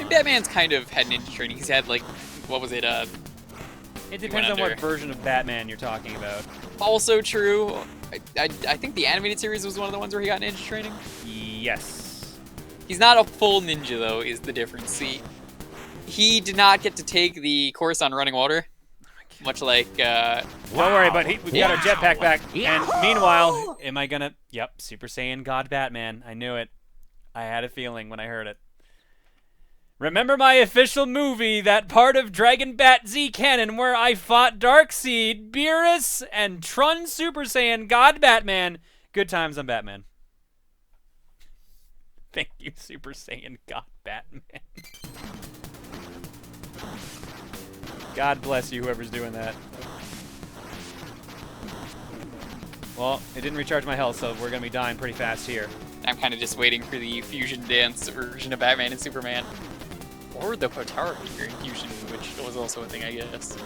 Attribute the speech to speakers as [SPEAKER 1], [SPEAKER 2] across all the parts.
[SPEAKER 1] mean, Batman's kind of had ninja training. He's had, like, what was it,
[SPEAKER 2] It depends on what version of Batman you're talking about.
[SPEAKER 1] Also true. I think the animated series was one of the ones where he got ninja training.
[SPEAKER 2] Yes.
[SPEAKER 1] He's not a full ninja, though, is the difference. See, he did not get to take the course on running water. Much like,
[SPEAKER 2] Don't worry, but we've got our jetpack back. And meanwhile, am I gonna... Yep, Super Saiyan God Batman. I knew it. I had a feeling when I heard it. Remember my official movie, that part of Dragon Bat Z canon where I fought Darkseid, Beerus, and Trun Super Saiyan God Batman. Good times on Batman. Thank you, Super Saiyan God Batman. God bless you, whoever's doing that. Well, it didn't recharge my health, so we're going to be dying pretty fast here.
[SPEAKER 1] I'm kind of just waiting for the fusion dance version of Batman and Superman. Or the Potara fusion, which was also a thing, I guess.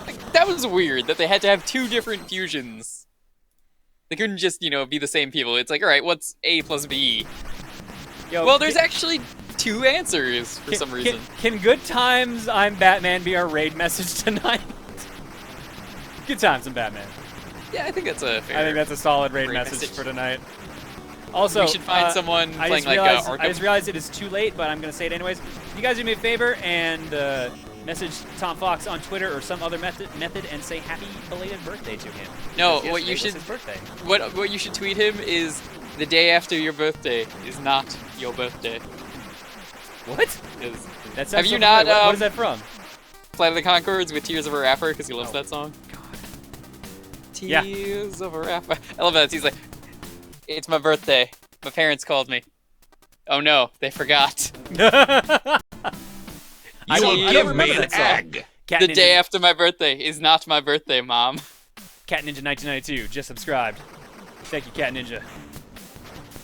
[SPEAKER 1] Like, that was weird, that they had to have two different fusions. They couldn't just, you know, be the same people. It's like, alright, what's A plus B?
[SPEAKER 2] Yo,
[SPEAKER 1] well, there's actually two answers for some reason.
[SPEAKER 2] Can Good Times, I'm Batman be our raid message tonight? Good times, I'm Batman.
[SPEAKER 1] Yeah, I think that's a fair...
[SPEAKER 2] I think that's a solid raid message for tonight. Also,
[SPEAKER 1] we should find someone playing like Arkham.
[SPEAKER 2] I just realized it is too late, but I'm going to say it anyways. If you guys do me a favor and message Tom Fox on Twitter or some other method and say happy belated birthday to him.
[SPEAKER 1] No, what you should... What you should tweet him is the day after your birthday is not your birthday.
[SPEAKER 2] What? That
[SPEAKER 1] have you not...
[SPEAKER 2] what is that from?
[SPEAKER 1] Flight of the Conchords with Tears of a Rapper, because he loves that song.
[SPEAKER 2] God.
[SPEAKER 1] Tears of a Rapper. I love that. He's like, it's my birthday. My parents called me. Oh no, they forgot.
[SPEAKER 3] You will give me an egg.
[SPEAKER 1] The day after my birthday is not my birthday, Mom.
[SPEAKER 2] Cat Ninja 1992 just subscribed. Thank you, Cat Ninja.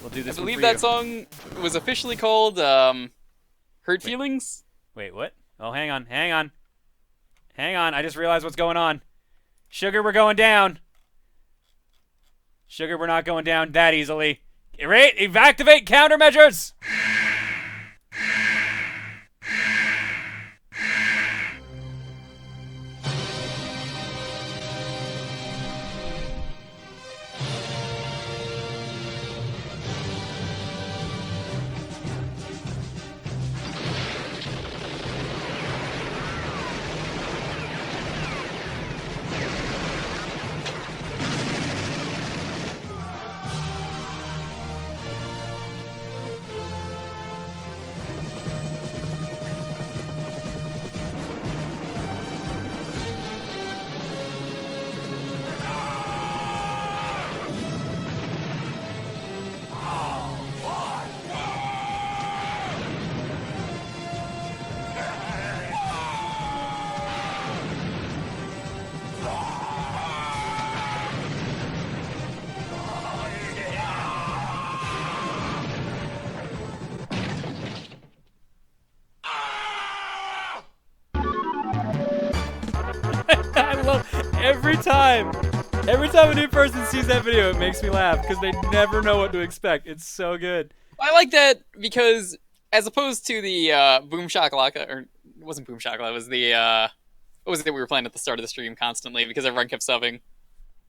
[SPEAKER 2] We'll do this.
[SPEAKER 1] I believe that song was officially called Hurt Feelings.
[SPEAKER 2] Wait, what? Oh, hang on. I just realized what's going on. Sugar, we're going down. Sugar, we're not going down that easily. Activate countermeasures! Every time a new person sees that video, it makes me laugh because they never know what to expect. It's so good.
[SPEAKER 1] I like that because, as opposed to the Boom Shakalaka, or it wasn't Boom Shakalaka, it was the what was it that we were playing at the start of the stream constantly because everyone kept subbing.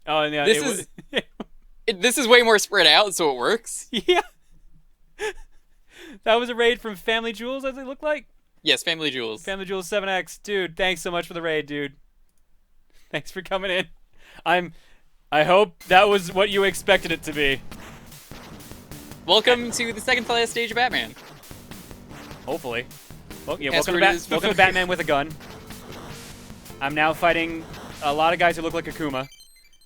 [SPEAKER 2] Oh, yeah.
[SPEAKER 1] This is way more spread out, so it works.
[SPEAKER 2] Yeah. That was a raid from Family Jewels, as it looked like.
[SPEAKER 1] Yes, Family Jewels.
[SPEAKER 2] Family Jewels 7X, dude. Thanks so much for the raid, dude. Thanks for coming in. I hope that was what you expected it to be.
[SPEAKER 1] Welcome to the second to last stage of Batman.
[SPEAKER 2] Hopefully. Well, yeah, welcome to Batman with a gun. I'm now fighting a lot of guys who look like Akuma.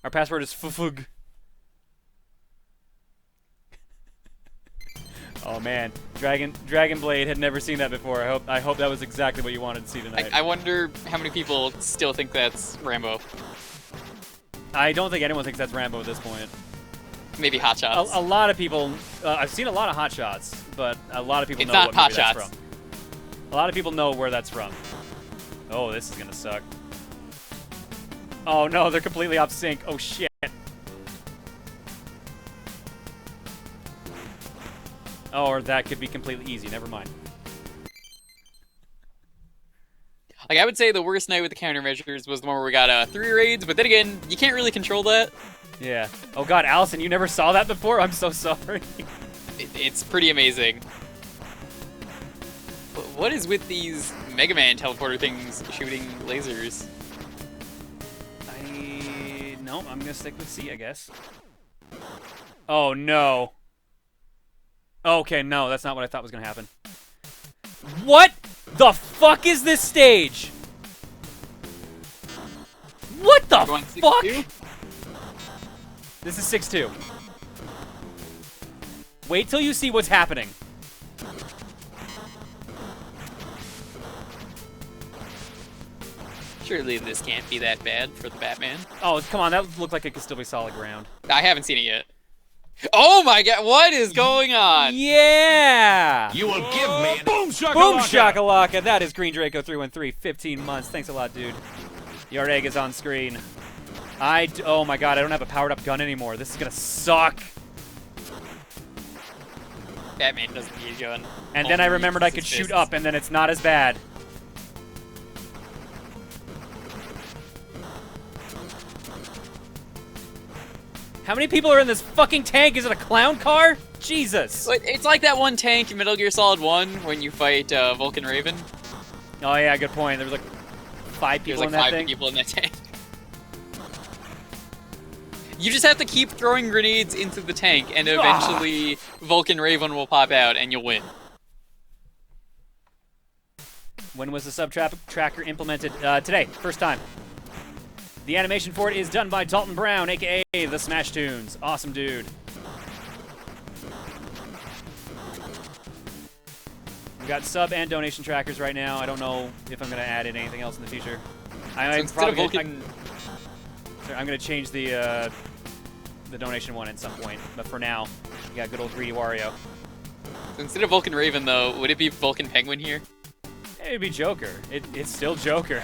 [SPEAKER 2] Our password is Fufug. Oh man, Dragon Blade had never seen that before. I hope that was exactly what you wanted to see tonight.
[SPEAKER 1] I wonder how many people still think that's Rambo.
[SPEAKER 2] I don't think anyone thinks that's Rambo at this point.
[SPEAKER 1] Maybe Hot Shots.
[SPEAKER 2] A lot of people. I've seen a lot of Hot Shots, but a lot of people
[SPEAKER 1] it's
[SPEAKER 2] know
[SPEAKER 1] not
[SPEAKER 2] what
[SPEAKER 1] Hot
[SPEAKER 2] movie
[SPEAKER 1] Shots.
[SPEAKER 2] that's from. A lot of people know where that's from. Oh, this is gonna suck. Oh no, they're completely off sync. Oh shit. Oh, or that could be completely easy. Never mind.
[SPEAKER 1] Like, I would say the worst night with the countermeasures was the one where we got 3 raids, but then again, you can't really control that.
[SPEAKER 2] Yeah. Oh god, Allison, you never saw that before? I'm so sorry.
[SPEAKER 1] It's pretty amazing. But what is with these Mega Man teleporter things shooting lasers?
[SPEAKER 2] No, I'm gonna stick with C, I guess. Oh no. Okay, no, that's not what I thought was gonna happen. What the fuck is this stage? What the fuck?
[SPEAKER 1] 6-2?
[SPEAKER 2] This is 6-2. Wait till you see what's happening.
[SPEAKER 1] Surely this can't be that bad for the Batman.
[SPEAKER 2] Oh, come on, that looked like it could still be solid ground.
[SPEAKER 1] I haven't seen it yet. Oh my god, what is going on?
[SPEAKER 2] Yeah!
[SPEAKER 3] You will give me an boom
[SPEAKER 2] Boom shakalaka! That is Green Draco 313, 15 months. Thanks a lot, dude. Your egg is on screen. Oh my god, I don't have a powered up gun anymore. This is gonna suck.
[SPEAKER 1] Batman doesn't need a gun.
[SPEAKER 2] And then I remembered I could shoot up, and then it's not as bad. How many people are in this fucking tank? Is it a clown car? Jesus.
[SPEAKER 1] It's like that one tank in Metal Gear Solid 1 when you fight Vulcan Raven.
[SPEAKER 2] Oh yeah, good point. There was like 5 people
[SPEAKER 1] There's
[SPEAKER 2] in
[SPEAKER 1] like
[SPEAKER 2] that
[SPEAKER 1] 5
[SPEAKER 2] thing.
[SPEAKER 1] people in that tank. You just have to keep throwing grenades into the tank, and eventually Vulcan Raven will pop out, and you'll win.
[SPEAKER 2] When was the sub-tracker implemented? Today, first time. The animation for it is done by Dalton Brown, aka the Smash Tunes. Awesome dude. We've got sub and donation trackers right now. I don't know if I'm gonna add in anything else in the future. I'm gonna change the donation one at some point, but for now, we got good old Greedy Wario.
[SPEAKER 1] So instead of Vulcan Raven, though, would it be Vulcan Penguin here?
[SPEAKER 2] It'd be Joker. It's still Joker.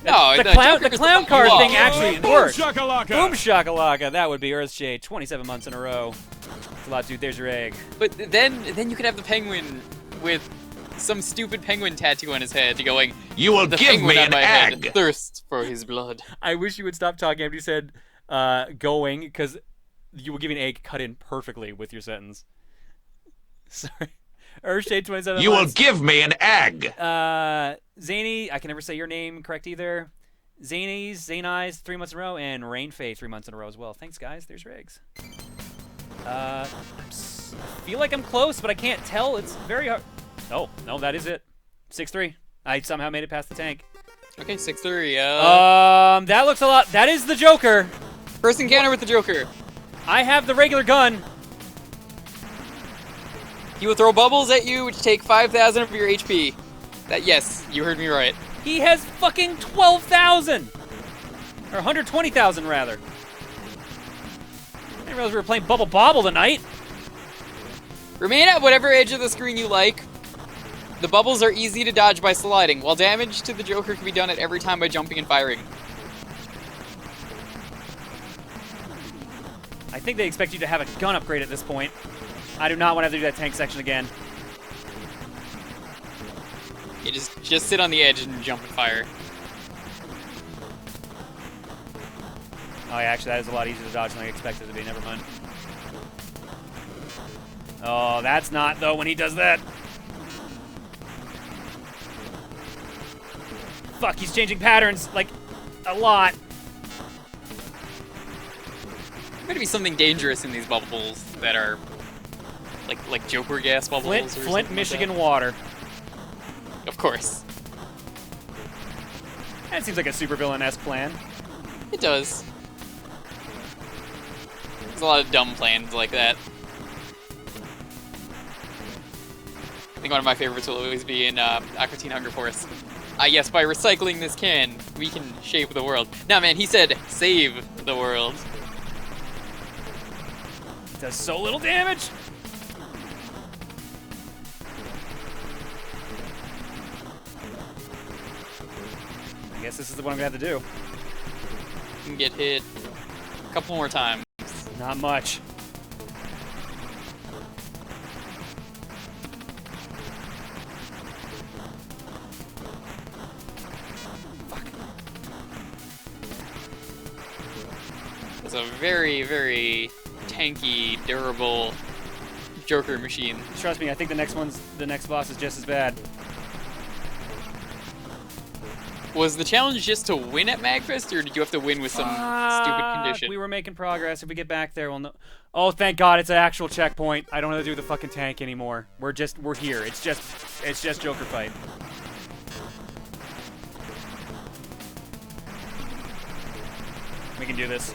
[SPEAKER 1] No,
[SPEAKER 2] the clown card thing actually works. Boom shakalaka. That would be Earthshade 27 months in a row. That's a lot, dude. There's your egg.
[SPEAKER 1] But then you could have the Penguin with some stupid penguin tattoo on his head going,
[SPEAKER 3] You will give me an egg.
[SPEAKER 1] Thirst for his blood.
[SPEAKER 2] I wish you would stop talking after you said going, because you were giving egg cut in perfectly with your sentence. Sorry. Earthshade 27
[SPEAKER 3] You will
[SPEAKER 2] months.
[SPEAKER 3] give me an egg.
[SPEAKER 2] Zany, I can never say your name correct either. Zany's 3 months in a row, and Rainfay 3 months in a row as well. Thanks, guys. There's your eggs. I feel like I'm close, but I can't tell. It's very hard. Oh, no, that is it. 6-3. I somehow made it past the tank.
[SPEAKER 1] Okay, 6-3.
[SPEAKER 2] That looks a lot. That is the Joker.
[SPEAKER 1] First encounter with the Joker.
[SPEAKER 2] I have the regular gun.
[SPEAKER 1] He will throw bubbles at you, which take 5,000 of your HP. Yes, you heard me right.
[SPEAKER 2] He has fucking 12,000! Or 120,000, rather. I didn't realize we were playing Bubble Bobble tonight.
[SPEAKER 1] Remain at whatever edge of the screen you like. The bubbles are easy to dodge by sliding, while damage to the Joker can be done at every time by jumping and firing.
[SPEAKER 2] I think they expect you to have a gun upgrade at this point. I do not want to have to do that tank section again.
[SPEAKER 1] You just sit on the edge and jump and fire.
[SPEAKER 2] Oh, yeah, actually, that is a lot easier to dodge than I expected it to be. Never mind. Oh, that's not, though, when he does that. Fuck, he's changing patterns, like, a lot.
[SPEAKER 1] There's going to be something dangerous in these bubbles that are like Joker gas bubbles.
[SPEAKER 2] Flint, Michigan
[SPEAKER 1] like
[SPEAKER 2] water.
[SPEAKER 1] Of course.
[SPEAKER 2] That seems like a supervillain-esque plan.
[SPEAKER 1] It does. There's a lot of dumb plans like that. I think one of my favorites will always be in Aqua Teen Hunger Force. Yes, by recycling this can, we can shape the world. Nah, man, he said save the world.
[SPEAKER 2] It does so little damage. I guess this is the one I'm gonna have to do.
[SPEAKER 1] You can get hit a couple more times.
[SPEAKER 2] Not much.
[SPEAKER 1] It's a very, very tanky, durable Joker machine.
[SPEAKER 2] Trust me, I think the next boss is just as bad.
[SPEAKER 1] Was the challenge just to win at Magfest, or did you have to win with some stupid condition?
[SPEAKER 2] We were making progress. If we get back there, we'll know. Oh, thank God, it's an actual checkpoint. I don't have to do the fucking tank anymore. We're here. It's just Joker fight. We can do this.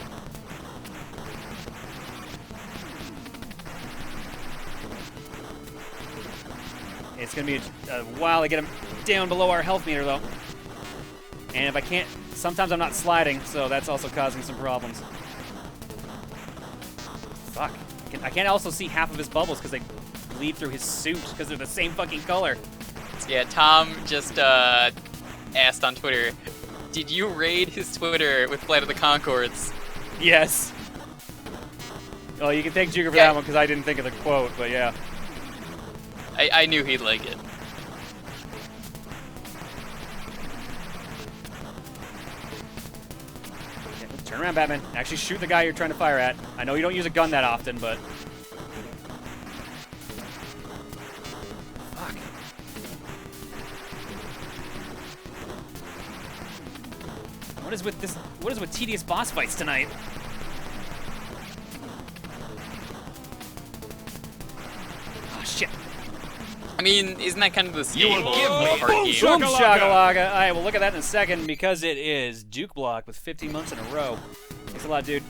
[SPEAKER 2] It's gonna be a while to get him down below our health meter, though. And if I can't, sometimes I'm not sliding, so that's also causing some problems. Fuck. I can't also see half of his bubbles because they bleed through his suit because they're the same fucking color.
[SPEAKER 1] Yeah, Tom just asked on Twitter, did you raid his Twitter with Flight of the Conchords?
[SPEAKER 2] Yes. Well, you can thank Juger for that one because I didn't think of the quote, but yeah.
[SPEAKER 1] I knew he'd like it.
[SPEAKER 2] Turn around, Batman. Actually shoot the guy you're trying to fire at. I know you don't use a gun that often, but... Fuck. What is with tedious boss fights tonight? Oh, shit.
[SPEAKER 1] I mean, isn't that kind of the
[SPEAKER 3] You will give me
[SPEAKER 1] hard
[SPEAKER 3] boom
[SPEAKER 1] game?
[SPEAKER 2] Boom
[SPEAKER 3] shakalaka.
[SPEAKER 2] shakalaka. All right, we'll look at that in a second because it is Juke Block with 15 months in a row. Thanks a lot, dude.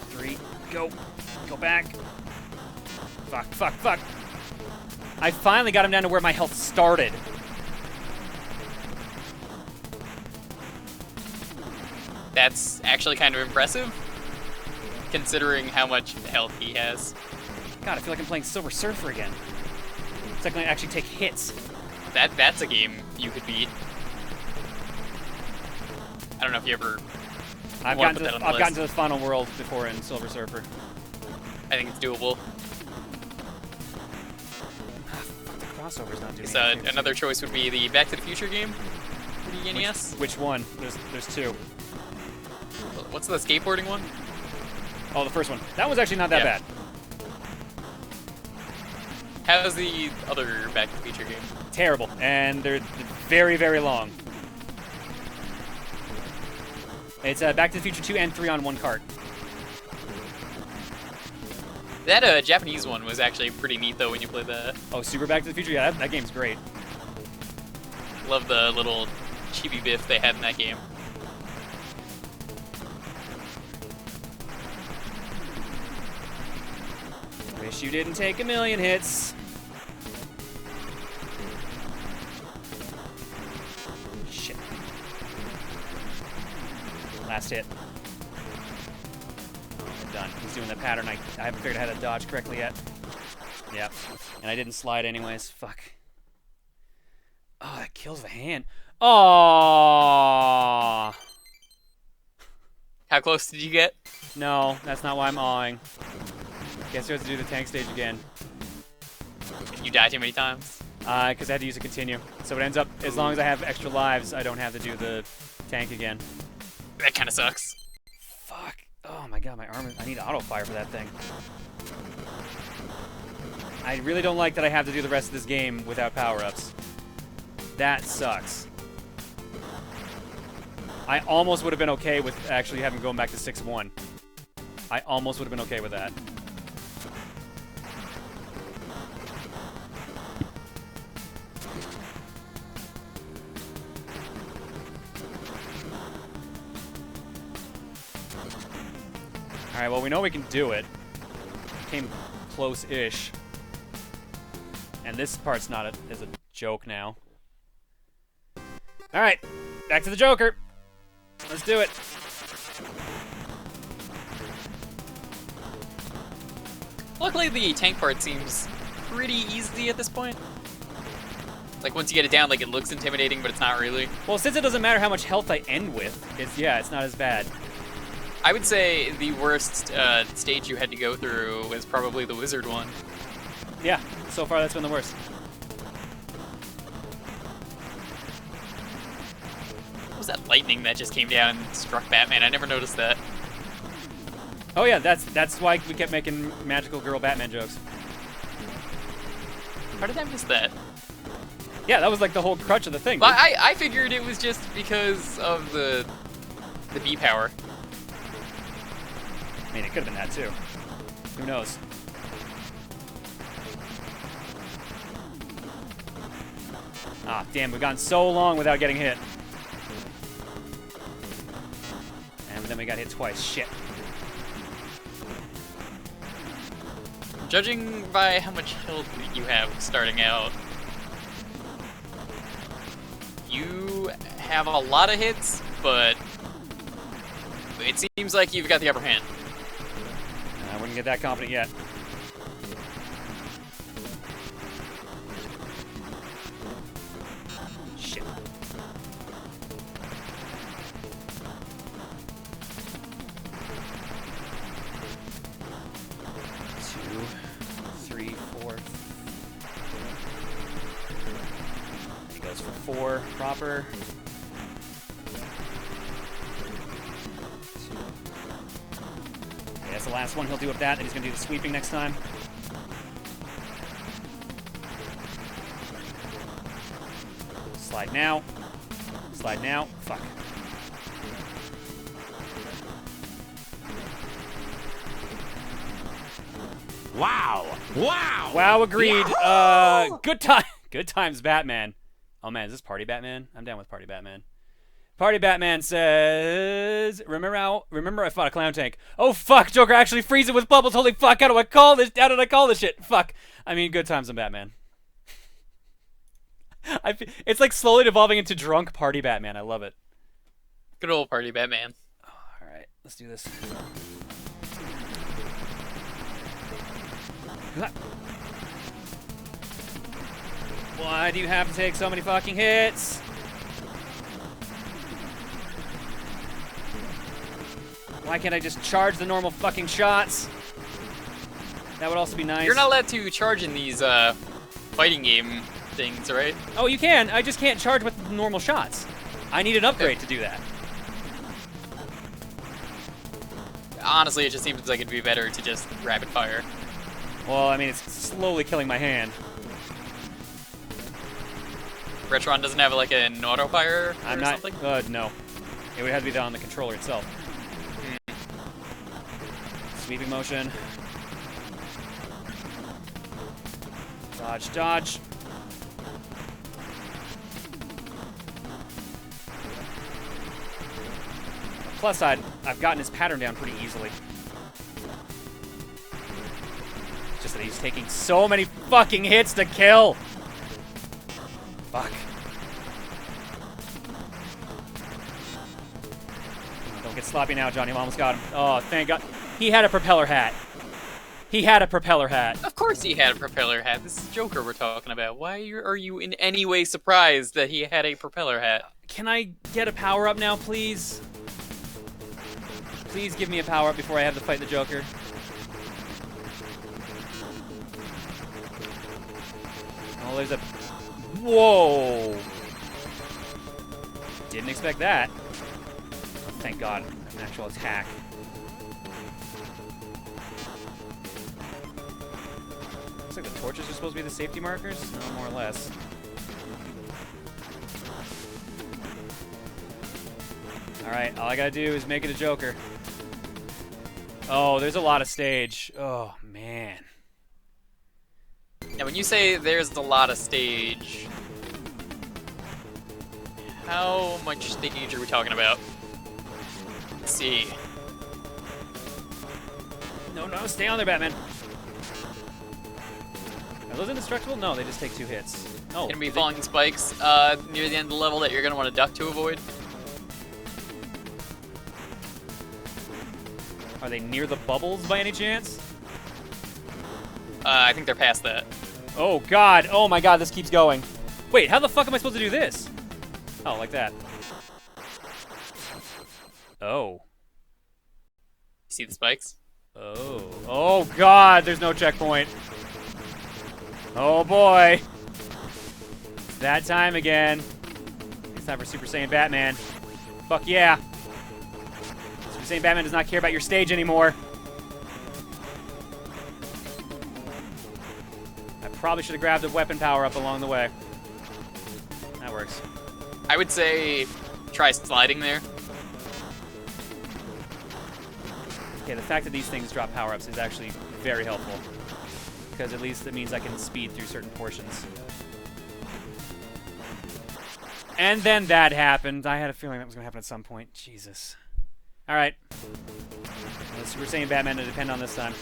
[SPEAKER 2] 3, go. Go back. Fuck, fuck, fuck. I finally got him down to where my health started.
[SPEAKER 1] That's actually kind of impressive, considering how much health he has.
[SPEAKER 2] God, I feel like I'm playing Silver Surfer again. It's like I actually take hits.
[SPEAKER 1] That's a game you could beat. I don't know if you ever.
[SPEAKER 2] I've gotten to the final world before in Silver Surfer.
[SPEAKER 1] I think it's doable.
[SPEAKER 2] Fuck, the crossover's not doing
[SPEAKER 1] So
[SPEAKER 2] anything.
[SPEAKER 1] another choice would be the Back to the Future game for the NES.
[SPEAKER 2] Which one? There's two.
[SPEAKER 1] What's the skateboarding one?
[SPEAKER 2] Oh, the first one. That was actually not that
[SPEAKER 1] Yeah.
[SPEAKER 2] bad.
[SPEAKER 1] How's the other Back to the Future game?
[SPEAKER 2] Terrible, and they're very, very long. It's Back to the Future 2 and 3 on one cart.
[SPEAKER 1] That Japanese one was actually pretty neat though when you played that.
[SPEAKER 2] Oh, Super Back to the Future? Yeah, that game's great.
[SPEAKER 1] Love the little chibi biff they had in that game.
[SPEAKER 2] Wish you didn't take a million hits. Shit. Last hit. Oh, done. He's doing the pattern. I haven't figured out how to dodge correctly yet. Yep. And I didn't slide anyways. Fuck. Oh, that kills the hand. Oh.
[SPEAKER 1] How close did you get?
[SPEAKER 2] No, that's not why I'm awing. Guess you have to do the tank stage again.
[SPEAKER 1] You died too many times.
[SPEAKER 2] Because I had to use a continue. So it ends up, as long as I have extra lives, I don't have to do the tank again.
[SPEAKER 1] That kind of sucks.
[SPEAKER 2] Fuck. Oh my god, my armor. I need auto fire for that thing. I really don't like that I have to do the rest of this game without power-ups. That sucks. I almost would have been okay with actually having going back to 6-1. I almost would have been okay with that. Alright, well, we know we can do it. Came close-ish. And this part's not is a joke now. Alright, back to the Joker. Let's do it.
[SPEAKER 1] Luckily, the tank part seems pretty easy at this point. Like, once you get it down, like, it looks intimidating, but it's not really.
[SPEAKER 2] Well, since it doesn't matter how much health I end with, it's not as bad.
[SPEAKER 1] I would say the worst stage you had to go through was probably the wizard one.
[SPEAKER 2] Yeah, so far that's been the worst.
[SPEAKER 1] What was that lightning that just came down and struck Batman? I never noticed that.
[SPEAKER 2] Oh yeah, that's why we kept making magical girl Batman jokes.
[SPEAKER 1] How did I miss that?
[SPEAKER 2] Yeah, that was like the whole crutch of the thing.
[SPEAKER 1] But I figured it was just because of the B power.
[SPEAKER 2] I mean, it could have been that too. Who knows? Ah, damn, we've gone so long without getting hit. And then we got hit twice. Shit.
[SPEAKER 1] Judging by how much health you have starting out, you have a lot of hits, but it seems like you've got the upper hand.
[SPEAKER 2] I wouldn't get that confident yet. Shit. Two, three, four. He goes for 4 proper. That's the last one he'll do with that, then he's gonna do the sweeping next time. Slide now. Slide now. Fuck.
[SPEAKER 3] Wow. Wow.
[SPEAKER 2] Wow, agreed.
[SPEAKER 3] Yahoo!
[SPEAKER 2] Good times, Batman. Oh man, is this Party Batman? I'm down with Party Batman. Party Batman says, remember I fought a clown tank. Oh fuck, Joker actually freezes with bubbles. Holy fuck, how did I call this shit? Fuck. I mean, good times on Batman. It's like slowly devolving into drunk Party Batman. I love it.
[SPEAKER 1] Good old Party Batman.
[SPEAKER 2] Oh, all right, let's do this. Why do you have to take so many fucking hits? Why can't I just charge the normal fucking shots? That would also be nice.
[SPEAKER 1] You're not allowed to charge in these fighting game things, right?
[SPEAKER 2] Oh, you can. I just can't charge with normal shots. I need an upgrade to do that.
[SPEAKER 1] Honestly, it just seems like it'd be better to just rapid fire.
[SPEAKER 2] Well, I mean, it's slowly killing my hand.
[SPEAKER 1] Retron doesn't have like an auto fire or something?
[SPEAKER 2] No. It would have to be on the controller itself. Sweeping motion. Dodge, dodge. Plus side, I've gotten his pattern down pretty easily. Just that he's taking so many fucking hits to kill. Fuck. Don't get sloppy now, Johnny. You almost got him. Oh, thank God. He had a propeller hat. He had a propeller hat.
[SPEAKER 1] Of course he had a propeller hat. This is Joker we're talking about. Why are you in any way surprised that he had a propeller hat?
[SPEAKER 2] Can I get a power-up now, please? Please give me a power-up before I have to fight the Joker. Oh, there's a... Whoa! Didn't expect that. Oh, thank God. An actual attack. Looks like the torches are supposed to be the safety markers? No, more or less. Alright, all I gotta do is make it a Joker. Oh, there's a lot of stage. Oh, man.
[SPEAKER 1] Now, when you say there's a lot of stage, how much stage are we talking about? Let's see.
[SPEAKER 2] No, stay on there, Batman. Are those indestructible? No, they just take 2 hits. Oh,
[SPEAKER 1] Gonna be falling spikes near the end of the level that you're gonna want to duck to avoid.
[SPEAKER 2] Are they near the bubbles by any chance?
[SPEAKER 1] I think they're past that.
[SPEAKER 2] Oh, God. Oh, my God, this keeps going. Wait, how the fuck am I supposed to do this? Oh, like that. Oh.
[SPEAKER 1] See the spikes?
[SPEAKER 2] Oh. Oh, God, there's no checkpoint. Oh, boy. It's that time again. It's time for Super Saiyan Batman. Fuck yeah. Super Saiyan Batman does not care about your stage anymore. I probably should have grabbed a weapon power-up along the way. That works.
[SPEAKER 1] I would say try sliding there.
[SPEAKER 2] Okay, the fact that these things drop power-ups is actually very helpful. Because at least it means I can speed through certain portions. And then that happened. I had a feeling that was going to happen at some point. Jesus. Alright. The Super Saiyan Batman to depend on this time.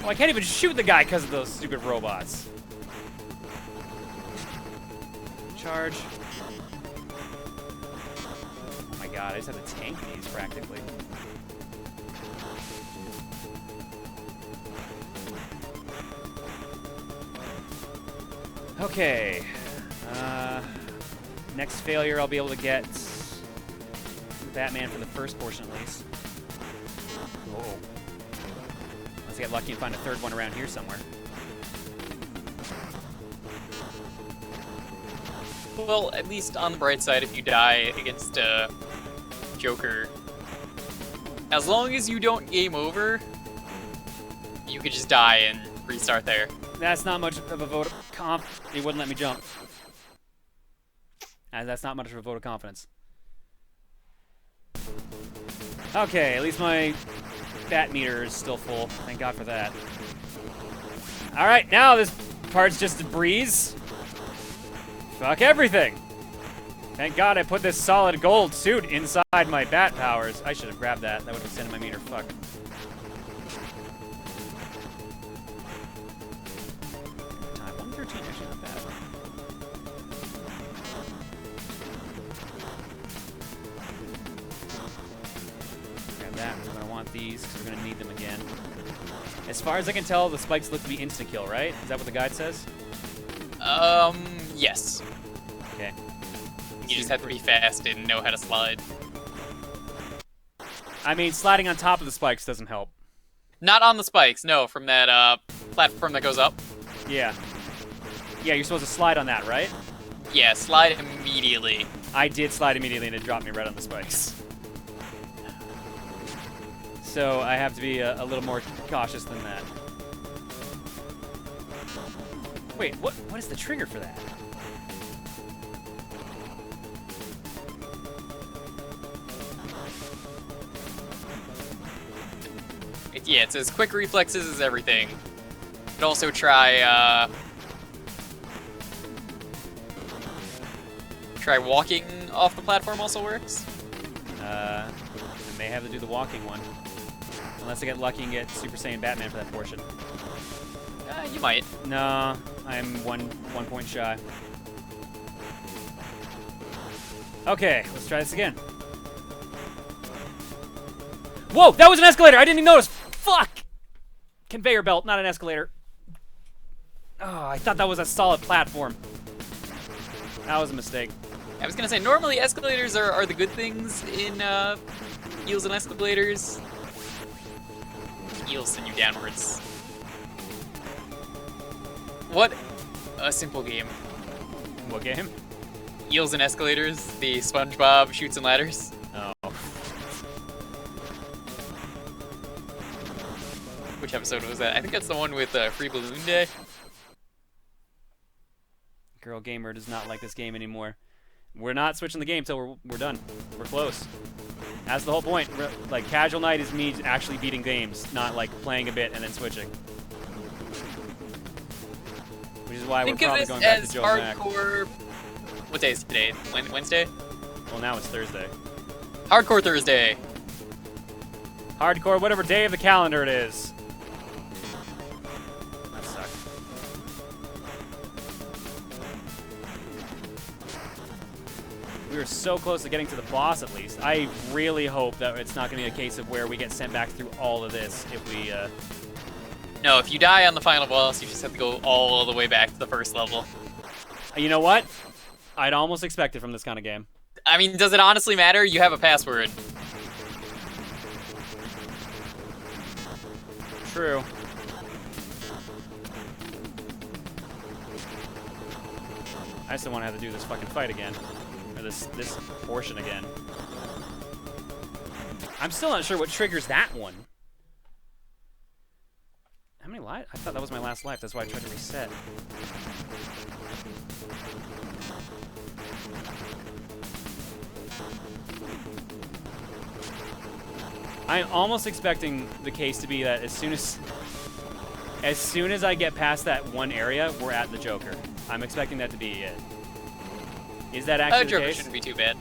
[SPEAKER 2] Oh, I can't even shoot the guy because of those stupid robots. Charge. Oh my god, I just have to tank these practically. Okay. Next failure, I'll be able to get Batman for the first portion at least. Whoa. Let's get lucky and find a third one around here somewhere.
[SPEAKER 1] Well, at least on the bright side, if you die against Joker, as long as you don't game over, you could just die and restart there.
[SPEAKER 2] That's not much of a vote of confidence. He wouldn't let me jump. That's not much of a vote of confidence. Okay, at least my bat meter is still full. Thank God for that. Alright, now this part's just a breeze. Fuck everything. Thank God I put this solid gold suit inside my bat powers. I should have grabbed that. That would have extended my meter. Fuck. Time 113, actually not bad. Grab that. We're going to want these because we're going to need them again. As far as I can tell, the spikes look to be insta-kill, right? Is that what the guide says?
[SPEAKER 1] Yes.
[SPEAKER 2] Okay.
[SPEAKER 1] You just have to be fast and know how to slide.
[SPEAKER 2] I mean, sliding on top of the spikes doesn't help.
[SPEAKER 1] Not on the spikes, no, from that platform that goes up.
[SPEAKER 2] Yeah. Yeah, you're supposed to slide on that, right?
[SPEAKER 1] Yeah, slide immediately.
[SPEAKER 2] I did slide immediately and it dropped me right on the spikes. So I have to be a little more cautious than that. Wait, what is the trigger for that?
[SPEAKER 1] Yeah, it says quick reflexes is everything. You could also try walking off the platform also works.
[SPEAKER 2] I may have to do the walking one. Unless I get lucky and get Super Saiyan Batman for that portion.
[SPEAKER 1] You might.
[SPEAKER 2] No, I'm one point shy. Okay, let's try this again. Whoa, that was an escalator! I didn't even notice! Fuck! Conveyor belt, not an escalator. Oh, I thought that was a solid platform. That was a mistake.
[SPEAKER 1] I was gonna say, normally escalators are the good things in heels and escalators. Heels send you downwards. What a simple game.
[SPEAKER 2] What game?
[SPEAKER 1] Eels and Escalators, the SpongeBob Shoots and Ladders.
[SPEAKER 2] Oh.
[SPEAKER 1] Which episode was that? I think that's the one with Free Balloon Day.
[SPEAKER 2] Girl Gamer does not like this game anymore. We're not switching the game till we're done. We're close. That's the whole point. Like, casual night is me actually beating games, not like playing a bit and then switching. Which is why we're probably going back to Joe Mac.
[SPEAKER 1] Hardcore. What day is today? Wednesday?
[SPEAKER 2] Well, now it's Thursday.
[SPEAKER 1] Hardcore Thursday.
[SPEAKER 2] Hardcore, whatever day of the calendar it is. That sucks. We were so close to getting to the boss, at least. I really hope that it's not going to be a case of where we get sent back through all of this if we,
[SPEAKER 1] No, if you die on the final boss, you just have to go all the way back to the first level.
[SPEAKER 2] You know what? I'd almost expect it from this kind of game.
[SPEAKER 1] I mean, does it honestly matter? You have a password.
[SPEAKER 2] True. I still want to have to do this fucking fight again. Or this portion again. I'm still not sure what triggers that one. How many lives? I thought that was my last life. That's why I tried to reset. I'm almost expecting the case to be that as soon as I get past that one area, we're at the Joker. I'm expecting that to be it. Is that actually the
[SPEAKER 1] Joker
[SPEAKER 2] case?
[SPEAKER 1] shouldn't be too bad.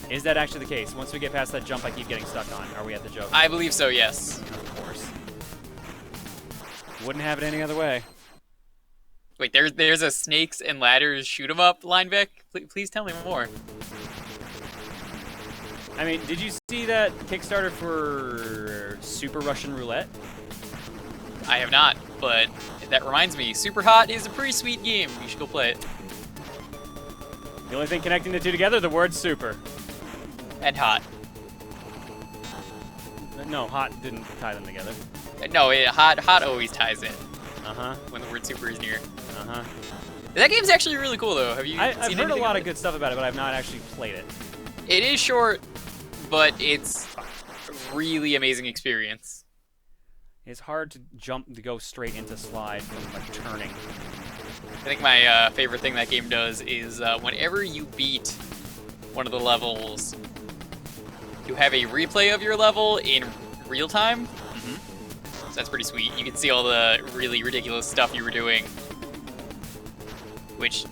[SPEAKER 2] Is that actually the case? Once we get past that jump I keep getting stuck on, are we at the Joker?
[SPEAKER 1] I believe so, yes.
[SPEAKER 2] Of course. Wouldn't have it any other way.
[SPEAKER 1] Wait, there's a snakes and ladders shoot 'em up line, Vic? Please tell me more.
[SPEAKER 2] I mean, did you see that Kickstarter for Super Russian Roulette?
[SPEAKER 1] I have not, but that reminds me, Super Hot is a pretty sweet game. You should go play it.
[SPEAKER 2] The only thing connecting the two together, the word super.
[SPEAKER 1] And Hot.
[SPEAKER 2] No, hot didn't tie them together.
[SPEAKER 1] No, Hot always ties in
[SPEAKER 2] Uh-huh.
[SPEAKER 1] when the word super is near.
[SPEAKER 2] Uh-huh.
[SPEAKER 1] That game's actually really cool, though. Have you
[SPEAKER 2] I've
[SPEAKER 1] seen
[SPEAKER 2] heard a
[SPEAKER 1] anything
[SPEAKER 2] lot
[SPEAKER 1] of
[SPEAKER 2] of good stuff about it, but I've not actually played it.
[SPEAKER 1] It is short, but it's a really amazing experience.
[SPEAKER 2] It's hard to go straight into slide from like turning.
[SPEAKER 1] I think my favorite thing that game does is whenever you beat one of the levels, you have a replay of your level in real time.
[SPEAKER 2] Mm-hmm.
[SPEAKER 1] So that's pretty sweet. You can see all the really ridiculous stuff you were doing, which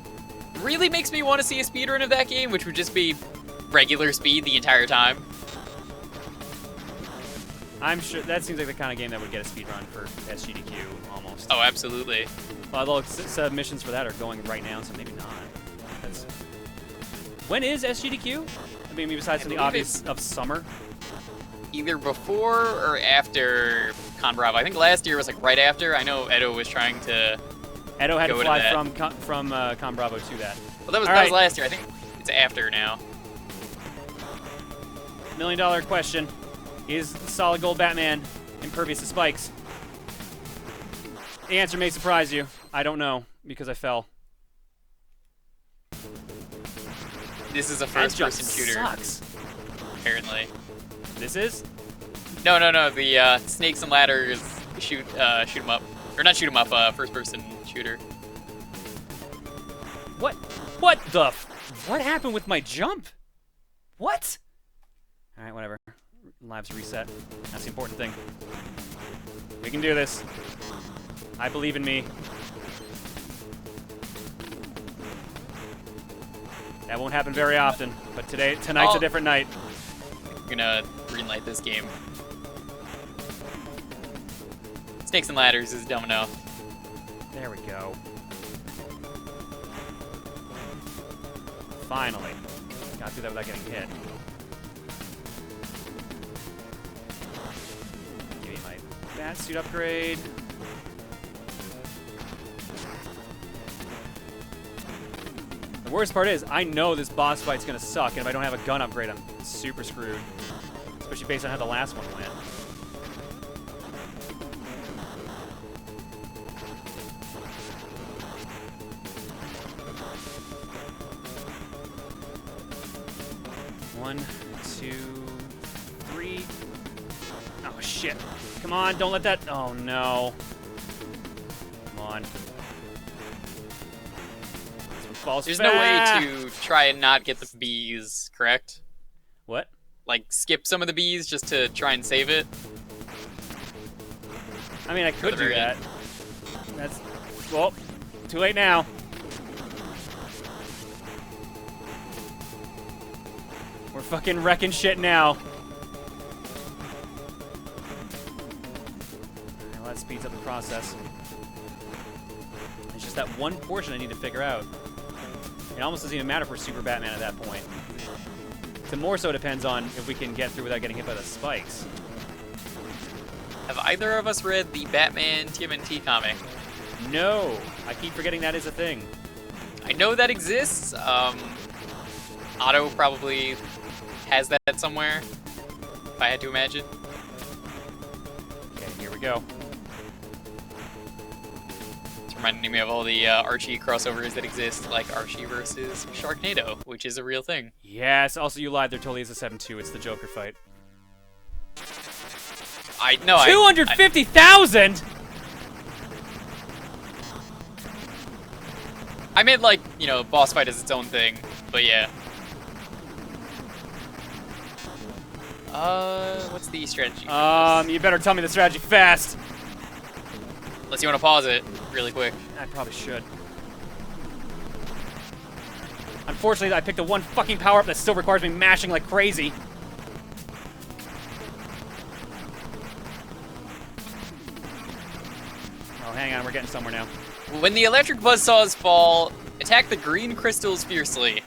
[SPEAKER 1] really makes me want to see a speedrun of that game, which would just be regular speed the entire time.
[SPEAKER 2] I'm sure that seems like the kind of game that would get a speedrun for SGDQ almost.
[SPEAKER 1] Oh, absolutely.
[SPEAKER 2] Although submissions for that are going right now, so maybe not. When is SGDQ? I mean, besides the obvious of summer.
[SPEAKER 1] Either before or after Con Bravo. I think last year was like right after. I know Edo was trying to.
[SPEAKER 2] Edo had to
[SPEAKER 1] go
[SPEAKER 2] fly
[SPEAKER 1] into that.
[SPEAKER 2] from Con Bravo to that.
[SPEAKER 1] Well, that was
[SPEAKER 2] All
[SPEAKER 1] last year. I think it's after now.
[SPEAKER 2] $1 million question: is Solid Gold Batman impervious to spikes? The answer may surprise you. I don't know because I fell.
[SPEAKER 1] This is a
[SPEAKER 2] That jump
[SPEAKER 1] first-person shooter,
[SPEAKER 2] sucks.
[SPEAKER 1] apparently.
[SPEAKER 2] This is?
[SPEAKER 1] No. The snakes and ladders shoot 'em up, or not shoot 'em up. First-person shooter.
[SPEAKER 2] What? What happened with my jump? What? All right, whatever. Lives reset. That's the important thing. We can do this. I believe in me. That won't happen very often, but tonight's a different night.
[SPEAKER 1] I'm gonna greenlight this game. Snakes and ladders is dumb enough.
[SPEAKER 2] There we go. Finally. Got through that without getting hit. Give me my bat suit upgrade. The worst part is, I know this boss fight's gonna suck, and if I don't have a gun upgrade, I'm super screwed. Especially based on how the last one went. One, two, three. Oh, shit. Come on, don't let that... Oh, no. Come on. False
[SPEAKER 1] There's no way to try and not get the bees, correct?
[SPEAKER 2] What?
[SPEAKER 1] Like, skip some of the bees just to try and save it?
[SPEAKER 2] I mean, I could
[SPEAKER 1] the
[SPEAKER 2] do
[SPEAKER 1] very
[SPEAKER 2] that.
[SPEAKER 1] end.
[SPEAKER 2] That's... Well, too late now. We're fucking wrecking shit now. Well, that speeds up the process. It's just that one portion I need to figure out. It almost doesn't even matter if we're Super Batman at that point. The more so depends on if we can get through without getting hit by the spikes.
[SPEAKER 1] Have either of us read the Batman TMNT comic?
[SPEAKER 2] No! I keep forgetting that is a thing.
[SPEAKER 1] I know that exists. Otto probably has that somewhere, if I had to imagine.
[SPEAKER 2] Okay, here we go.
[SPEAKER 1] It's reminding me of all the Archie crossovers that exist, like Archie versus Sharknado, which is a real thing.
[SPEAKER 2] Yes. Also, you lied. There totally is a 7-2. It's the Joker fight.
[SPEAKER 1] I know.
[SPEAKER 2] 250,000.
[SPEAKER 1] I meant like, you know, boss fight is its own thing, but yeah. What's the strategy?
[SPEAKER 2] You better tell me the strategy fast.
[SPEAKER 1] Unless you want to pause it really quick.
[SPEAKER 2] I probably should. Unfortunately, I picked the one fucking power-up that still requires me mashing like crazy. Oh, hang on, we're getting somewhere now.
[SPEAKER 1] When the electric buzzsaws fall, attack the green crystals fiercely.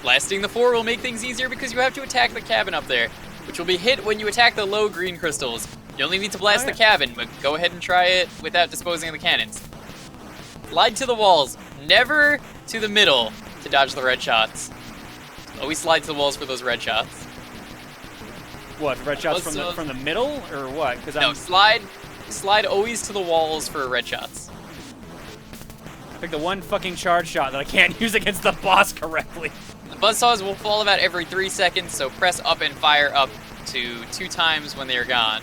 [SPEAKER 1] Blasting the 4 will make things easier because you have to attack the cabin up there, which will be hit when you attack the low green crystals. You only need to blast the cabin, but go ahead and try it without disposing of the cannons. Slide to the walls, never to the middle to dodge the red shots. Always slide to the walls for those red shots.
[SPEAKER 2] What, red shots from the middle, or what?
[SPEAKER 1] No, slide always to the walls for red shots.
[SPEAKER 2] I picked the one fucking charge shot that I can't use against the boss correctly.
[SPEAKER 1] The buzzsaws will fall about every 3 seconds, so press up and fire up to 2 times when they are gone.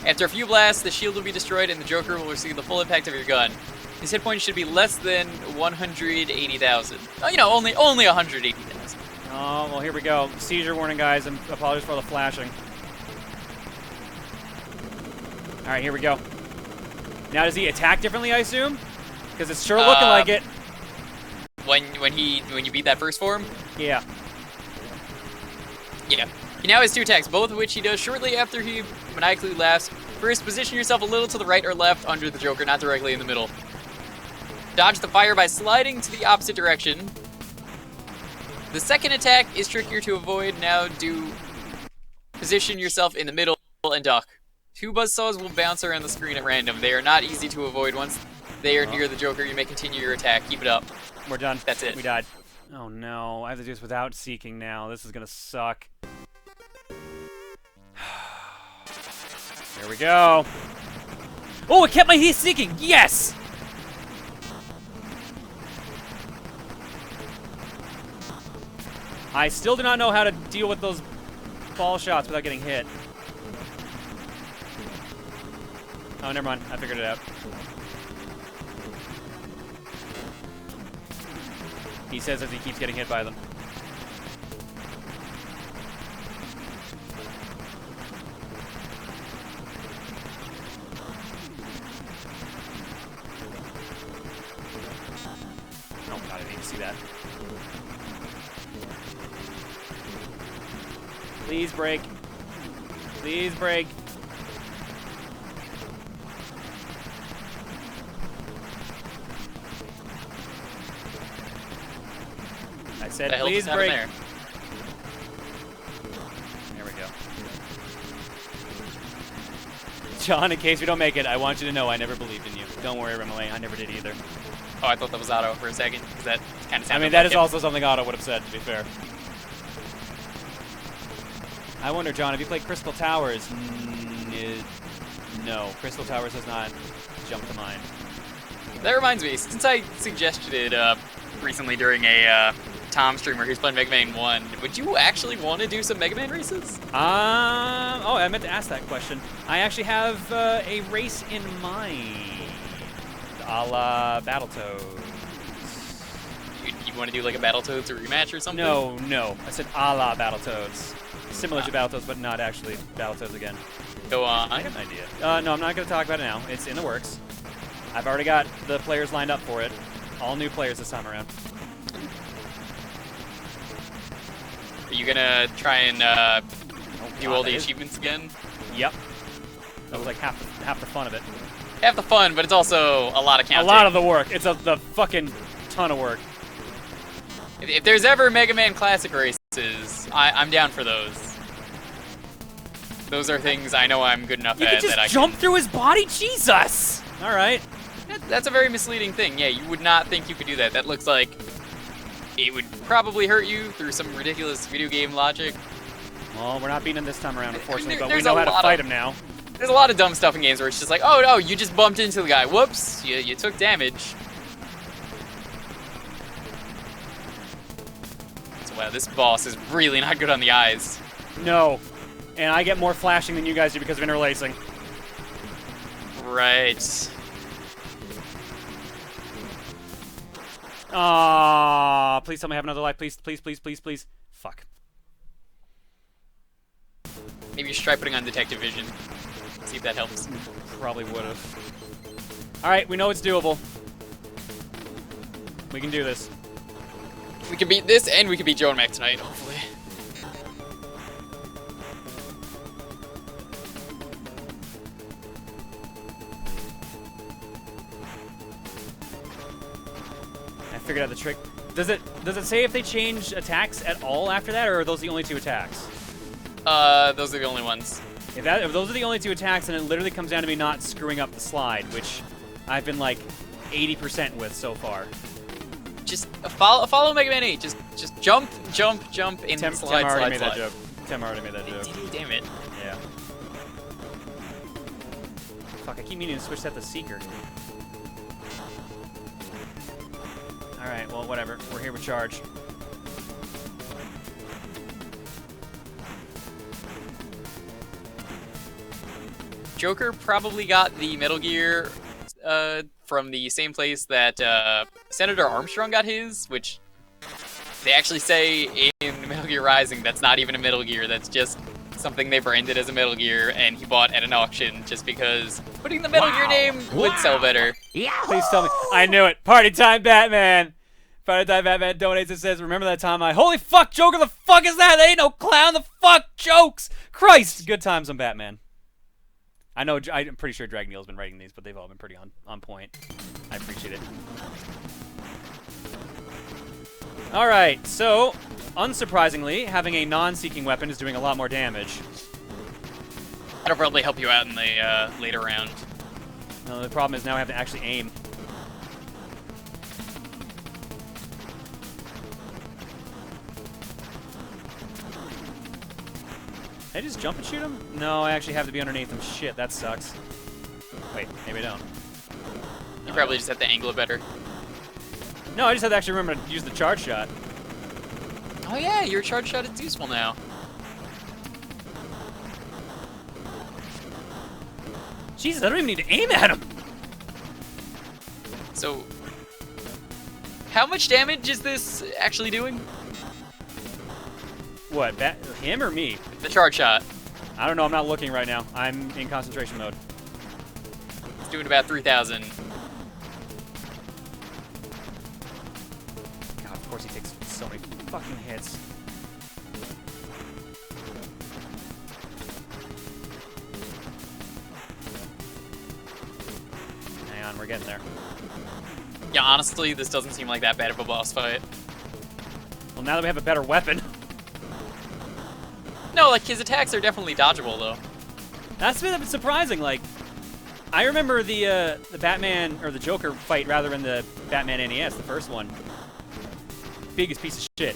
[SPEAKER 1] After a few blasts, the shield will be destroyed and the Joker will receive the full impact of your gun. His hit points should be less than 180,000. Oh, you know, only 180,000.
[SPEAKER 2] Oh, well, here we go. Seizure warning, guys, and apologies for all the flashing. All right, here we go. Now, does he attack differently, I assume? Because it's sure looking like it.
[SPEAKER 1] When you beat that first form?
[SPEAKER 2] Yeah.
[SPEAKER 1] Yeah. He now has 2 attacks, both of which he does shortly after he maniacally laughs. First, position yourself a little to the right or left under the Joker, not directly in the middle. Dodge the fire by sliding to the opposite direction. The second attack is trickier to avoid. Now position yourself in the middle and duck. 2 buzzsaws will bounce around the screen at random. They are not easy to avoid. Once they are near the Joker, you may continue your attack. Keep it up.
[SPEAKER 2] We're done.
[SPEAKER 1] That's it.
[SPEAKER 2] We died. Oh no, I have to do this without seeking now. This is gonna suck. There we go. Oh, it kept my heat seeking. Yes! I still do not know how to deal with those ball shots without getting hit. Oh, never mind. I figured it out. He says as he keeps getting hit by them. Oh god, I didn't even see that. Please break. Please break. I said, please break. There we go. John, in case we don't make it, I want you to know I never believed in you. Don't worry, Remele, I never did either.
[SPEAKER 1] Oh, I thought that was Otto for a second, because that kind of sounded
[SPEAKER 2] I mean, that is also something Otto would have said, to be fair. I wonder, John, have you played Crystal Towers? No, Crystal Towers does not jump to mind.
[SPEAKER 1] That reminds me, since I suggested it recently during a Tom streamer who's playing Mega Man 1, would you actually want to do some Mega Man races?
[SPEAKER 2] Oh, I meant to ask that question. I actually have a race in mind, a la Battletoads.
[SPEAKER 1] You want to do like a Battletoads rematch or something?
[SPEAKER 2] No. I said a la Battletoads. Similar to Battletoads, but not actually Battletoads again.
[SPEAKER 1] Go on.
[SPEAKER 2] I got an idea. No, I'm not going to talk about it now. It's in the works. I've already got the players lined up for it. All new players this time around.
[SPEAKER 1] Are you gonna try and do all the achievements again?
[SPEAKER 2] Yep. That was like half the fun of it.
[SPEAKER 1] Half the fun, but it's also a lot of counting.
[SPEAKER 2] A lot of the work. It's the fucking ton of work.
[SPEAKER 1] If there's ever Mega Man Classic races, I'm down for those. Those are things I know I'm good enough at.
[SPEAKER 2] You can just jump through his body? Jesus! All right.
[SPEAKER 1] That's a very misleading thing. Yeah, you would not think you could do that. That looks like it would probably hurt you through some ridiculous video game logic.
[SPEAKER 2] Well, we're not beating him this time around, unfortunately, but we know how to fight him now.
[SPEAKER 1] There's a lot of dumb stuff in games where it's just like, oh no, you just bumped into the guy. Whoops, you took damage. So, wow, this boss is really not good on the eyes.
[SPEAKER 2] No. And I get more flashing than you guys do because of interlacing.
[SPEAKER 1] Right.
[SPEAKER 2] Ah, please tell me I have another life. Please, please, please, please, please. Fuck.
[SPEAKER 1] Maybe you should try putting on detective vision. See if that helps.
[SPEAKER 2] Probably would have. Alright, we know it's doable. We can do this.
[SPEAKER 1] We can beat this, and we can beat Joe and Mac tonight, hopefully.
[SPEAKER 2] I figured out the trick. Does it say if they change attacks at all after that, or are those the only 2 attacks?
[SPEAKER 1] Those are the only ones.
[SPEAKER 2] If those are the only 2 attacks, then it literally comes down to me not screwing up the slide, which I've been like 80% with so far.
[SPEAKER 1] Just follow Mega Man 8. Just jump, and
[SPEAKER 2] Tim
[SPEAKER 1] slide.
[SPEAKER 2] already made that joke. Tim already made that joke.
[SPEAKER 1] Did he? Damn it.
[SPEAKER 2] Yeah. Fuck, I keep meaning to switch that to Seeker. Alright, well, whatever. We're here with charge.
[SPEAKER 1] Joker probably got the Metal Gear from the same place that Senator Armstrong got his, which they actually say in Metal Gear Rising that's not even a Metal Gear, that's just something they branded as a Metal Gear and he bought at an auction just because putting the Metal Gear name would sell better.
[SPEAKER 2] Please tell me. I knew it. Party time Batman. Party time Batman donates and says, remember that time holy fuck, Joker, the fuck is that? They ain't no clown, the fuck jokes. Christ. Good times on Batman. I know, I'm pretty sure Dragon Neil's been writing these, but they've all been pretty on point. I appreciate it. Alright, so, unsurprisingly, having a non-seeking weapon is doing a lot more damage.
[SPEAKER 1] That'll probably help you out in the later round.
[SPEAKER 2] No, the problem is now I have to actually aim. Can I just jump and shoot him? No, I actually have to be underneath him. Shit, that sucks. Wait, maybe I don't.
[SPEAKER 1] You probably just have to angle it better.
[SPEAKER 2] No, I just have to actually remember to use the charge shot.
[SPEAKER 1] Oh yeah, your charge shot is useful now.
[SPEAKER 2] Jesus, I don't even need to aim at him!
[SPEAKER 1] So, how much damage is this actually doing?
[SPEAKER 2] What, him or me?
[SPEAKER 1] The charge shot.
[SPEAKER 2] I don't know, I'm not looking right now. I'm in concentration mode.
[SPEAKER 1] It's doing about 3,000.
[SPEAKER 2] God, of course he takes so many fucking hits. Hang on, we're getting there.
[SPEAKER 1] Yeah, honestly, this doesn't seem like that bad of a boss fight.
[SPEAKER 2] Well, now that we have a better weapon.
[SPEAKER 1] No, like, his attacks are definitely dodgeable, though.
[SPEAKER 2] That's been a bit surprising. Like, I remember the Batman, or the Joker fight, rather, in the Batman NES, the first one. Biggest piece of shit.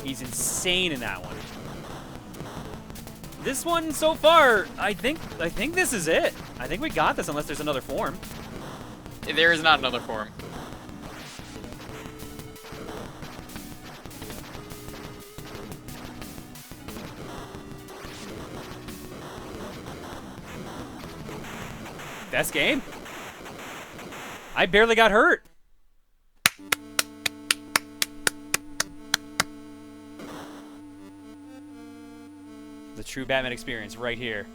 [SPEAKER 2] He's insane in that one. This one, so far, I think this is it. I think we got this, unless there's another form.
[SPEAKER 1] There is not another form.
[SPEAKER 2] Best game? I barely got hurt. The true Batman experience right here.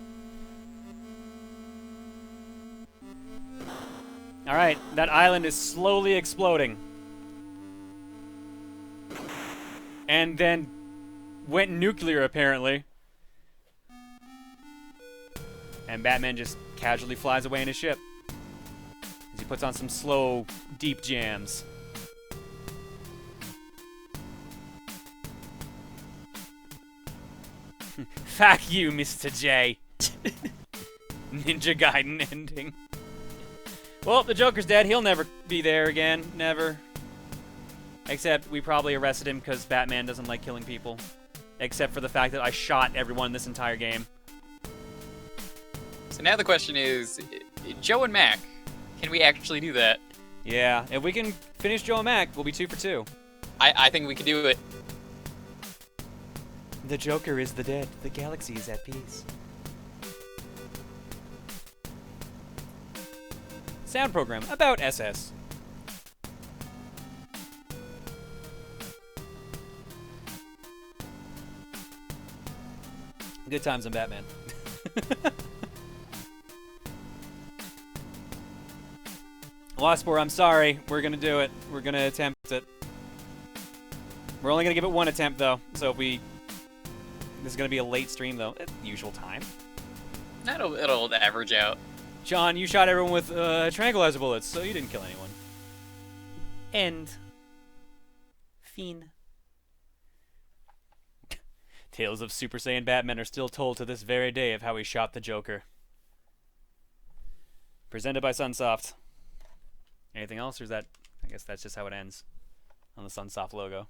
[SPEAKER 2] Alright, that island is slowly exploding. And then went nuclear, apparently. And Batman just casually flies away in his ship as he puts on some slow, deep jams. Fuck you, Mr. J. Ninja Gaiden ending. Well, the Joker's dead. He'll never be there again. Never. Except we probably arrested him because Batman doesn't like killing people. except for the fact that I shot everyone this entire game.
[SPEAKER 1] So now the question is, Joe and Mac, can we actually do that?
[SPEAKER 2] Yeah, if we can finish Joe and Mac, we'll be 2 for 2.
[SPEAKER 1] I think we can do it.
[SPEAKER 2] The Joker is the dead. The galaxy is at peace. Sound program about SS. Good times on Batman. Waspor, I'm sorry. We're gonna do it. We're gonna attempt it. We're only gonna give it 1 attempt though, so if we... This is gonna be a late stream though. At the usual time.
[SPEAKER 1] It'll average out.
[SPEAKER 2] John, you shot everyone with tranquilizer bullets, so you didn't kill anyone. End. Fiend. Tales of Super Saiyan Batman are still told to this very day of how he shot the Joker. Presented by Sunsoft. Anything else, or is that... I guess that's just how it ends on the Sunsoft logo.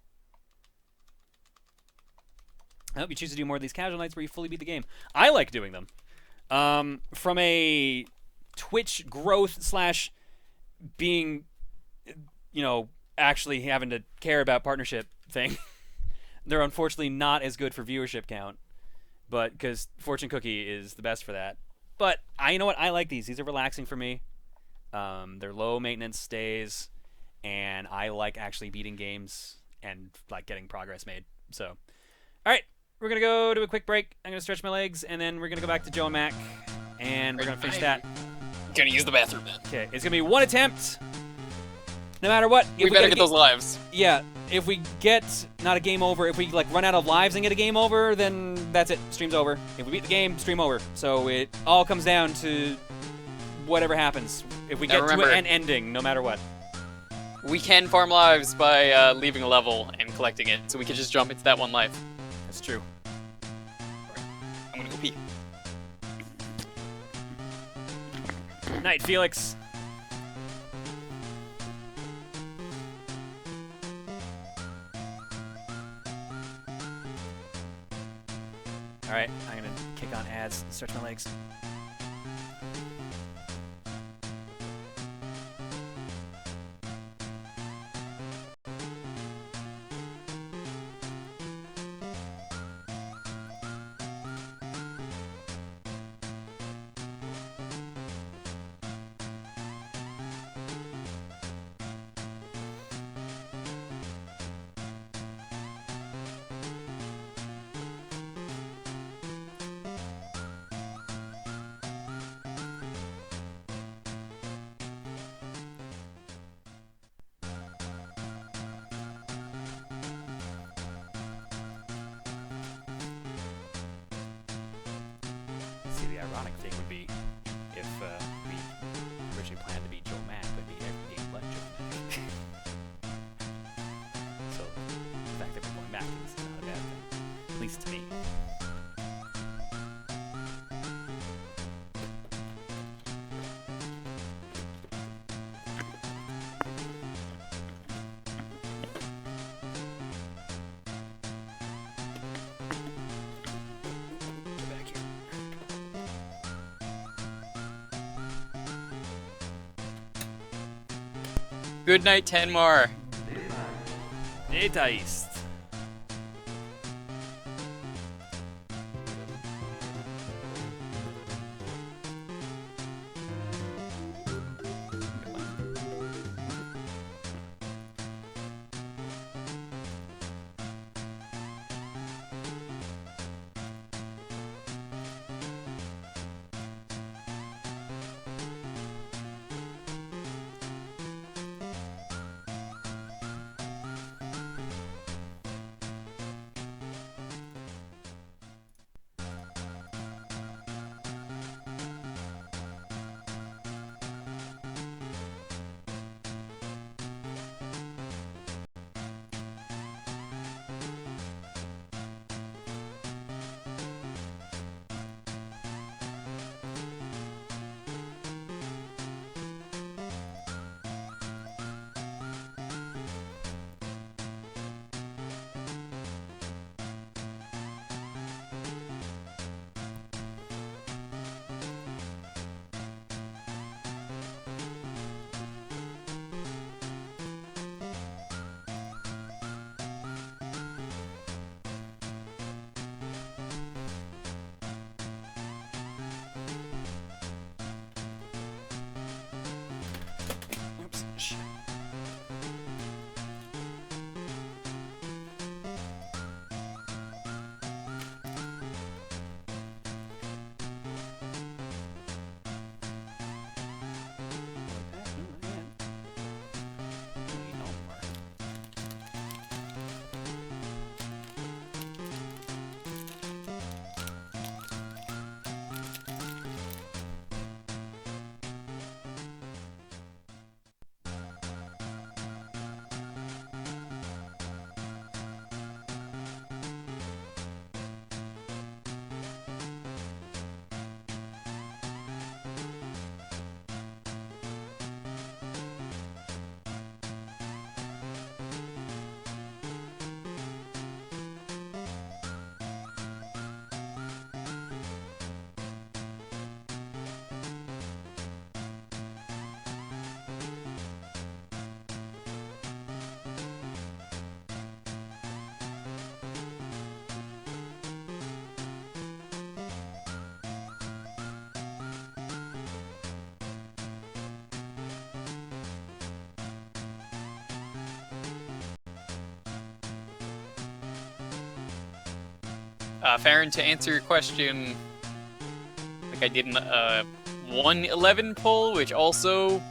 [SPEAKER 2] I hope you choose to do more of these casual nights where you fully beat the game. I like doing them. From a Twitch growth slash being, you know, actually having to care about partnership thing, they're unfortunately not as good for viewership count, but because Fortune Cookie is the best for that. But you know what? I like these. These are relaxing for me. They're low maintenance stays, and I like actually beating games and like getting progress made. So, all right. We're going to go to a quick break. I'm going to stretch my legs, and then we're going to go back to Joe and Mac, and we're going to finish that.
[SPEAKER 1] Gonna use the bathroom then.
[SPEAKER 2] Okay, it's going to be 1 attempt, no matter what.
[SPEAKER 1] We better get those lives.
[SPEAKER 2] Yeah, if we get not a game over, if we like run out of lives and get a game over, then that's it. Stream's over. If we beat the game, stream over. So it all comes down to whatever happens. If we get to an ending, no matter what.
[SPEAKER 1] We can farm lives by leaving a level and collecting it, so we can just jump into that 1 life.
[SPEAKER 2] That's true.
[SPEAKER 1] I'm gonna go pee.
[SPEAKER 2] Night, Felix. Alright, I'm gonna kick on ads and stretch my legs. See, the ironic thing would be if we originally planned to beat Joe Mac, would be every game but Joe Mac. So the fact that we're going back to this is not a bad thing, at least to me.
[SPEAKER 1] Good night, Tenmar.
[SPEAKER 2] Data East.
[SPEAKER 1] Farron, to answer your question, like I did a 111 pull, which also,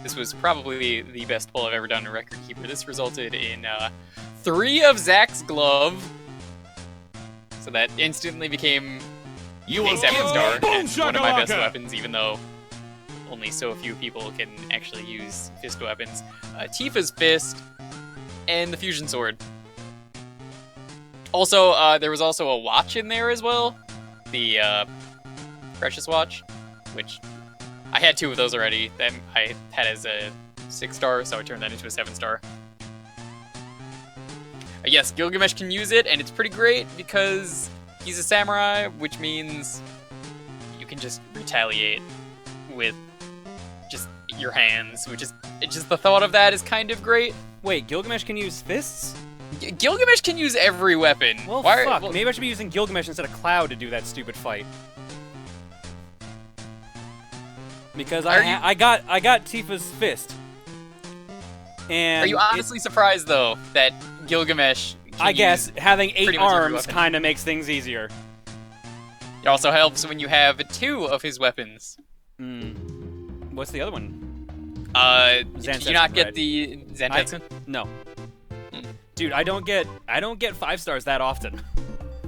[SPEAKER 1] this was probably the best pull I've ever done in Record Keeper. This resulted in 3 of Zach's glove, so that instantly became a 7-star and one of my best weapons, even though only so few people can actually use fist weapons. Tifa's fist, and the fusion sword. Also, there was also a watch in there as well, the Precious Watch, which I had 2 of those already. That I had as a 6-star, so I turned that into a 7-star. Yes, Gilgamesh can use it, and it's pretty great because he's a samurai, which means you can just retaliate with just your hands, which is just the thought of that is kind of great.
[SPEAKER 2] Wait, Gilgamesh can use fists?
[SPEAKER 1] Gilgamesh can use every weapon.
[SPEAKER 2] Well, fuck. Maybe I should be using Gilgamesh instead of Cloud to do that stupid fight. Because I got Tifa's fist. And
[SPEAKER 1] are you honestly surprised though that Gilgamesh can
[SPEAKER 2] I guess having 8 arms
[SPEAKER 1] kind
[SPEAKER 2] kind of makes things easier.
[SPEAKER 1] It also helps when you have 2 of his weapons.
[SPEAKER 2] What's the other one?
[SPEAKER 1] Did you not get the Zantetsu?
[SPEAKER 2] No. Dude, I don't get 5 stars that often.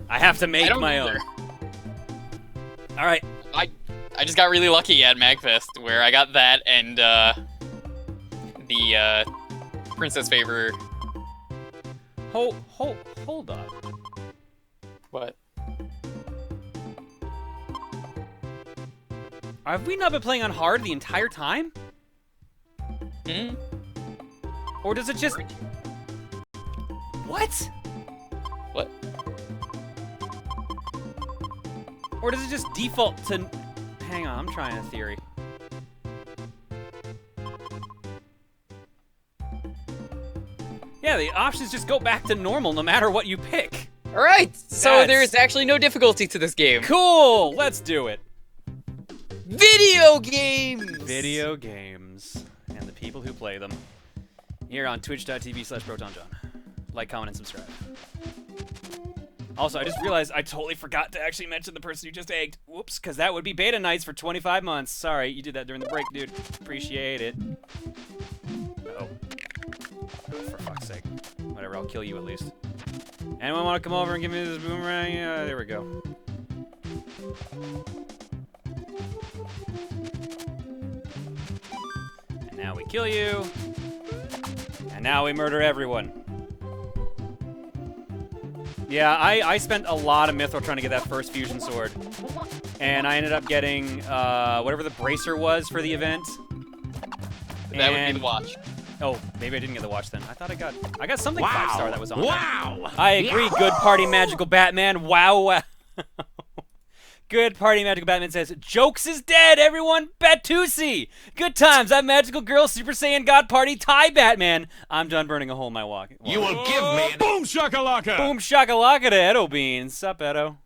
[SPEAKER 2] I have to make my own. All right.
[SPEAKER 1] I just got really lucky at MagFest where I got that and the Princess Favor.
[SPEAKER 2] Hold on.
[SPEAKER 1] What?
[SPEAKER 2] Have we not been playing on hard the entire time? Or does it just... What?
[SPEAKER 1] What?
[SPEAKER 2] Or does it just default to... Hang on, I'm trying a theory. Yeah, the options just go back to normal no matter what you pick.
[SPEAKER 1] Alright, so there's actually no difficulty to this game.
[SPEAKER 2] Cool, let's do it.
[SPEAKER 1] Video games!
[SPEAKER 2] Video games. And the people who play them. Here on twitch.tv/ProtonJohn. Like, comment, and subscribe. Also, I just realized I totally forgot to actually mention the person who just egged. Whoops, because that would be Beta Nights for 25 months. Sorry, you did that during the break, dude. Appreciate it. Uh-oh. Oh, for fuck's sake. Whatever, I'll kill you at least. Anyone want to come over and give me this boomerang? There we go. And now we kill you. And now we murder everyone. Yeah, I spent a lot of Mithril trying to get that first fusion sword. And I ended up getting whatever the bracer was for the event.
[SPEAKER 1] That would be the watch.
[SPEAKER 2] Oh, maybe I didn't get the watch then. I thought I got something 5-star that was on
[SPEAKER 3] Wow!
[SPEAKER 2] there. I agree, good party magical Batman. Wow. Good party magical Batman says, Jokes is dead, everyone. Batusi. Good times. I'm magical girl, Super Saiyan God Party, Thai Batman. I'm done burning a hole in my walk.
[SPEAKER 3] You will give me boom shakalaka.
[SPEAKER 2] Boom shakalaka to Edo Beans. Sup, Edo?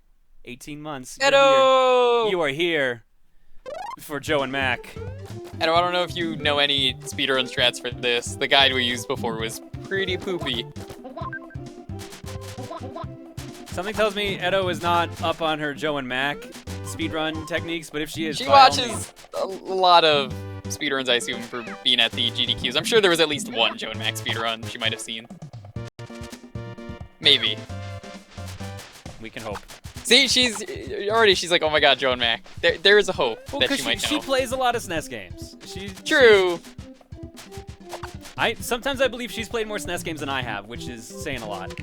[SPEAKER 2] 18 months.
[SPEAKER 1] Edo!
[SPEAKER 2] You are here for Joe and Mac.
[SPEAKER 1] Edo, I don't know if you know any speedrun strats for this. The guide we used before was pretty poopy.
[SPEAKER 2] Something tells me Edo is not up on her Joe and Mac speedrun techniques, but if she is,
[SPEAKER 1] she watches a lot of speedruns, I assume, for being at the GDQs. I'm sure there was at least one Joe and Mac speedrun she might have seen. Maybe.
[SPEAKER 2] We can hope.
[SPEAKER 1] See, she's like, oh my god, Joe and Mac. There is a hope that she might know.
[SPEAKER 2] She plays a lot of SNES games.
[SPEAKER 1] True.
[SPEAKER 2] Sometimes I believe she's played more SNES games than I have, which is saying a lot.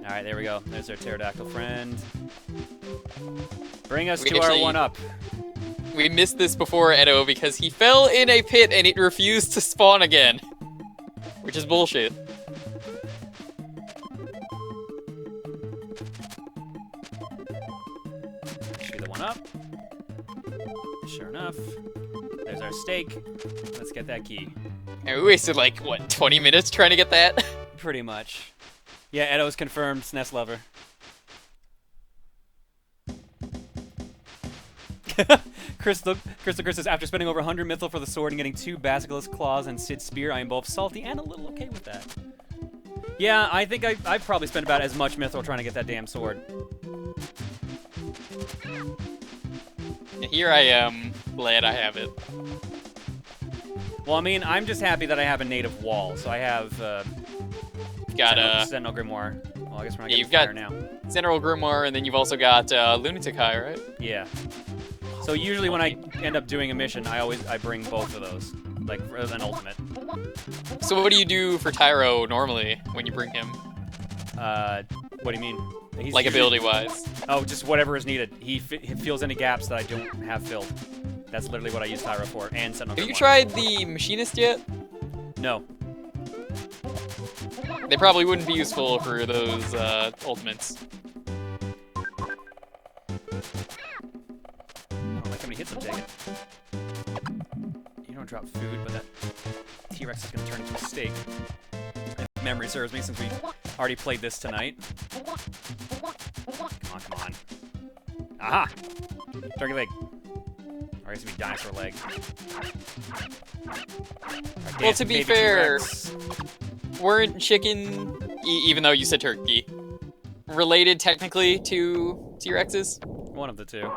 [SPEAKER 2] Alright, there we go. There's our pterodactyl friend. Bring us to our 1-up.
[SPEAKER 1] We missed this before, Edo, because he fell in a pit and it refused to spawn again. Which is bullshit.
[SPEAKER 2] Should be the 1-up. Sure enough. There's our stake. Let's get that key.
[SPEAKER 1] And we wasted, like, what, 20 minutes trying to get that?
[SPEAKER 2] Pretty much. Yeah, Edo's confirmed SNES lover. Crystal Chris says, after spending over 100 Mithril for the sword and getting 2 Basilisk Claws and Sid's Spear, I am both salty and a little okay with that. Yeah, I think I've probably spent about as much mithril trying to get that damn sword.
[SPEAKER 1] Here I am, glad I have it.
[SPEAKER 2] Well, I mean, I'm just happy that I have a native wall, so I have
[SPEAKER 1] Got
[SPEAKER 2] Sentinel Grimoire. Well, I guess we're not
[SPEAKER 1] yeah,
[SPEAKER 2] getting
[SPEAKER 1] you've got
[SPEAKER 2] fire now.
[SPEAKER 1] General Grimoire, and then you've also got Lunatic Eye, right?
[SPEAKER 2] Yeah. So usually when I end up doing a mission, I bring both of those, like for an ultimate.
[SPEAKER 1] So what do you do for Tyro normally when you bring him?
[SPEAKER 2] What do you mean? He's
[SPEAKER 1] Like
[SPEAKER 2] usually-
[SPEAKER 1] ability-wise?
[SPEAKER 2] Oh, just whatever is needed. He fills any gaps that I don't have filled. That's literally what I use Tyro for, and Sentinel
[SPEAKER 1] Have you
[SPEAKER 2] Grimoire.
[SPEAKER 1] tried the Machinist yet?
[SPEAKER 2] No.
[SPEAKER 1] They probably wouldn't be useful for those ultimates.
[SPEAKER 2] I don't like how many hits I'm taking. You don't drop food, but that T-Rex is going to turn into a steak. If memory serves me, since we already played this tonight. Come on. Aha! Turkey leg. Or I guess it'd be dinosaur leg.
[SPEAKER 1] Well, to be fair, weren't chicken, even though you said turkey, related technically to T-Rexes?
[SPEAKER 2] One of the two.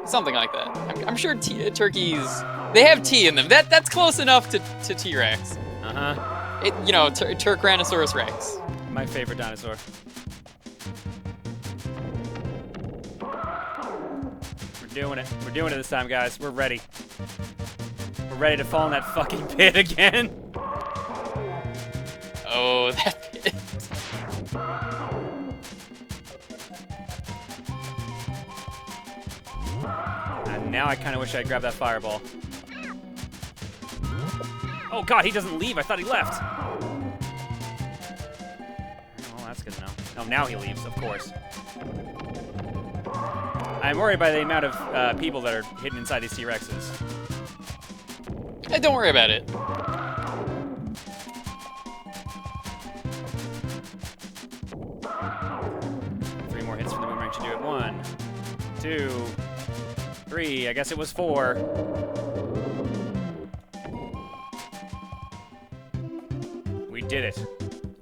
[SPEAKER 1] Something like that. I'm sure turkeys, they have T in them. That's close enough to T-Rex.
[SPEAKER 2] Uh-huh.
[SPEAKER 1] You know, Tyrannosaurus Rex.
[SPEAKER 2] My favorite dinosaur. We're doing it. We're doing it this time, guys. We're ready. We're ready to fall in that fucking pit again.
[SPEAKER 1] Oh, that pit.
[SPEAKER 2] And now I kind of wish I'd grabbed that fireball. Oh god, he doesn't leave. I thought he left. Well, that's good to know. Oh, now he leaves, of course. I'm worried by the amount of people that are hidden inside these T-Rexes.
[SPEAKER 1] Hey, don't worry about it.
[SPEAKER 2] 3 more hits from the boomerang should do it. 1, 2, 3. I guess it was 4. We did it.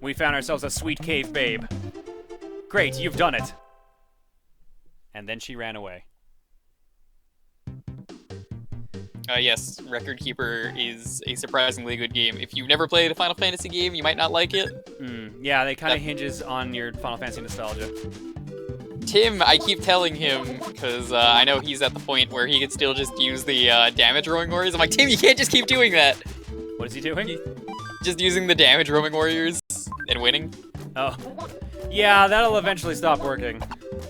[SPEAKER 2] We found ourselves a sweet cave babe. Great, you've done it. And then she ran away.
[SPEAKER 1] Yes, Record Keeper is a surprisingly good game. If you've never played a Final Fantasy game, you might not like it.
[SPEAKER 2] Yeah, they kind of hinges on your Final Fantasy nostalgia.
[SPEAKER 1] Tim, I keep telling him, because I know he's at the point where he could still just use the damage roaming warriors. I'm like, Tim, you can't just keep doing that.
[SPEAKER 2] What is he doing?
[SPEAKER 1] Just using the damage roaming warriors and winning.
[SPEAKER 2] Oh. Yeah, that'll eventually stop working.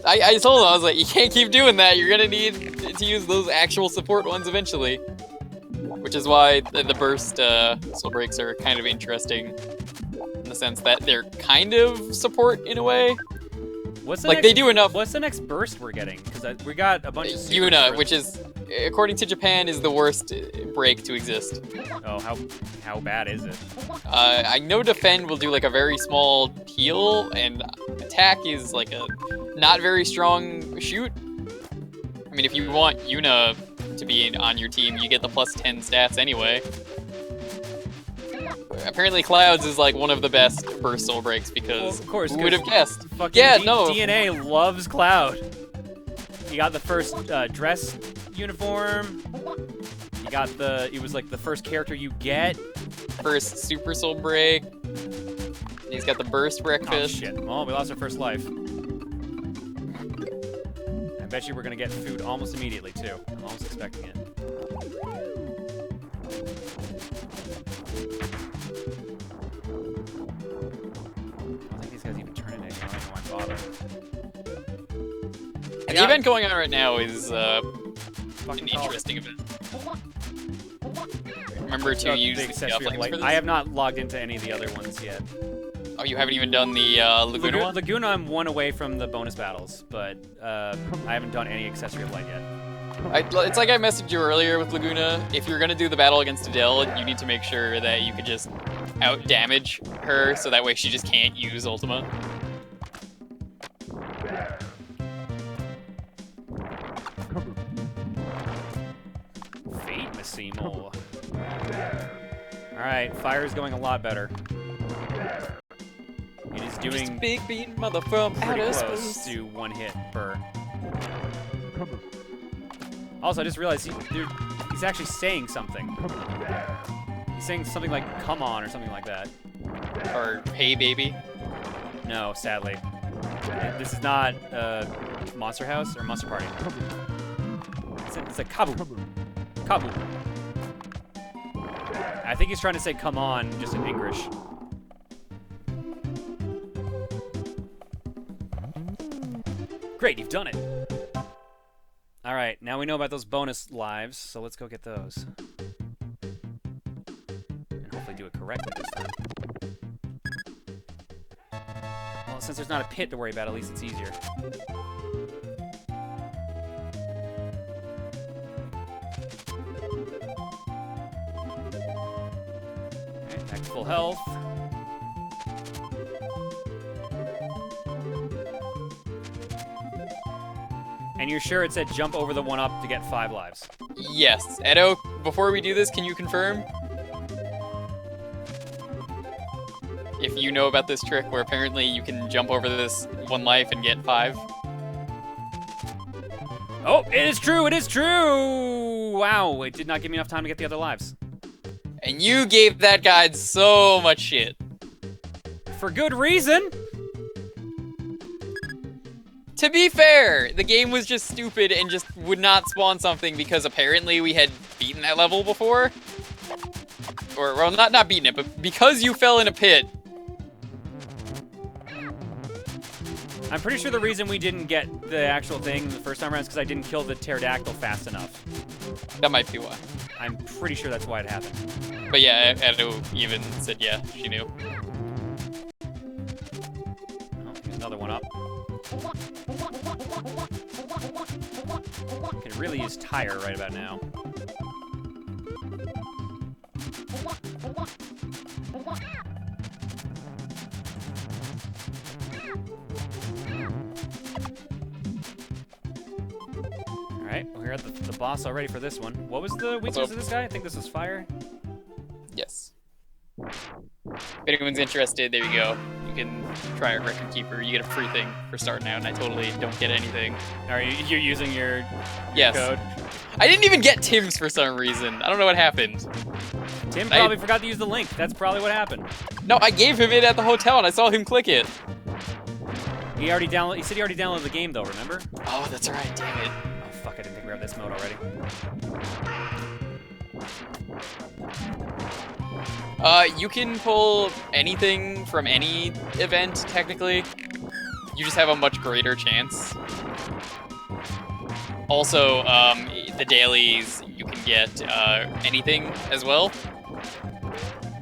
[SPEAKER 1] I told him, I was like, you can't keep doing that. You're gonna need to use those actual support ones eventually. Which is why the burst soul breaks are kind of interesting. In the sense that they're kind of support in a way.
[SPEAKER 2] What's the
[SPEAKER 1] like,
[SPEAKER 2] next,
[SPEAKER 1] they do enough.
[SPEAKER 2] What's the next burst we're getting? Because we got a bunch of super
[SPEAKER 1] Yuna,
[SPEAKER 2] bursts.
[SPEAKER 1] which is, according to Japan, is the worst break to exist.
[SPEAKER 2] Oh, how bad is it?
[SPEAKER 1] I know defend will do like a very small heal, and attack is like a not very strong shoot. I mean, if you want Yuna to be on your team, you get the plus 10 stats anyway. Apparently Clouds is like one of the best burst soul breaks because
[SPEAKER 2] Well, of course,
[SPEAKER 1] who would have guessed?
[SPEAKER 2] Fucking
[SPEAKER 1] Yeah, no.
[SPEAKER 2] DNA loves Cloud. You got the first dress uniform. You got it was like the first character you get.
[SPEAKER 1] First super soul break. He's got the burst
[SPEAKER 2] Oh
[SPEAKER 1] breakfast.
[SPEAKER 2] shit. Well, we lost our first life. I bet you we're gonna get food almost immediately too. I'm almost expecting it. I don't think these guys even turn into anything. I don't know why bother.
[SPEAKER 1] The event going on right now is an
[SPEAKER 2] Fucking call.
[SPEAKER 1] interesting event. Remember to use the
[SPEAKER 2] accessory of
[SPEAKER 1] flames
[SPEAKER 2] light.
[SPEAKER 1] for this?
[SPEAKER 2] I have not logged into any of the other ones yet.
[SPEAKER 1] Oh, you haven't even done the Laguna one?
[SPEAKER 2] Laguna, I'm 1 away from the bonus battles, but I haven't done any accessory of light yet.
[SPEAKER 1] It's like I messaged you earlier with Laguna. If you're gonna do the battle against Adele, you need to make sure that you could just out-damage her, so that way she just can't use Ultima.
[SPEAKER 2] Fate Massimo. Alright, fire is going a lot better. He's doing
[SPEAKER 1] big bean mother from
[SPEAKER 2] pretty
[SPEAKER 1] outer
[SPEAKER 2] close
[SPEAKER 1] space.
[SPEAKER 2] to 1 hit per. Also, I just realized he's actually saying something. He's saying something like "come on" or something like that.
[SPEAKER 1] Or hey baby.
[SPEAKER 2] No, sadly. This is not Monster House or Monster Party. It's a Kabu. Kabu. I think he's trying to say "come on" just in English. Great, you've done it. All right, now we know about those bonus lives, so let's go get those. And hopefully do it correctly this time. Well, since there's not a pit to worry about, at least it's easier. Alright, back to full health. And you're sure it said jump over the 1-up to get 5 lives?
[SPEAKER 1] Yes. Edo, before we do this, can you confirm? If you know about this trick where apparently you can jump over this 1 life and get 5.
[SPEAKER 2] Oh, it is true! It is true! Wow, it did not give me enough time to get the other lives.
[SPEAKER 1] And you gave that guide so much shit.
[SPEAKER 2] For good reason!
[SPEAKER 1] To be fair, the game was just stupid and just would not spawn something because apparently we had beaten that level before. Or, well, not beaten it, but because you fell in a pit.
[SPEAKER 2] I'm pretty sure the reason we didn't get the actual thing the first time around is because I didn't kill the pterodactyl fast enough.
[SPEAKER 1] That might be why.
[SPEAKER 2] I'm pretty sure that's why it happened.
[SPEAKER 1] But yeah, Edo even said yeah, she knew.
[SPEAKER 2] Oh, here's another 1-up. Can really use tire right about now. Alright, well, we're at the boss already for this one. What was the weakness of this guy? I think this was fire.
[SPEAKER 1] Yes. If anyone's interested, there you go. You can try a Record Keeper. You get a free thing for starting out, and I totally don't get anything.
[SPEAKER 2] Are you using your
[SPEAKER 1] Yes.
[SPEAKER 2] code?
[SPEAKER 1] I didn't even get Tim's for some reason. I don't know what happened.
[SPEAKER 2] Tim probably forgot to use the link. That's probably what happened.
[SPEAKER 1] No, I gave him it at the hotel, and I saw him click it.
[SPEAKER 2] He said he already downloaded the game, though, remember?
[SPEAKER 1] Oh, that's right. Damn it.
[SPEAKER 2] Oh, fuck, I didn't think we were at this mode already.
[SPEAKER 1] You can pull anything from any event, technically. You just have a much greater chance. Also, the dailies, you can get anything as well.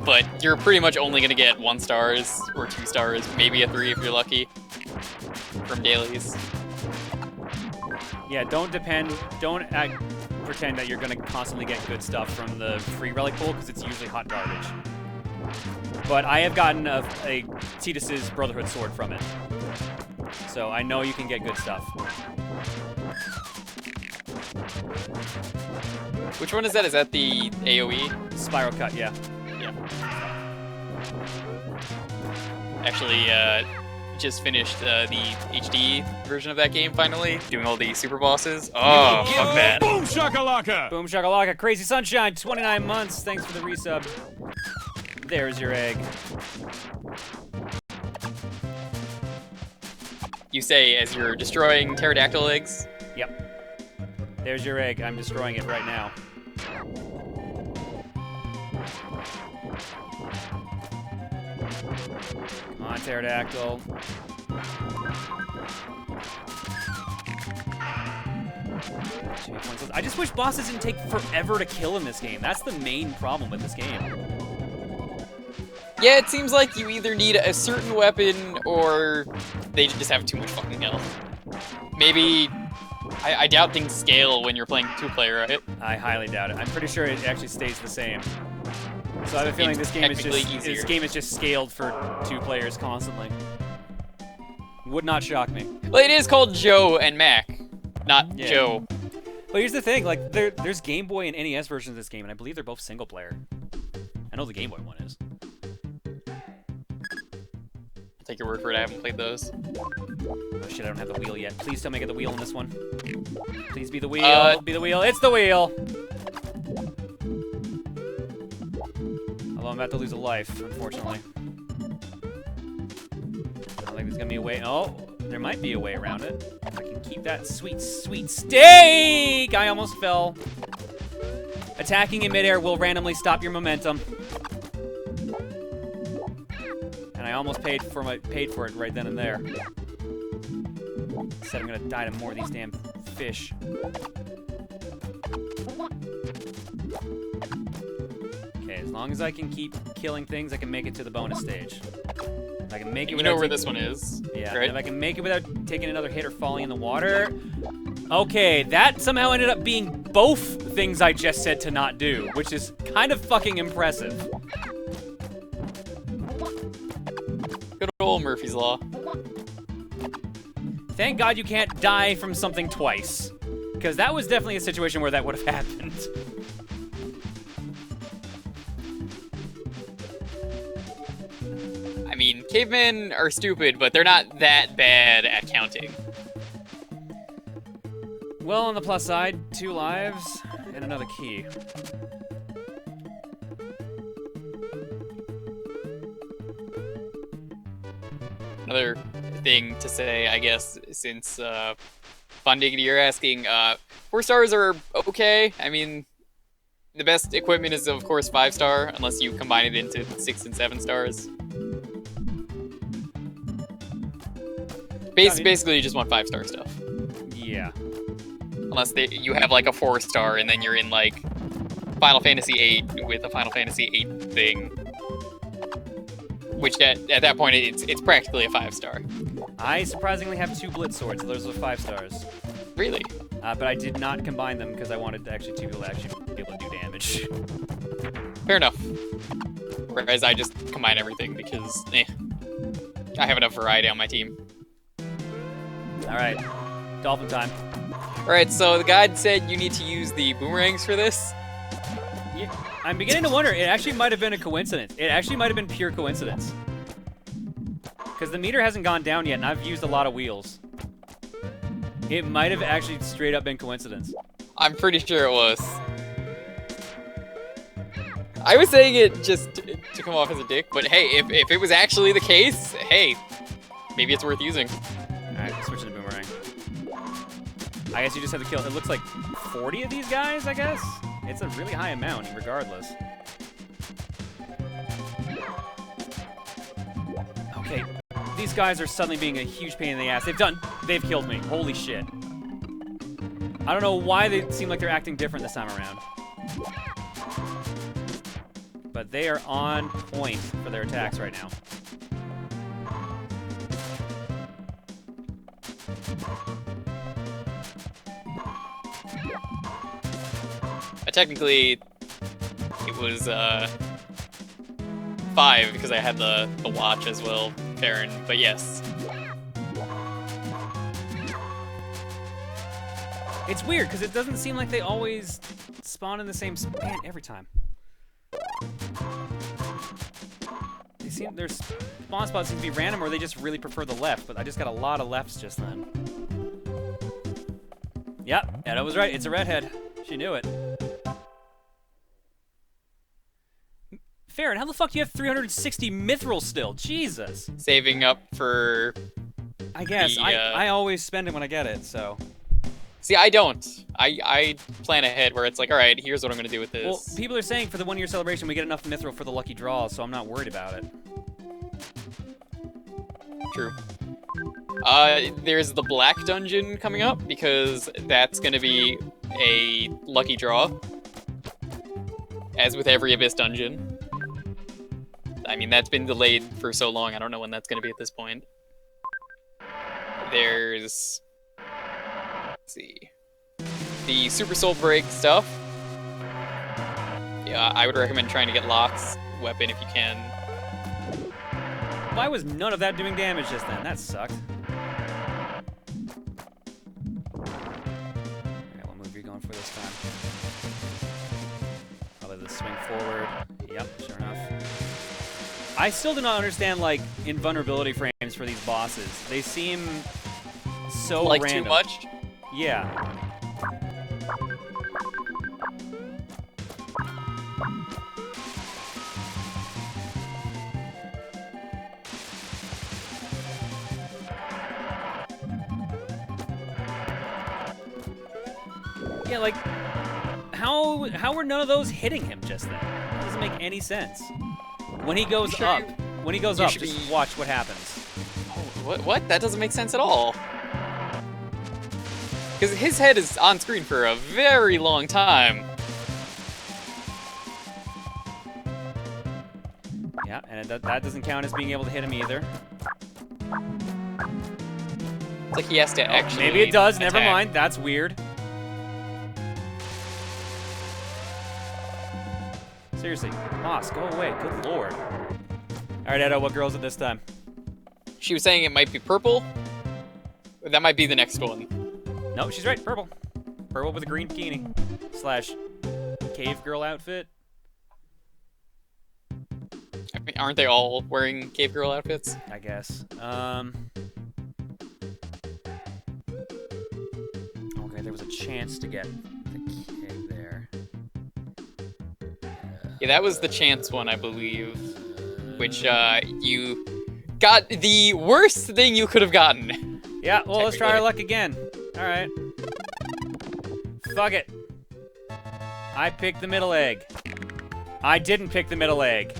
[SPEAKER 1] But you're pretty much only going to get 1 stars or 2 stars, maybe a 3 if you're lucky, from dailies.
[SPEAKER 2] Yeah, don't pretend that you're gonna constantly get good stuff from the free relic pool, because it's usually hot garbage. But I have gotten a Tidus's Brotherhood sword from it. So I know you can get good stuff.
[SPEAKER 1] Which one is that? Is that the AoE?
[SPEAKER 2] Spiral cut, yeah.
[SPEAKER 1] Yeah. Actually, just finished the HD version of that game finally, doing all the super bosses. Oh, fuck that.
[SPEAKER 3] Boom shakalaka!
[SPEAKER 2] Boom shakalaka, Crazy Sunshine, 29 months. Thanks for the resub. There's your egg.
[SPEAKER 1] You say as you're destroying pterodactyl eggs?
[SPEAKER 2] Yep. There's your egg. I'm destroying it right now. Come on, pterodactyl. I just wish bosses didn't take forever to kill in this game. That's the main problem with this game.
[SPEAKER 1] Yeah, it seems like you either need a certain weapon or they just have too much fucking health. Maybe... I doubt things scale when you're playing 2-player, right?
[SPEAKER 2] I highly doubt it. I'm pretty sure it actually stays the same. So I have a feeling this game is just scaled for 2 players constantly. Would not shock me.
[SPEAKER 1] Well, it is called Joe and Mac, not
[SPEAKER 2] Yeah.
[SPEAKER 1] Joe.
[SPEAKER 2] But here's the thing, like there's Game Boy and NES versions of this game, and I believe they're both single player. I know the Game Boy one is.
[SPEAKER 1] I'll take your word for it. I haven't played those.
[SPEAKER 2] Oh shit, I don't have the wheel yet. Please don't make it the wheel in this one. Please be the wheel. Be the wheel. It's the wheel! Although I'm about to lose a life, unfortunately. I don't think there's gonna be a way. Oh, there might be a way around it. If I can keep that sweet, sweet steak! I almost fell. Attacking in midair will randomly stop your momentum. And I almost paid for it right then and there. Instead, I'm gonna die to more of these damn fish. Okay, as long as I can keep killing things, I can make it to the bonus stage. If I can make it
[SPEAKER 1] You
[SPEAKER 2] without
[SPEAKER 1] know where this one is,
[SPEAKER 2] yeah,
[SPEAKER 1] right?
[SPEAKER 2] if I can make it without taking another hit or falling in the water. Okay, that somehow ended up being both things I just said to not do, which is kind of fucking impressive.
[SPEAKER 1] Good old Murphy's Law.
[SPEAKER 2] Thank God you can't die from something twice, because that was definitely a situation where that would have happened.
[SPEAKER 1] I mean, cavemen are stupid, but they're not that bad at counting.
[SPEAKER 2] Well, on the plus side, 2 lives and another key.
[SPEAKER 1] Another thing to say, I guess, since Fun Diggity, you're asking, 4 stars are okay. I mean, the best equipment is, of course, 5-star, unless you combine it into 6 and 7 stars. Basically, you just want 5-star stuff.
[SPEAKER 2] Yeah.
[SPEAKER 1] Unless you have like a 4-star, and then you're in like Final Fantasy VIII with a Final Fantasy VIII thing. Which at that point, it's practically a 5-star.
[SPEAKER 2] I surprisingly have 2 Blitz swords, so those are 5 stars.
[SPEAKER 1] Really?
[SPEAKER 2] But I did not combine them because I wanted actually 2 people to actually be able to do damage.
[SPEAKER 1] Fair enough. Whereas I just combine everything because, I have enough variety on my team.
[SPEAKER 2] Alright, dolphin time.
[SPEAKER 1] Alright, so the guide said you need to use the boomerangs for this.
[SPEAKER 2] Yeah, I'm beginning to wonder, it actually might have been a coincidence. It actually might have been pure coincidence. Because the meter hasn't gone down yet, and I've used a lot of wheels. It might have actually straight up been coincidence.
[SPEAKER 1] I'm pretty sure it was. I was saying it just to come off as a dick, but hey, if it was actually the case, hey, maybe it's worth using.
[SPEAKER 2] Alright, switching to boomerang. I guess you just have to kill, it looks like 40 of these guys, I guess? It's a really high amount, regardless. Okay, these guys are suddenly being a huge pain in the ass. They've killed me. Holy shit. I don't know why they seem like they're acting different this time around. But they are on point for their attacks right now.
[SPEAKER 1] Technically, it was 5 because I had the watch as well, Baron. But yes.
[SPEAKER 2] It's weird because it doesn't seem like they always spawn in the same span every time. They seem their spawn spots seem to be random, or they just really prefer the left. But I just got a lot of lefts just then. Yep, Edda was right. It's a redhead. She knew it. Farron, how the fuck do you have 360 mithril still? Jesus.
[SPEAKER 1] Saving up for...
[SPEAKER 2] I guess. I always spend it when I get it, so...
[SPEAKER 1] See, I don't. I plan ahead where it's like, alright, here's what I'm going to do with this.
[SPEAKER 2] Well, people are saying for the 1-year celebration we get enough mithril for the lucky draw, so I'm not worried about it.
[SPEAKER 1] True. There's the black dungeon coming up, because that's going to be a lucky draw. As with every Abyss dungeon. I mean, that's been delayed for so long, I don't know when that's going to be at this point. There's... Let's see. The Super Soul Break stuff. Yeah, I would recommend trying to get Locke's weapon if you can.
[SPEAKER 2] Why was none of that doing damage just then? That sucked. Alright, what move are you going for this time? Probably the swing forward. Yep, sure enough. I still do not understand, like, invulnerability frames for these bosses. They seem so
[SPEAKER 1] like
[SPEAKER 2] random.
[SPEAKER 1] too much?
[SPEAKER 2] Yeah. Yeah, like, how were none of those hitting him just then? That doesn't make any sense. When he goes
[SPEAKER 1] Sure
[SPEAKER 2] up,
[SPEAKER 1] you
[SPEAKER 2] just
[SPEAKER 1] should
[SPEAKER 2] watch what happens.
[SPEAKER 1] What? That doesn't make sense at all. Because his head is on screen for a very long time.
[SPEAKER 2] Yeah, and that doesn't count as being able to hit him either.
[SPEAKER 1] It's like he has to actually.
[SPEAKER 2] Maybe it does. Never
[SPEAKER 1] attack.
[SPEAKER 2] mind. That's weird. Seriously, boss, go away. Good lord. All right, Edo, what girl is it this time?
[SPEAKER 1] She was saying it might be purple. That might be the next one.
[SPEAKER 2] No, she's right. Purple. Purple with a green bikini / cave girl outfit.
[SPEAKER 1] I mean, aren't they all wearing cave girl outfits?
[SPEAKER 2] I guess. Okay, there was a chance to get the cave there.
[SPEAKER 1] Yeah, that was the chance one, I believe. Which, you got the worst thing you could have gotten.
[SPEAKER 2] Yeah, well, let's try our luck again. All right. Fuck it. I picked the middle egg. I didn't pick the middle egg.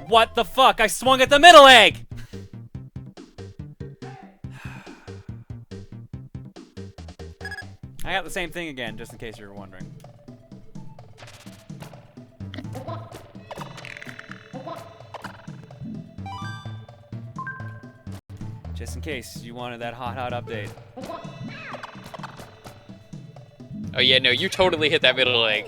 [SPEAKER 2] What the fuck? I swung at the middle egg! I got the same thing again, just in case you were wondering. Just in case you wanted that hot update.
[SPEAKER 1] Oh yeah, no, you totally hit that middle leg.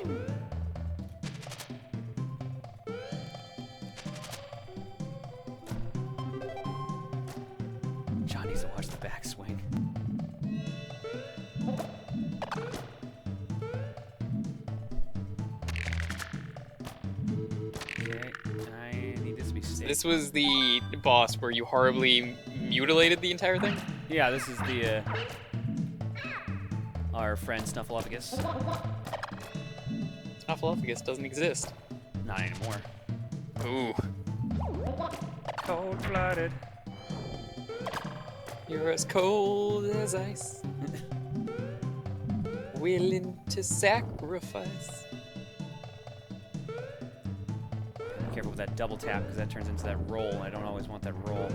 [SPEAKER 2] John needs to watch the backswing. Okay, I need this to be safe.
[SPEAKER 1] This was the boss where you horribly mutilated the entire thing?
[SPEAKER 2] Yeah, this is the, our friend Snuffleupagus.
[SPEAKER 1] Snuffleupagus doesn't exist.
[SPEAKER 2] Not anymore.
[SPEAKER 1] Ooh.
[SPEAKER 2] Cold-blooded.
[SPEAKER 1] You're as cold as ice. Willing to sacrifice.
[SPEAKER 2] Be careful with that double tap, because that turns into that roll, and I don't always want that roll.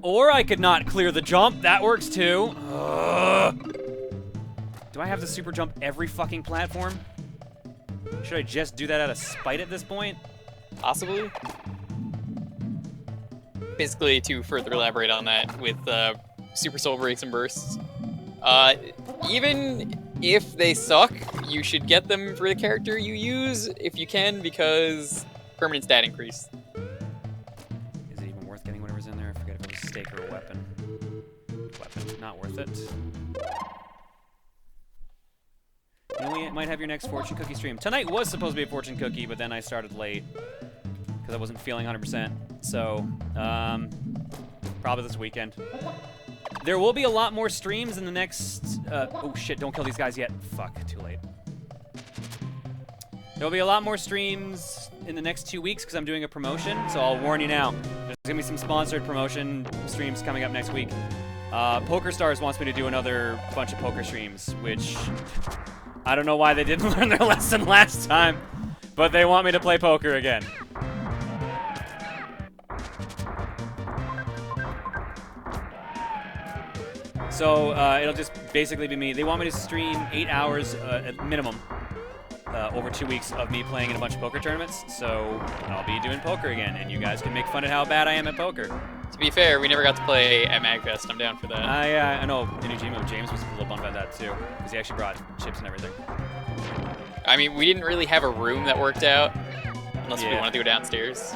[SPEAKER 2] Or I could not clear the jump. That works too. Ugh. Do I have to super jump every fucking platform? Should I just do that out of spite at this point?
[SPEAKER 1] Possibly. Basically, to further elaborate on that, with Super Soul Breaks and Bursts, even if they suck, you should get them for the character you use if you can, because permanent stat increase.
[SPEAKER 2] Is it even worth getting whatever's in there? I forget if it was a stake or a weapon. Weapon, not worth it. You know, we might have your next fortune cookie stream. Tonight was supposed to be a fortune cookie, but then I started late because I wasn't feeling 100%. So, probably this weekend. There will be a lot more streams in the next... oh shit, don't kill these guys yet. Fuck, too late. There'll be a lot more streams in the next 2 weeks because I'm doing a promotion, so I'll warn you now. There's gonna be some sponsored promotion streams coming up next week. PokerStars wants me to do another bunch of poker streams, which... I don't know why they didn't learn their lesson last time, but they want me to play poker again. So it'll just basically be me. They want me to stream 8 hours at minimum over 2 weeks of me playing in a bunch of poker tournaments. So I'll be doing poker again, and you guys can make fun of how bad I am at poker.
[SPEAKER 1] To be fair, we never got to play at MagFest. I'm down for that.
[SPEAKER 2] I know. James was a little bummed about that too, because he actually brought chips and everything.
[SPEAKER 1] I mean, we didn't really have a room that worked out, unless we wanted to go downstairs.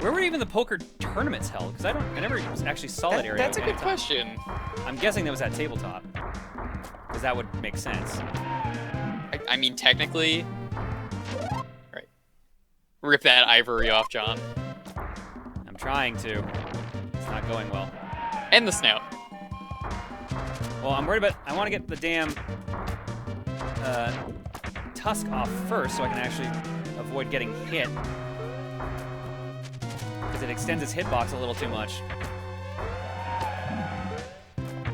[SPEAKER 2] Where were even the poker tournaments held? Because I never actually saw that area.
[SPEAKER 1] That's a good question.
[SPEAKER 2] I'm guessing that was at tabletop, because that would make sense.
[SPEAKER 1] I mean, technically, Rip that ivory off, John.
[SPEAKER 2] I'm trying to. It's not going well.
[SPEAKER 1] And the snout.
[SPEAKER 2] Well, I'm worried about... I want to get the damn tusk off first so I can actually avoid getting hit. Because it extends its hitbox a little too much.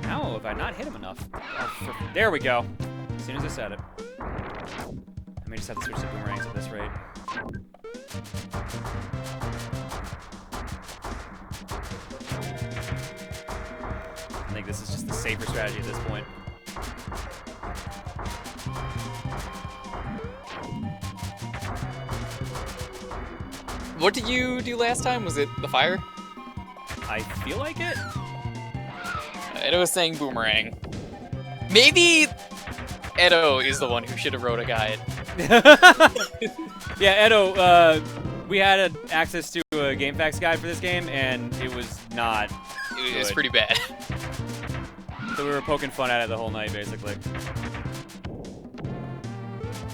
[SPEAKER 2] How have I not hit him enough? Oh, there we go. As soon as I said it. I may just have to switch to boomerangs at this rate. I think this is just the safer strategy at this point.
[SPEAKER 1] What did you do last time? Was it the fire?
[SPEAKER 2] I feel like it?
[SPEAKER 1] Edo was saying boomerang. Maybe Edo is the one who should have wrote a guide.
[SPEAKER 2] Yeah, Edo, we had access to a GameFAQs guide for this game, and it was not
[SPEAKER 1] It was
[SPEAKER 2] good.
[SPEAKER 1] pretty bad.
[SPEAKER 2] So we were poking fun at it the whole night, basically.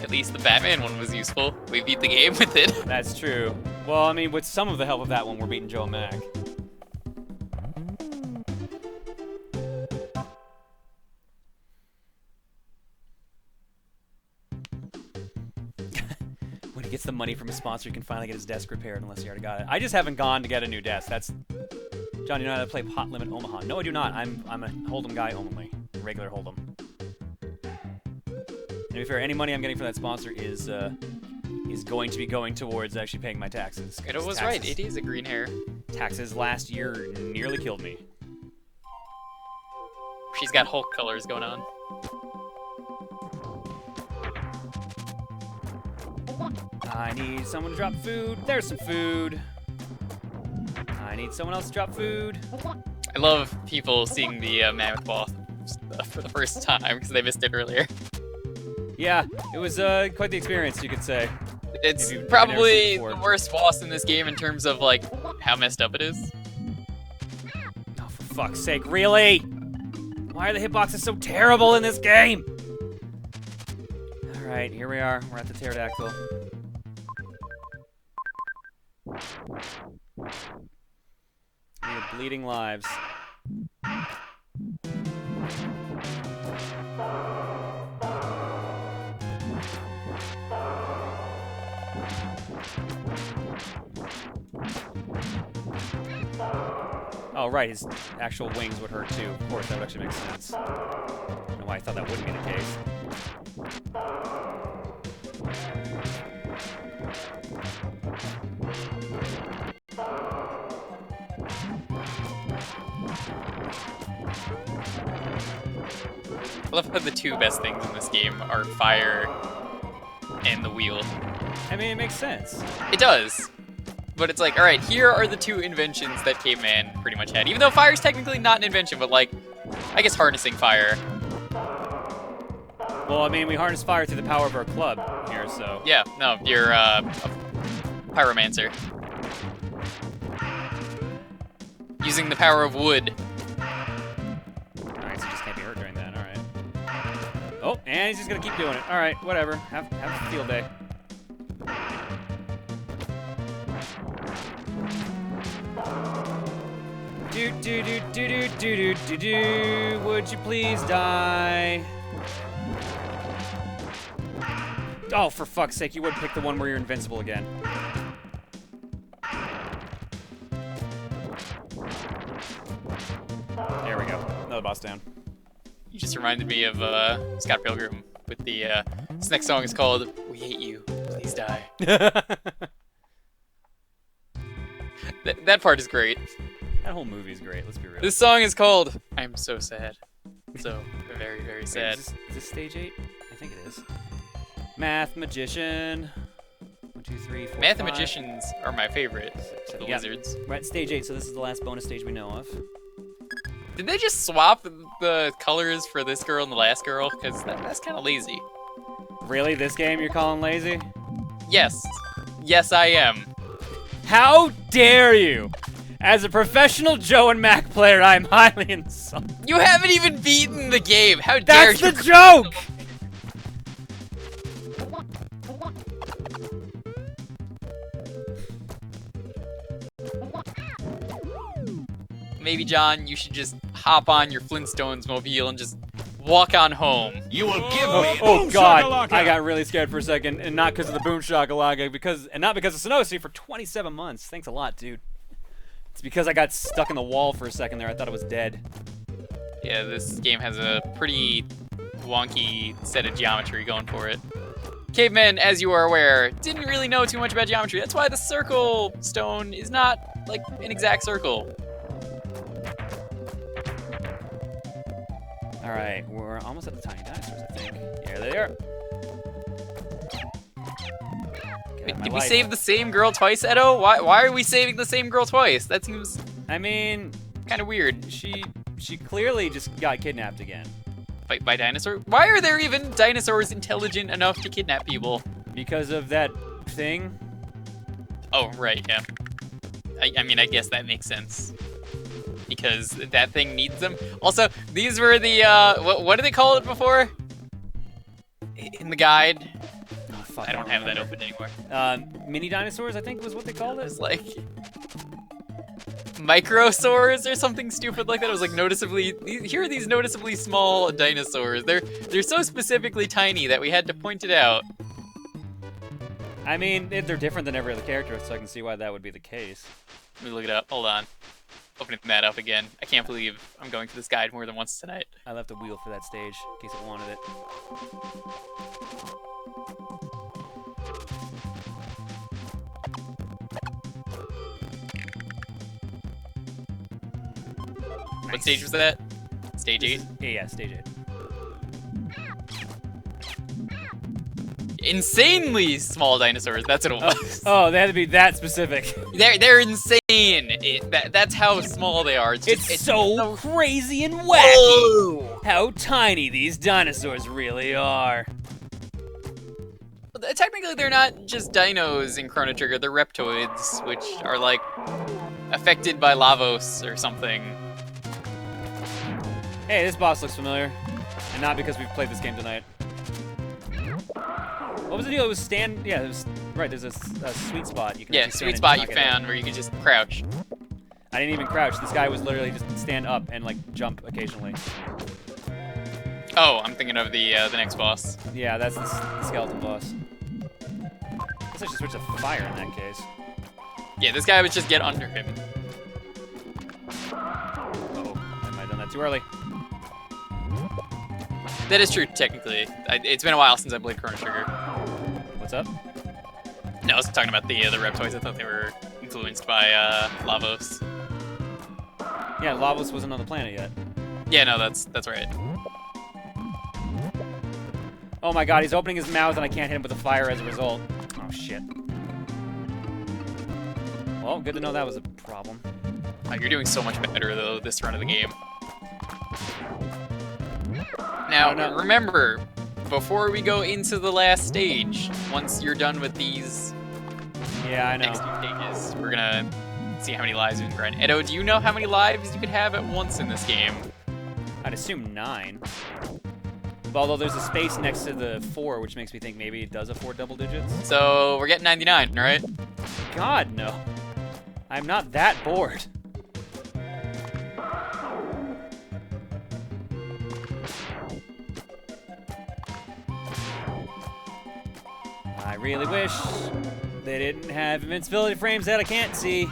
[SPEAKER 1] At least the Batman one was useful. We beat the game with it.
[SPEAKER 2] That's true. Well, I mean, with some of the help of that one, we're beating Joe and Mac. When he gets the money from his sponsor, he can finally get his desk repaired, unless he already got it. I just haven't gone to get a new desk. That's... John, you know how to play Hot Limit Omaha? No, I do not. I'm a Hold'em guy only. Regular Hold'em. And to be fair, any money I'm getting from that sponsor is going to be going towards actually paying my taxes.
[SPEAKER 1] Edo was right. It is a green hair.
[SPEAKER 2] Taxes last year nearly killed me.
[SPEAKER 1] She's got Hulk colors going on.
[SPEAKER 2] I need someone to drop food. There's some food. I need someone else to drop food.
[SPEAKER 1] I love people seeing the Mammoth Boss for the first time because they missed it earlier.
[SPEAKER 2] Yeah, it was quite the experience, you could say.
[SPEAKER 1] It's
[SPEAKER 2] If you've never
[SPEAKER 1] probably
[SPEAKER 2] seen it
[SPEAKER 1] the
[SPEAKER 2] before.
[SPEAKER 1] worst boss in this game in terms of like how messed up it is.
[SPEAKER 2] Oh, for fuck's sake, really? Why are the hitboxes so terrible in this game? Alright, here we are. We're at the pterodactyl. We have bleeding lives. Oh, right, his actual wings would hurt too. Of course, that would actually make sense. I don't know why I thought that wouldn't be the case.
[SPEAKER 1] I love how the two best things in this game are fire and the wheel.
[SPEAKER 2] I mean, it makes sense.
[SPEAKER 1] It does. But it's like, alright, here are the two inventions that Caveman pretty much had. Even though fire's technically not an invention, but like, I guess harnessing fire.
[SPEAKER 2] Well, I mean, we harness fire through the power of our club here, so...
[SPEAKER 1] Yeah, no, you're a pyromancer. Using the power of wood.
[SPEAKER 2] Alright, so he just can't be hurt during that, alright. Oh, and he's just gonna keep doing it. Alright, whatever. Have a field day. Do do do do do do do do do. Would you please die? Oh, for fuck's sake, you would pick the one where you're invincible again. There we go. Another boss down.
[SPEAKER 1] You just reminded me of Scott Pilgrim with the this next song is called "We Hate You, Please Die." That part is great.
[SPEAKER 2] That whole movie's great, let's be real.
[SPEAKER 1] This song is called "I'm So Sad," so very very
[SPEAKER 2] Wait,
[SPEAKER 1] sad.
[SPEAKER 2] is this stage 8? I think it is. Math Magician. 1, 2, 3, 4,
[SPEAKER 1] Math
[SPEAKER 2] 5.
[SPEAKER 1] Magicians are my favorite. The
[SPEAKER 2] Yeah.
[SPEAKER 1] lizards.
[SPEAKER 2] We're at stage 8, so this is the last bonus stage we know of.
[SPEAKER 1] Did they just swap the colors for this girl and the last girl? Because that's kind of lazy.
[SPEAKER 2] Really? This game you're calling lazy?
[SPEAKER 1] Yes. Yes, I am.
[SPEAKER 2] How dare you! As a professional Joe and Mac player, I'm highly insulted.
[SPEAKER 1] You haven't even beaten the game. How dare
[SPEAKER 2] That's
[SPEAKER 1] you?
[SPEAKER 2] the joke!
[SPEAKER 1] maybe, John, you should just hop on your Flintstones mobile and just walk on home.
[SPEAKER 3] You will give me
[SPEAKER 2] Oh
[SPEAKER 3] boom
[SPEAKER 2] God!
[SPEAKER 3] shakalaka.
[SPEAKER 2] I got really scared for a second, and not because of the boom shakalaka, and not because of Sonosi for 27 months. Thanks a lot, dude. It's because I got stuck in the wall for a second there. I thought I was dead.
[SPEAKER 1] Yeah, this game has a pretty wonky set of geometry going for it. Caveman, as you are aware, didn't really know too much about geometry. That's why the circle stone is not like an exact circle.
[SPEAKER 2] All right, we're almost at the tiny dinosaurs, I think. Here they are.
[SPEAKER 1] Wait, did we save the same girl twice, Edo? Why are we saving the same girl twice? That seems
[SPEAKER 2] I mean,
[SPEAKER 1] kind of weird.
[SPEAKER 2] she clearly just got kidnapped again.
[SPEAKER 1] By dinosaur? Why are there even dinosaurs intelligent enough to kidnap people?
[SPEAKER 2] Because of that thing.
[SPEAKER 1] Oh, right, yeah. I mean, I guess that makes sense. Because that thing needs them. Also, these were the, what did they call it before? In the guide?
[SPEAKER 2] Oh, fuck,
[SPEAKER 1] I don't have that open anymore.
[SPEAKER 2] Mini dinosaurs, I think was what they called it.
[SPEAKER 1] It's like microsaurs or something stupid like that. It was like noticeably. Here are these noticeably small dinosaurs. They're so specifically tiny that we had to point it out.
[SPEAKER 2] I mean, they're different than every other character, so I can see why that would be the case.
[SPEAKER 1] Let me look it up. Hold on. Opening that up again. I can't believe I'm going to this guide more than once tonight.
[SPEAKER 2] I left a wheel for that stage in case it wanted it.
[SPEAKER 1] What stage was that? Stage 8?
[SPEAKER 2] Yeah, stage 8.
[SPEAKER 1] Insanely small dinosaurs. That's what it was.
[SPEAKER 2] Oh, they had to be that specific.
[SPEAKER 1] They're insane. That's how small they are.
[SPEAKER 2] It's so crazy and wacky
[SPEAKER 1] Whoa.
[SPEAKER 2] how tiny these dinosaurs really are.
[SPEAKER 1] Technically, they're not just dinos in Chrono Trigger. They're reptoids, which are like affected by Lavos or something.
[SPEAKER 2] Hey, this boss looks familiar, and not because we've played this game tonight. What was the deal? It was yeah, it was, right, there's a sweet spot. You can
[SPEAKER 1] Yeah,
[SPEAKER 2] actually stand
[SPEAKER 1] sweet
[SPEAKER 2] and
[SPEAKER 1] spot
[SPEAKER 2] knock
[SPEAKER 1] you
[SPEAKER 2] it in.
[SPEAKER 1] found where you could just crouch.
[SPEAKER 2] I didn't even crouch. This guy was literally just stand up and like jump occasionally.
[SPEAKER 1] Oh, I'm thinking of the next boss.
[SPEAKER 2] Yeah, that's the skeleton boss. I guess I should switch to fire in that case.
[SPEAKER 1] Yeah, this guy would just get under him.
[SPEAKER 2] Oh, I might have done that too early.
[SPEAKER 1] That is true, technically. It's been a while since I played Chrono Trigger.
[SPEAKER 2] What's up?
[SPEAKER 1] No, I was talking about the reptoids. I thought they were influenced by Lavos.
[SPEAKER 2] Yeah, Lavos wasn't on the planet yet.
[SPEAKER 1] Yeah, no, that's right.
[SPEAKER 2] Oh my god, he's opening his mouth and I can't hit him with a fire as a result. Oh shit. Well, good to know that was a problem.
[SPEAKER 1] You're doing so much better, though, this run of the game. Now, remember, before we go into the last stage, once you're done with these
[SPEAKER 2] Yeah, I know.
[SPEAKER 1] next few stages, we're gonna see how many lives we can grind. Edo, do you know how many lives you could have at once in this game?
[SPEAKER 2] I'd assume 9. Although there's a space next to the 4, which makes me think maybe it does afford double digits.
[SPEAKER 1] So, we're getting 99, right?
[SPEAKER 2] God, no. I'm not that bored. I really wish they didn't have invincibility frames that I can't see,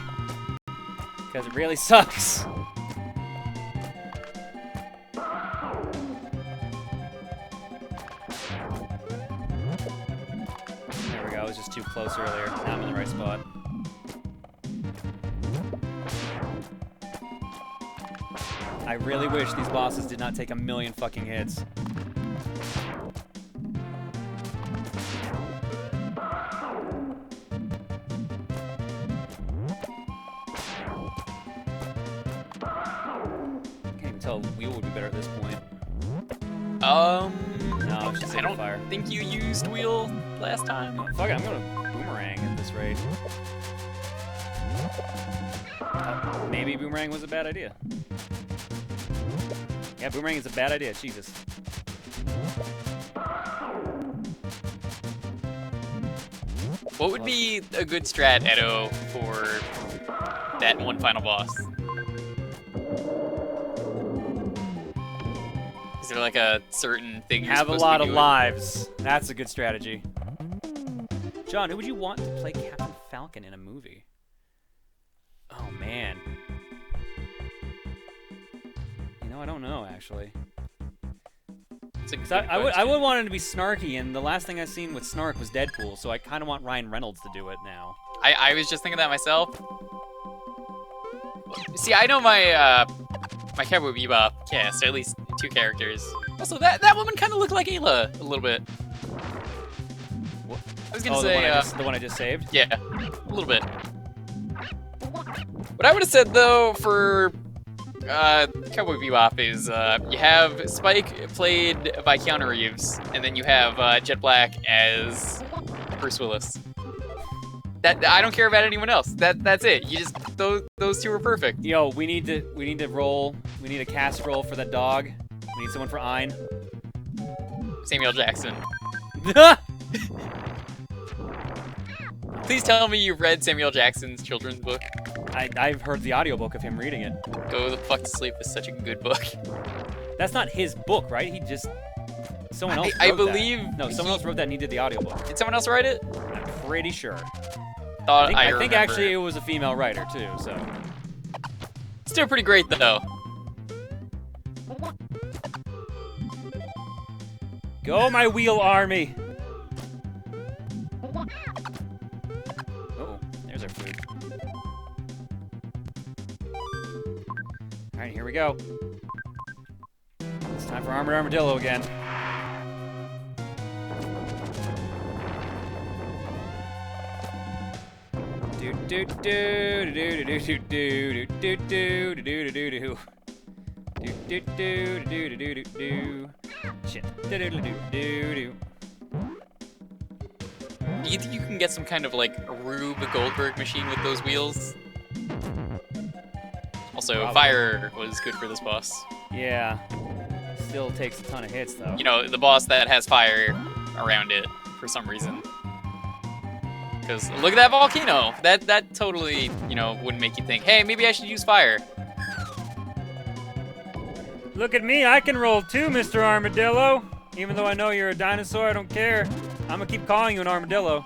[SPEAKER 2] because it really sucks. There we go, I was just too close earlier. Now I'm in the right spot. I really wish these bosses did not take a million fucking hits. Can't even tell wheel would be better at this point. No, it's just
[SPEAKER 1] I don't
[SPEAKER 2] fire.
[SPEAKER 1] think you used wheel last time.
[SPEAKER 2] Fuck it, I'm gonna boomerang at this rate. Maybe boomerang was a bad idea. Yeah, boomerang is a bad idea, Jesus.
[SPEAKER 1] What would be a good strat, Edo, for that one final boss? Is there like a certain thing you're
[SPEAKER 2] Have a
[SPEAKER 1] supposed
[SPEAKER 2] lot
[SPEAKER 1] to be
[SPEAKER 2] of
[SPEAKER 1] doing?
[SPEAKER 2] lives. That's a good strategy. John, who would you want to play Captain Falcon in a movie? Oh, man. You know, I don't know, actually.
[SPEAKER 1] It's a good
[SPEAKER 2] I would
[SPEAKER 1] question.
[SPEAKER 2] want him to be snarky, and the last thing I've seen with snark was Deadpool, so I kind of want Ryan Reynolds to do it now.
[SPEAKER 1] I was just thinking that myself. See, I know my my Cowboy Bebop cast, at least 2 characters. Also, that woman kind of looked like Ayla a little bit. I was gonna say,
[SPEAKER 2] the one I just saved?
[SPEAKER 1] yeah, a little bit. What I would have said though for Cowboy Bebop is you have Spike played by Keanu Reeves, and then you have Jet Black as Bruce Willis. That I don't care about anyone else. That's it. You just those 2 are perfect.
[SPEAKER 2] Yo, we need to roll. We need a cast roll for that dog. We need someone for Ein.
[SPEAKER 1] Samuel Jackson. Please tell me you've read Samuel Jackson's children's book.
[SPEAKER 2] I've heard the audiobook of him reading it.
[SPEAKER 1] Go the fuck to sleep is such a good book.
[SPEAKER 2] That's not his book, right? He just someone else.
[SPEAKER 1] I
[SPEAKER 2] wrote that.
[SPEAKER 1] believe
[SPEAKER 2] No, someone else wrote that and he did the audiobook.
[SPEAKER 1] Did someone else write it?
[SPEAKER 2] I'm pretty sure.
[SPEAKER 1] Thought
[SPEAKER 2] I think
[SPEAKER 1] remember.
[SPEAKER 2] actually it was a female writer too. So
[SPEAKER 1] Still pretty great though.
[SPEAKER 2] go, my wheel army. Oh, there's our food. All right, here we go. It's time for Armored Armadillo again. Do do do do do do do do do do do do do. Do do do do do do do do. Shit. Do do do do do.
[SPEAKER 1] Do you think you can get some kind of like a Rube Goldberg machine with those wheels? Also,
[SPEAKER 2] Probably.
[SPEAKER 1] fire was good for this boss.
[SPEAKER 2] Yeah. Still takes a ton of hits though.
[SPEAKER 1] You know, the boss that has fire around it for some reason. Because look at that volcano. That totally, you know, wouldn't make you think, hey, maybe I should use fire.
[SPEAKER 2] Look at me, I can roll too, Mr. Armadillo. Even though I know you're a dinosaur, I don't care. I'm gonna keep calling you an armadillo.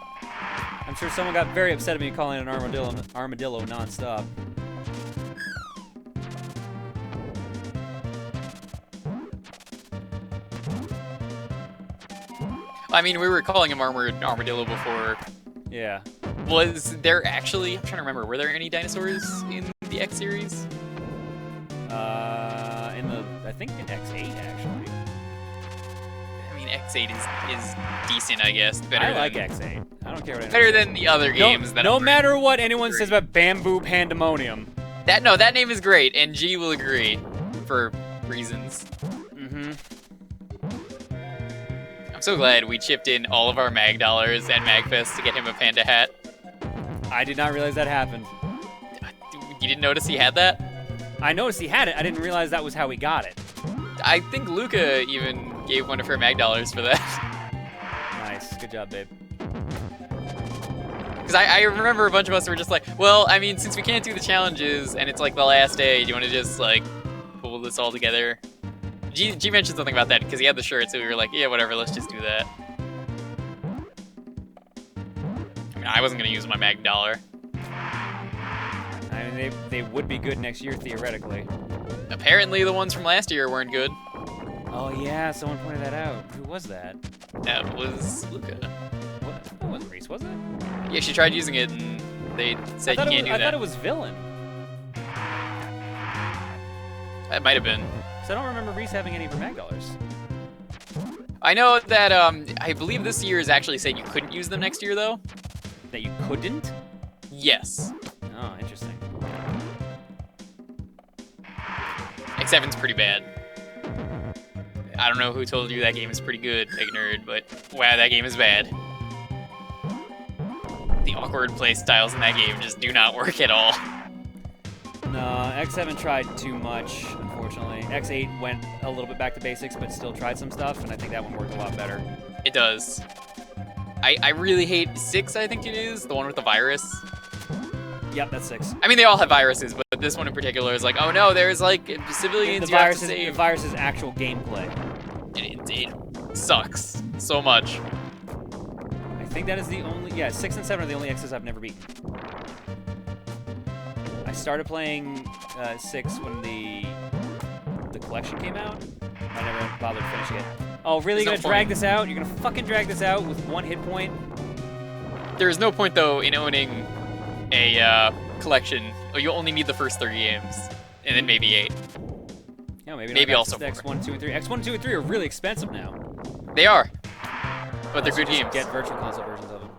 [SPEAKER 2] I'm sure someone got very upset at me calling it an armadillo nonstop.
[SPEAKER 1] I mean, we were calling him Armored Armadillo before.
[SPEAKER 2] Yeah.
[SPEAKER 1] Was there actually, I'm trying to remember, were there any dinosaurs in the X series?
[SPEAKER 2] I think in X8 actually.
[SPEAKER 1] I mean, X8 is decent, I guess. Better
[SPEAKER 2] I like
[SPEAKER 1] than,
[SPEAKER 2] X8. I don't care what anyone
[SPEAKER 1] better
[SPEAKER 2] says.
[SPEAKER 1] than the other games.
[SPEAKER 2] No matter what anyone says about Bamboo Pandemonium.
[SPEAKER 1] That name is great, and G will agree for reasons.
[SPEAKER 2] Mm-hmm.
[SPEAKER 1] I'm so glad we chipped in all of our mag dollars and MagFest to get him a panda hat.
[SPEAKER 2] I did not realize that happened.
[SPEAKER 1] You didn't notice he had that?
[SPEAKER 2] I noticed he had it. I didn't realize that was how he got it.
[SPEAKER 1] I think Luca even gave one of her mag dollars for that.
[SPEAKER 2] Nice. Good job, babe.
[SPEAKER 1] Because I remember a bunch of us were just like, well, I mean, since we can't do the challenges and it's like the last day, do you want to just like pull this all together? G mentioned something about that because he had the shirt, so we were like, yeah, whatever, let's just do that. I mean, I wasn't going to use my mag dollar.
[SPEAKER 2] I mean, they would be good next year, theoretically.
[SPEAKER 1] Apparently the ones from last year weren't good.
[SPEAKER 2] Oh, yeah, someone pointed that out. Who was that?
[SPEAKER 1] That was Luca.
[SPEAKER 2] What? That wasn't Reese, was it?
[SPEAKER 1] Yeah, she tried using it and they said you can't do
[SPEAKER 2] I
[SPEAKER 1] that.
[SPEAKER 2] thought it was Villain.
[SPEAKER 1] That might have been.
[SPEAKER 2] Because I don't remember Reese having any of her mag dollars.
[SPEAKER 1] I know that I believe this year is actually saying you couldn't use them next year, though.
[SPEAKER 2] That you couldn't?
[SPEAKER 1] Yes.
[SPEAKER 2] Oh, interesting.
[SPEAKER 1] X7's pretty bad. I don't know who told you that game is pretty good, big nerd, but wow, that game is bad. The awkward play styles in that game just do not work at all.
[SPEAKER 2] No, X7 tried too much, unfortunately. X8 went a little bit back to basics, but still tried some stuff, and I think that one worked a lot better.
[SPEAKER 1] It does. I really hate 6, I think it is, the one with the virus.
[SPEAKER 2] Yep, that's 6.
[SPEAKER 1] I mean, they all have viruses, but this one in particular is like, oh no, there's like civilians you have to
[SPEAKER 2] The
[SPEAKER 1] save.
[SPEAKER 2] virus's actual gameplay.
[SPEAKER 1] It sucks so much.
[SPEAKER 2] I think that is the only... Yeah, 6 and 7 are the only X's I've never beaten. I started playing 6 when the collection came out. I never bothered finishing it. Oh, really? You're gonna drag this out? You're gonna fucking drag this out with 1 hit point?
[SPEAKER 1] There is no point, though, in owning a collection. Oh, you only need the first 3 games, and then maybe 8.
[SPEAKER 2] Yeah,
[SPEAKER 1] maybe also
[SPEAKER 2] X1, 2, and 3. X1, 2, and 3 are really expensive now.
[SPEAKER 1] They are, but they're good games.
[SPEAKER 2] Get virtual console versions of them.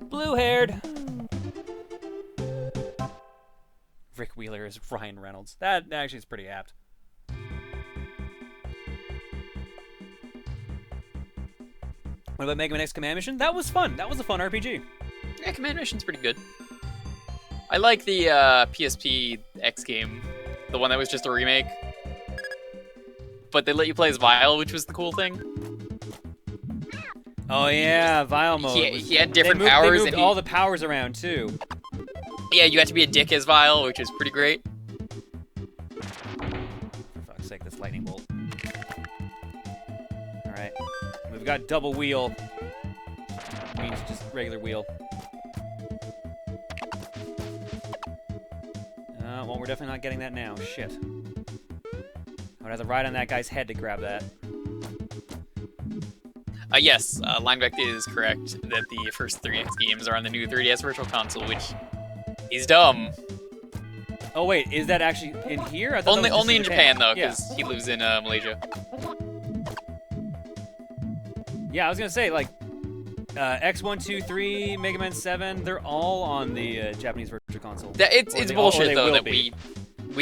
[SPEAKER 2] Blue-haired. Rick Wheeler is Ryan Reynolds. That actually is pretty apt. What about Mega Man X Command Mission? That was fun. That was a fun RPG.
[SPEAKER 1] Yeah, Command Mission's pretty good. I like the PSP X game, the one that was just a remake. But they let you play as Vile, which was the cool thing.
[SPEAKER 2] Oh yeah, Vile mode.
[SPEAKER 1] He had different powers.
[SPEAKER 2] They moved all the powers around too.
[SPEAKER 1] Yeah, you had to be a dick as Vile, which is pretty great.
[SPEAKER 2] For fuck's sake, this lightning bolt. Alright. We've got double wheel. Means just regular wheel. Well, we're definitely not getting that now. Shit. I would have to ride on that guy's head to grab that.
[SPEAKER 1] Yes, Lineback is correct that the first 3X games are on the new 3DS Virtual Console, which is dumb.
[SPEAKER 2] Oh wait, is that actually in here? I thought
[SPEAKER 1] Only in Japan though,
[SPEAKER 2] yeah.
[SPEAKER 1] because he lives in Malaysia.
[SPEAKER 2] Yeah, I was gonna say like X1, 2, 3, Mega Man 7, they're all on the Japanese Virtual Console.
[SPEAKER 1] It's bullshit though that we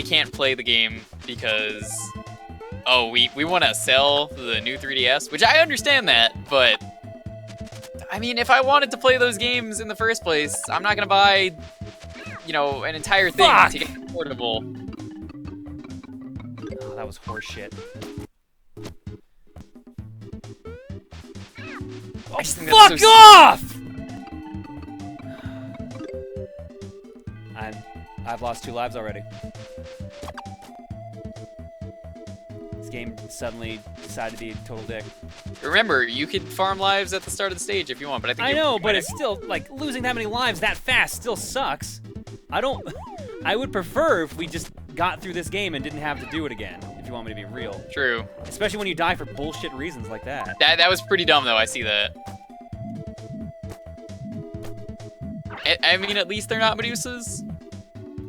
[SPEAKER 1] can't play the game because we want to sell the new 3DS, which I understand that, but I mean if I wanted to play those games in the first place, I'm not gonna buy an entire thing to get it portable.
[SPEAKER 2] Oh, that was horseshit. Oh, fuck off! I've lost 2 lives already. This game suddenly decided to be a total dick.
[SPEAKER 1] Remember, you could farm lives at the start of the stage if you want, but I think
[SPEAKER 2] I know, but it's still like losing that many lives that fast still sucks. I would prefer if we just got through this game and didn't have to do it again, if you want me to be real.
[SPEAKER 1] True.
[SPEAKER 2] Especially when you die for bullshit reasons like that.
[SPEAKER 1] That was pretty dumb, though. I see that. I mean, at least they're not Medusas.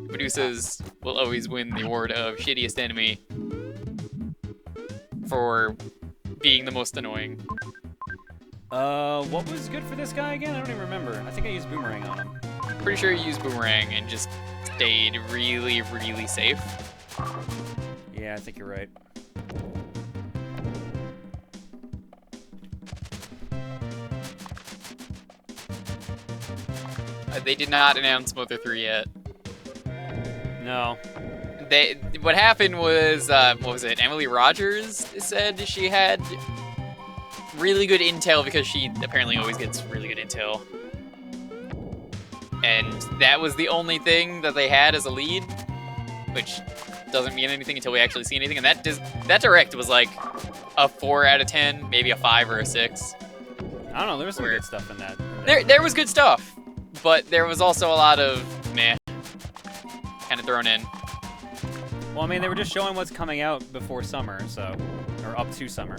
[SPEAKER 1] Medusas will always win the award of shittiest enemy for being the most annoying.
[SPEAKER 2] What was good for this guy again? I don't even remember. I think I used Boomerang on him.
[SPEAKER 1] Pretty sure you used Boomerang and just stayed really, really safe.
[SPEAKER 2] Yeah, I think you're right.
[SPEAKER 1] They did not announce Mother 3 yet.
[SPEAKER 2] No.
[SPEAKER 1] What happened was, what was it? Emily Rogers said she had really good intel because she apparently always gets really good intel. And that was the only thing that they had as a lead, which doesn't mean anything until we actually see anything. And that direct was like a 4 out of 10, maybe a 5 or a 6.
[SPEAKER 2] I don't know. There was some good stuff in that.
[SPEAKER 1] There was good stuff, but there was also a lot of meh kind of thrown in.
[SPEAKER 2] Well, I mean, they were just showing what's coming out before summer, so, or up to summer.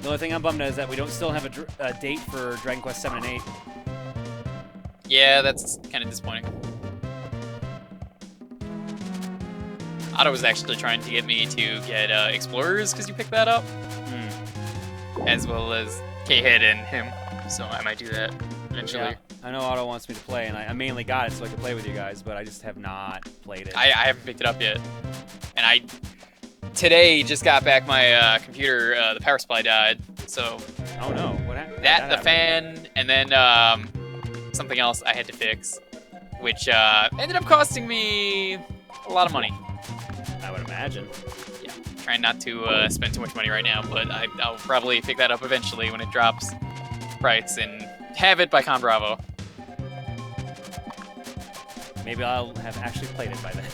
[SPEAKER 2] The only thing I'm bummed at is that we don't still have a date for Dragon Quest 7 and 8.
[SPEAKER 1] Yeah, that's kind of disappointing. Otto was actually trying to get me to get Explorers because you picked that up, as well as K-Head and him. So I might do that eventually.
[SPEAKER 2] Yeah, I know Otto wants me to play, and I mainly got it so I could play with you guys, but I just have not played it.
[SPEAKER 1] I haven't picked it up yet, and I today just got back my computer. The power supply died, so.
[SPEAKER 2] Oh no! What happened?
[SPEAKER 1] The fan, and then something else I had to fix, which ended up costing me a lot of money.
[SPEAKER 2] I would imagine.
[SPEAKER 1] Yeah, trying not to spend too much money right now, but I'll probably pick that up eventually when it drops price and have it by Con Bravo.
[SPEAKER 2] Maybe I'll have actually played it by then.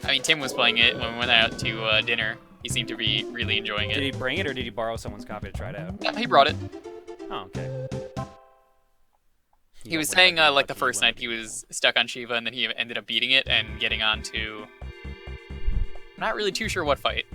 [SPEAKER 1] I mean, Tim was playing it when we went out to dinner. He seemed to be really enjoying it.
[SPEAKER 2] Did he bring it, or did he borrow someone's copy to try it out?
[SPEAKER 1] No, he brought it.
[SPEAKER 2] Oh, okay.
[SPEAKER 1] He was saying, like, the first night he was stuck on Shiva, and then he ended up beating it and getting on to... I'm not really too sure what fight.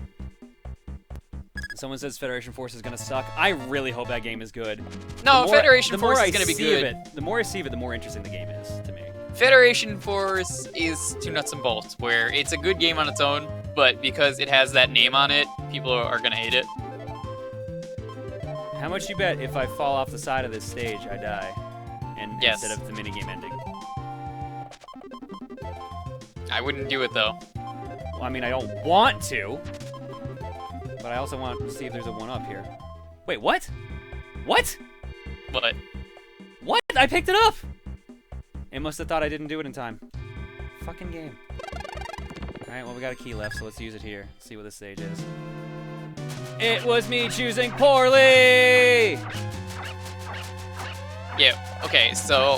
[SPEAKER 2] Someone says Federation Force is gonna suck. I really hope that game is good.
[SPEAKER 1] No, Federation Force is gonna be good.
[SPEAKER 2] The more I see of it, the more interesting the game is to me.
[SPEAKER 1] Federation Force is two nuts and bolts, where it's a good game on its own, but because it has that name on it, people are gonna hate it.
[SPEAKER 2] How much you bet if I fall off the side of this stage, I die? And
[SPEAKER 1] yes.
[SPEAKER 2] Instead of the minigame ending.
[SPEAKER 1] I wouldn't do it, though.
[SPEAKER 2] Well, I mean, I don't want to. But I also want to see if there's a 1-up here. Wait, what? What?
[SPEAKER 1] What?
[SPEAKER 2] What? I picked it up! It must have thought I didn't do it in time. Fucking game. Alright, well, we got a key left, so let's use it here. See what this stage is. It was me choosing poorly!
[SPEAKER 1] Yeah, okay, so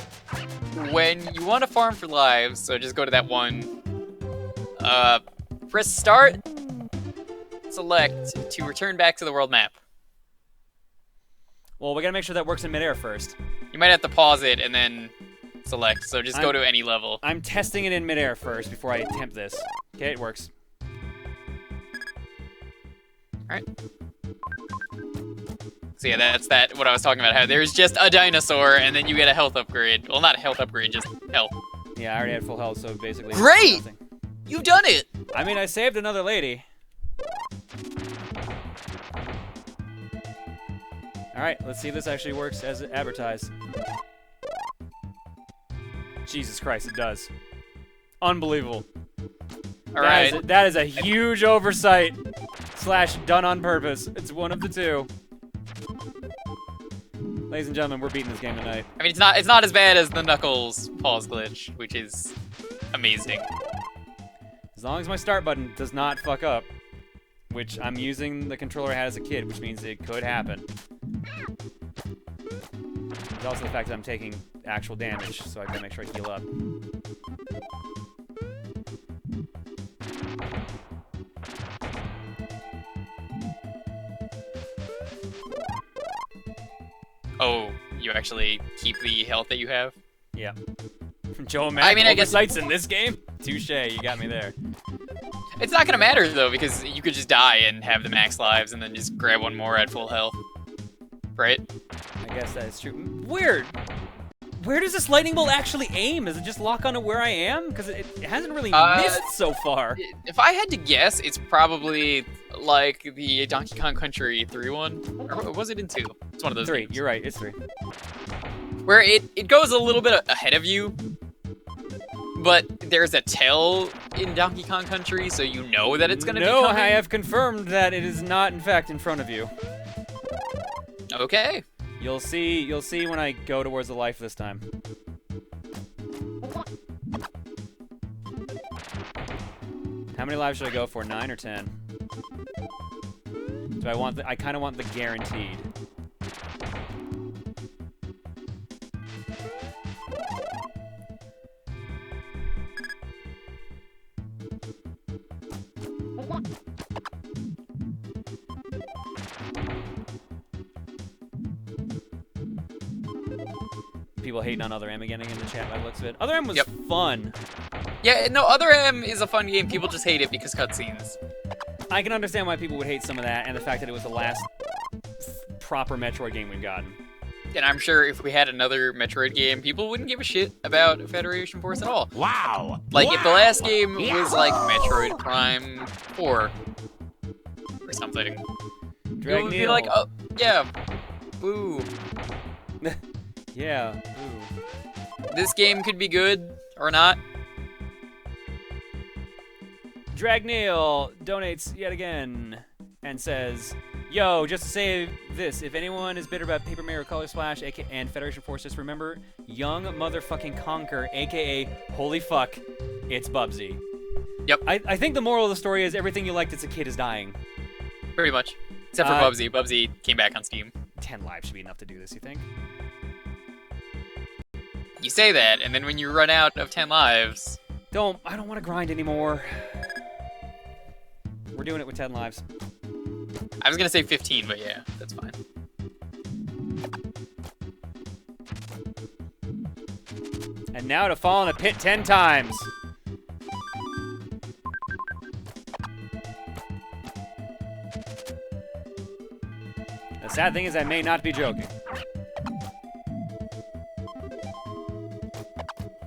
[SPEAKER 1] when you want to farm for lives, so just go to that one, press start, select to return back to the world map.
[SPEAKER 2] Well, we gotta make sure that works in midair first.
[SPEAKER 1] You might have to pause it and then select, so just go to any level.
[SPEAKER 2] I'm testing it in midair first before I attempt this. Okay, it works.
[SPEAKER 1] Alright. So yeah, that's what I was talking about, how there's just a dinosaur and then you get a health upgrade. Well, not a health upgrade, just health.
[SPEAKER 2] Yeah, I already had full health, so basically...
[SPEAKER 1] Great!
[SPEAKER 2] Nothing.
[SPEAKER 1] You've done it!
[SPEAKER 2] I mean, I saved another lady. Alright, let's see if this actually works as advertised. Jesus Christ, it does. Unbelievable.
[SPEAKER 1] Alright.
[SPEAKER 2] That is a huge oversight / done on purpose. It's one of the two. Ladies and gentlemen, we're beating this game tonight.
[SPEAKER 1] I mean, it's not as bad as the Knuckles pause glitch, which is amazing.
[SPEAKER 2] As long as my start button does not fuck up, which I'm using the controller I had as a kid, which means it could happen. There's also the fact that I'm taking actual damage, so I gotta make sure I heal up.
[SPEAKER 1] Oh, you actually keep the health that you have?
[SPEAKER 2] Yeah. Joe Mac,
[SPEAKER 1] I guess
[SPEAKER 2] oversights in this game? Touche, you got me there.
[SPEAKER 1] It's not gonna matter, though, because you could just die and have the max lives and then just grab one more at full health. Right?
[SPEAKER 2] I guess that is true. Weird! Where does this lightning bolt actually aim? Does it just lock onto where I am? Because it hasn't really missed so far.
[SPEAKER 1] If I had to guess, it's probably like the Donkey Kong Country 3 one. Or was it in 2? It's one of those
[SPEAKER 2] 3,
[SPEAKER 1] games.
[SPEAKER 2] you're right, it's 3.
[SPEAKER 1] Where it goes a little bit ahead of you, but there's a tell in Donkey Kong Country, so you know that it's gonna be coming.
[SPEAKER 2] No, I have confirmed that it is not, in fact, in front of you.
[SPEAKER 1] Okay.
[SPEAKER 2] You'll see when I go towards the life this time. How many lives should I go for? 9 or 10? Do I want I kind of want the guaranteed. People hating on Other M again in the chat by the looks of it. Other M was fun.
[SPEAKER 1] Yeah, no, Other M is a fun game. People just hate it because cutscenes.
[SPEAKER 2] I can understand why people would hate some of that, and the fact that it was the last proper Metroid game we've gotten.
[SPEAKER 1] And I'm sure if we had another Metroid game, people wouldn't give a shit about Federation Force at all.
[SPEAKER 3] Wow!
[SPEAKER 1] Like, if the last game was like Metroid Prime 4 or something, people would be like, oh, yeah, boo.
[SPEAKER 2] Yeah, boo.
[SPEAKER 1] This game could be good or not.
[SPEAKER 2] Dragneil donates yet again and says, yo, just to say this, if anyone is bitter about Paper Mario Color Splash and Federation Force, just remember, young motherfucking Conker, aka holy fuck, it's Bubsy.
[SPEAKER 1] Yep.
[SPEAKER 2] I think the moral of the story is everything you liked as a kid is dying.
[SPEAKER 1] Pretty much. Except for Bubsy. Bubsy came back on Steam.
[SPEAKER 2] 10 lives should be enough to do this, you think?
[SPEAKER 1] You say that, and then when you run out of 10 lives...
[SPEAKER 2] I don't want to grind anymore. We're doing it with 10 lives.
[SPEAKER 1] I was gonna say 15, but yeah, that's fine.
[SPEAKER 2] And now to fall in a pit 10 times. The sad thing is I may not be joking.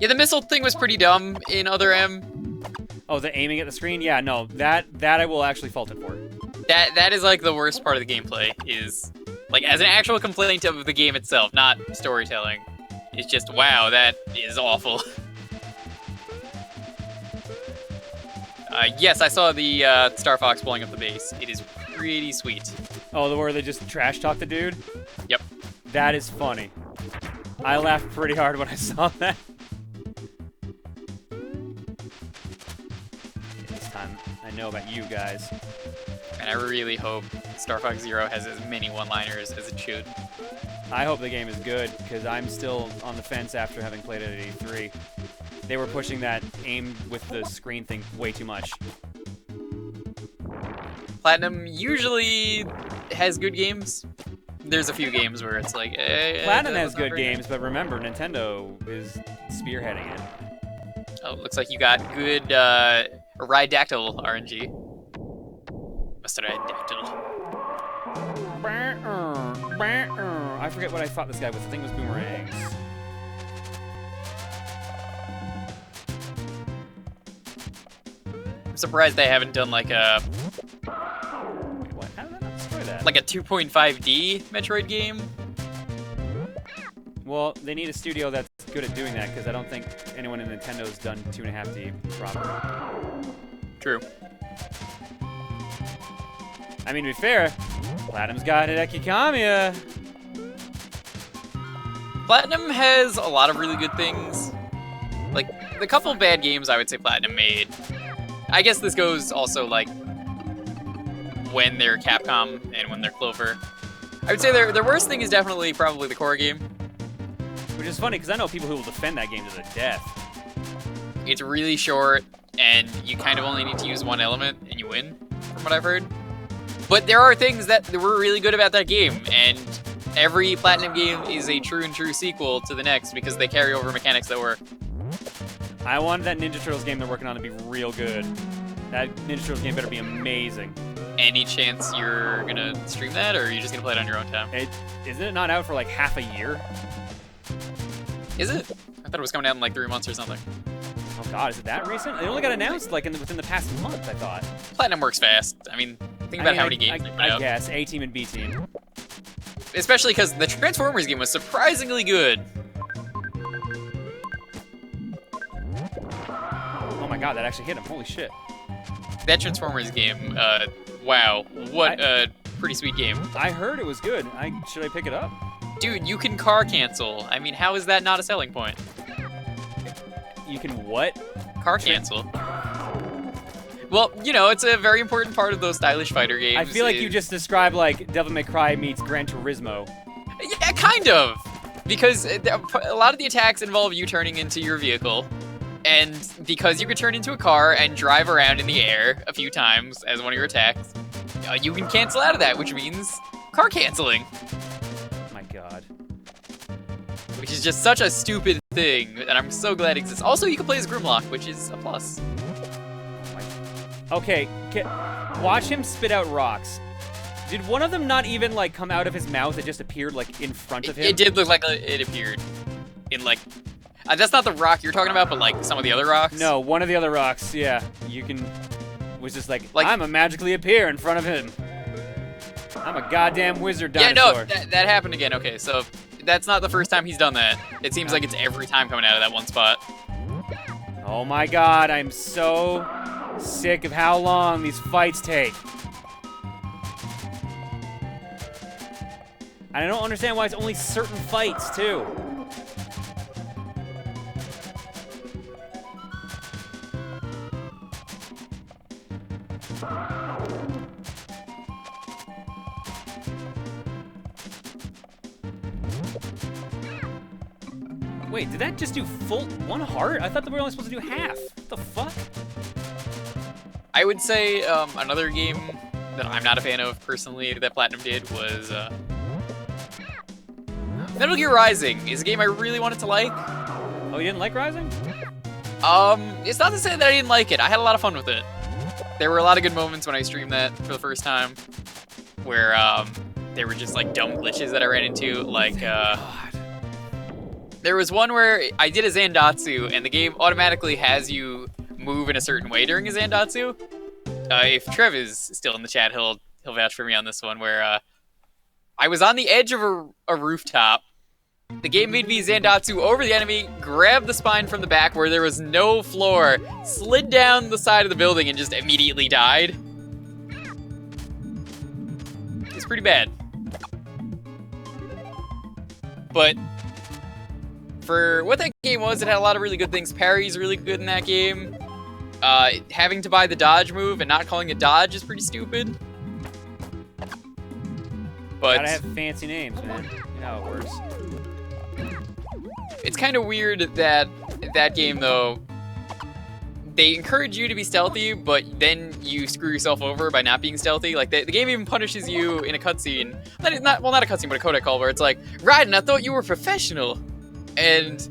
[SPEAKER 1] Yeah, the missile thing was pretty dumb in Other M.
[SPEAKER 2] Oh, the aiming at the screen? Yeah, no, that I will actually fault it for.
[SPEAKER 1] That is like the worst part of the gameplay, is like as an actual complaint of the game itself, not storytelling. It's just, wow, that is awful. Yes, I saw the Star Fox blowing up the base. It is pretty sweet.
[SPEAKER 2] Oh, the where they just trash talk the dude?
[SPEAKER 1] Yep.
[SPEAKER 2] That is funny. I laughed pretty hard when I saw that. This time, I know about you guys.
[SPEAKER 1] And I really hope Star Fox Zero has as many one-liners as it should.
[SPEAKER 2] I hope the game is good, because I'm still on the fence after having played it at E3. They were pushing that aim with the screen thing way too much.
[SPEAKER 1] Platinum usually has good games. There's a few games where it's like,
[SPEAKER 2] Platinum has good games, but remember, Nintendo is spearheading it.
[SPEAKER 1] Oh, looks like you got good Rhydactyl RNG. Must have Rhydactyl.
[SPEAKER 2] I forget what I fought this guy with. The thing was boomerangs.
[SPEAKER 1] I'm surprised they haven't done like a
[SPEAKER 2] Wait, what? How did I not destroy that?
[SPEAKER 1] like a 2.5D Metroid game.
[SPEAKER 2] Well, they need a studio that's good at doing that, because I don't think anyone in Nintendo's done 2.5D properly.
[SPEAKER 1] True.
[SPEAKER 2] I mean, to be fair, Platinum's got Hideki Kamiya.
[SPEAKER 1] Platinum has a lot of really good things. Like, the couple bad games I would say Platinum made. I guess this goes also, like, when they're Capcom and when they're Clover. I would say their worst thing is definitely probably the core game.
[SPEAKER 2] Which is funny, because I know people who will defend that game to the death.
[SPEAKER 1] It's really short, and you kind of only need to use one element, and you win, from what I've heard. But there are things that were really good about that game, and every Platinum game is a true and true sequel to the next because they carry over mechanics that work.
[SPEAKER 2] I wanted that Ninja Turtles game they're working on to be real good. That Ninja Turtles game better be amazing.
[SPEAKER 1] Any chance you're gonna stream that, or are you just gonna play it on your own time?
[SPEAKER 2] Isn't it not out for like half a year?
[SPEAKER 1] Is it? I thought it was coming out in like 3 months or something.
[SPEAKER 2] Oh god, is it that recent? It only got announced like within the past month, I thought.
[SPEAKER 1] Platinum works fast. I mean, think about how many games they put
[SPEAKER 2] I
[SPEAKER 1] out.
[SPEAKER 2] guess, A Team and B Team.
[SPEAKER 1] Especially because the Transformers game was surprisingly good.
[SPEAKER 2] Oh my god, that actually hit him. Holy shit.
[SPEAKER 1] That Transformers game, wow, what a pretty sweet game.
[SPEAKER 2] I heard it was good. Should I pick it up?
[SPEAKER 1] Dude, you can car cancel. I mean, how is that not a selling point?
[SPEAKER 2] You can what?
[SPEAKER 1] Car cancel. Well, you know, it's a very important part of those stylish fighter games.
[SPEAKER 2] I feel like you just described like Devil May Cry meets Gran Turismo.
[SPEAKER 1] Yeah, kind of. Because a lot of the attacks involve you turning into your vehicle. And because you can turn into a car and drive around in the air a few times as one of your attacks, you can cancel out of that, which means car canceling.
[SPEAKER 2] My god.
[SPEAKER 1] Which is just such a stupid thing, and I'm so glad it exists. Also, you can play as Grimlock, which is a plus.
[SPEAKER 2] Okay, watch him spit out rocks. Did one of them not even like come out of his mouth? It just appeared like in front of him?
[SPEAKER 1] It did look like it appeared in like... that's not the rock you're talking about, but like some of the other rocks.
[SPEAKER 2] No, one of the other rocks, yeah. Was just like I'm a magically appear in front of him. I'm a goddamn wizard dinosaur.
[SPEAKER 1] Yeah, no, that happened again. Okay, so that's not the first time he's done that. It seems like it's every time coming out of that one spot.
[SPEAKER 2] Oh my god, I'm so sick of how long these fights take. And I don't understand why it's only certain fights, too. Wait, did that just do full 1 heart? I thought that we were only supposed to do half. What the fuck?
[SPEAKER 1] I would say another game that I'm not a fan of personally that Platinum did was Metal Gear Rising is a game I really wanted to like.
[SPEAKER 2] Oh, you didn't like Rising?
[SPEAKER 1] It's not to say that I didn't like it. I had a lot of fun with it. There were a lot of good moments when I streamed that for the first time, where there were just like dumb glitches that I ran into. Like there was one where I did a Zandatsu, and the game automatically has you move in a certain way during a Zandatsu. If Trev is still in the chat, he'll vouch for me on this one, where I was on the edge of a rooftop. The game made me Zandatsu over the enemy, grabbed the spine from the back where there was no floor, slid down the side of the building, and just immediately died. It's pretty bad. But for what that game was, it had a lot of really good things. Parry's really good in that game. Having to buy the dodge move and not calling it dodge is pretty stupid. But
[SPEAKER 2] Gotta have fancy names, man. You know how it works.
[SPEAKER 1] it's kind of weird that that game, though, they encourage you to be stealthy, but then you screw yourself over by not being stealthy. Like, the game even punishes you in a cutscene. Not a cutscene, but a codec call, where it's like, Raiden, I thought you were professional. And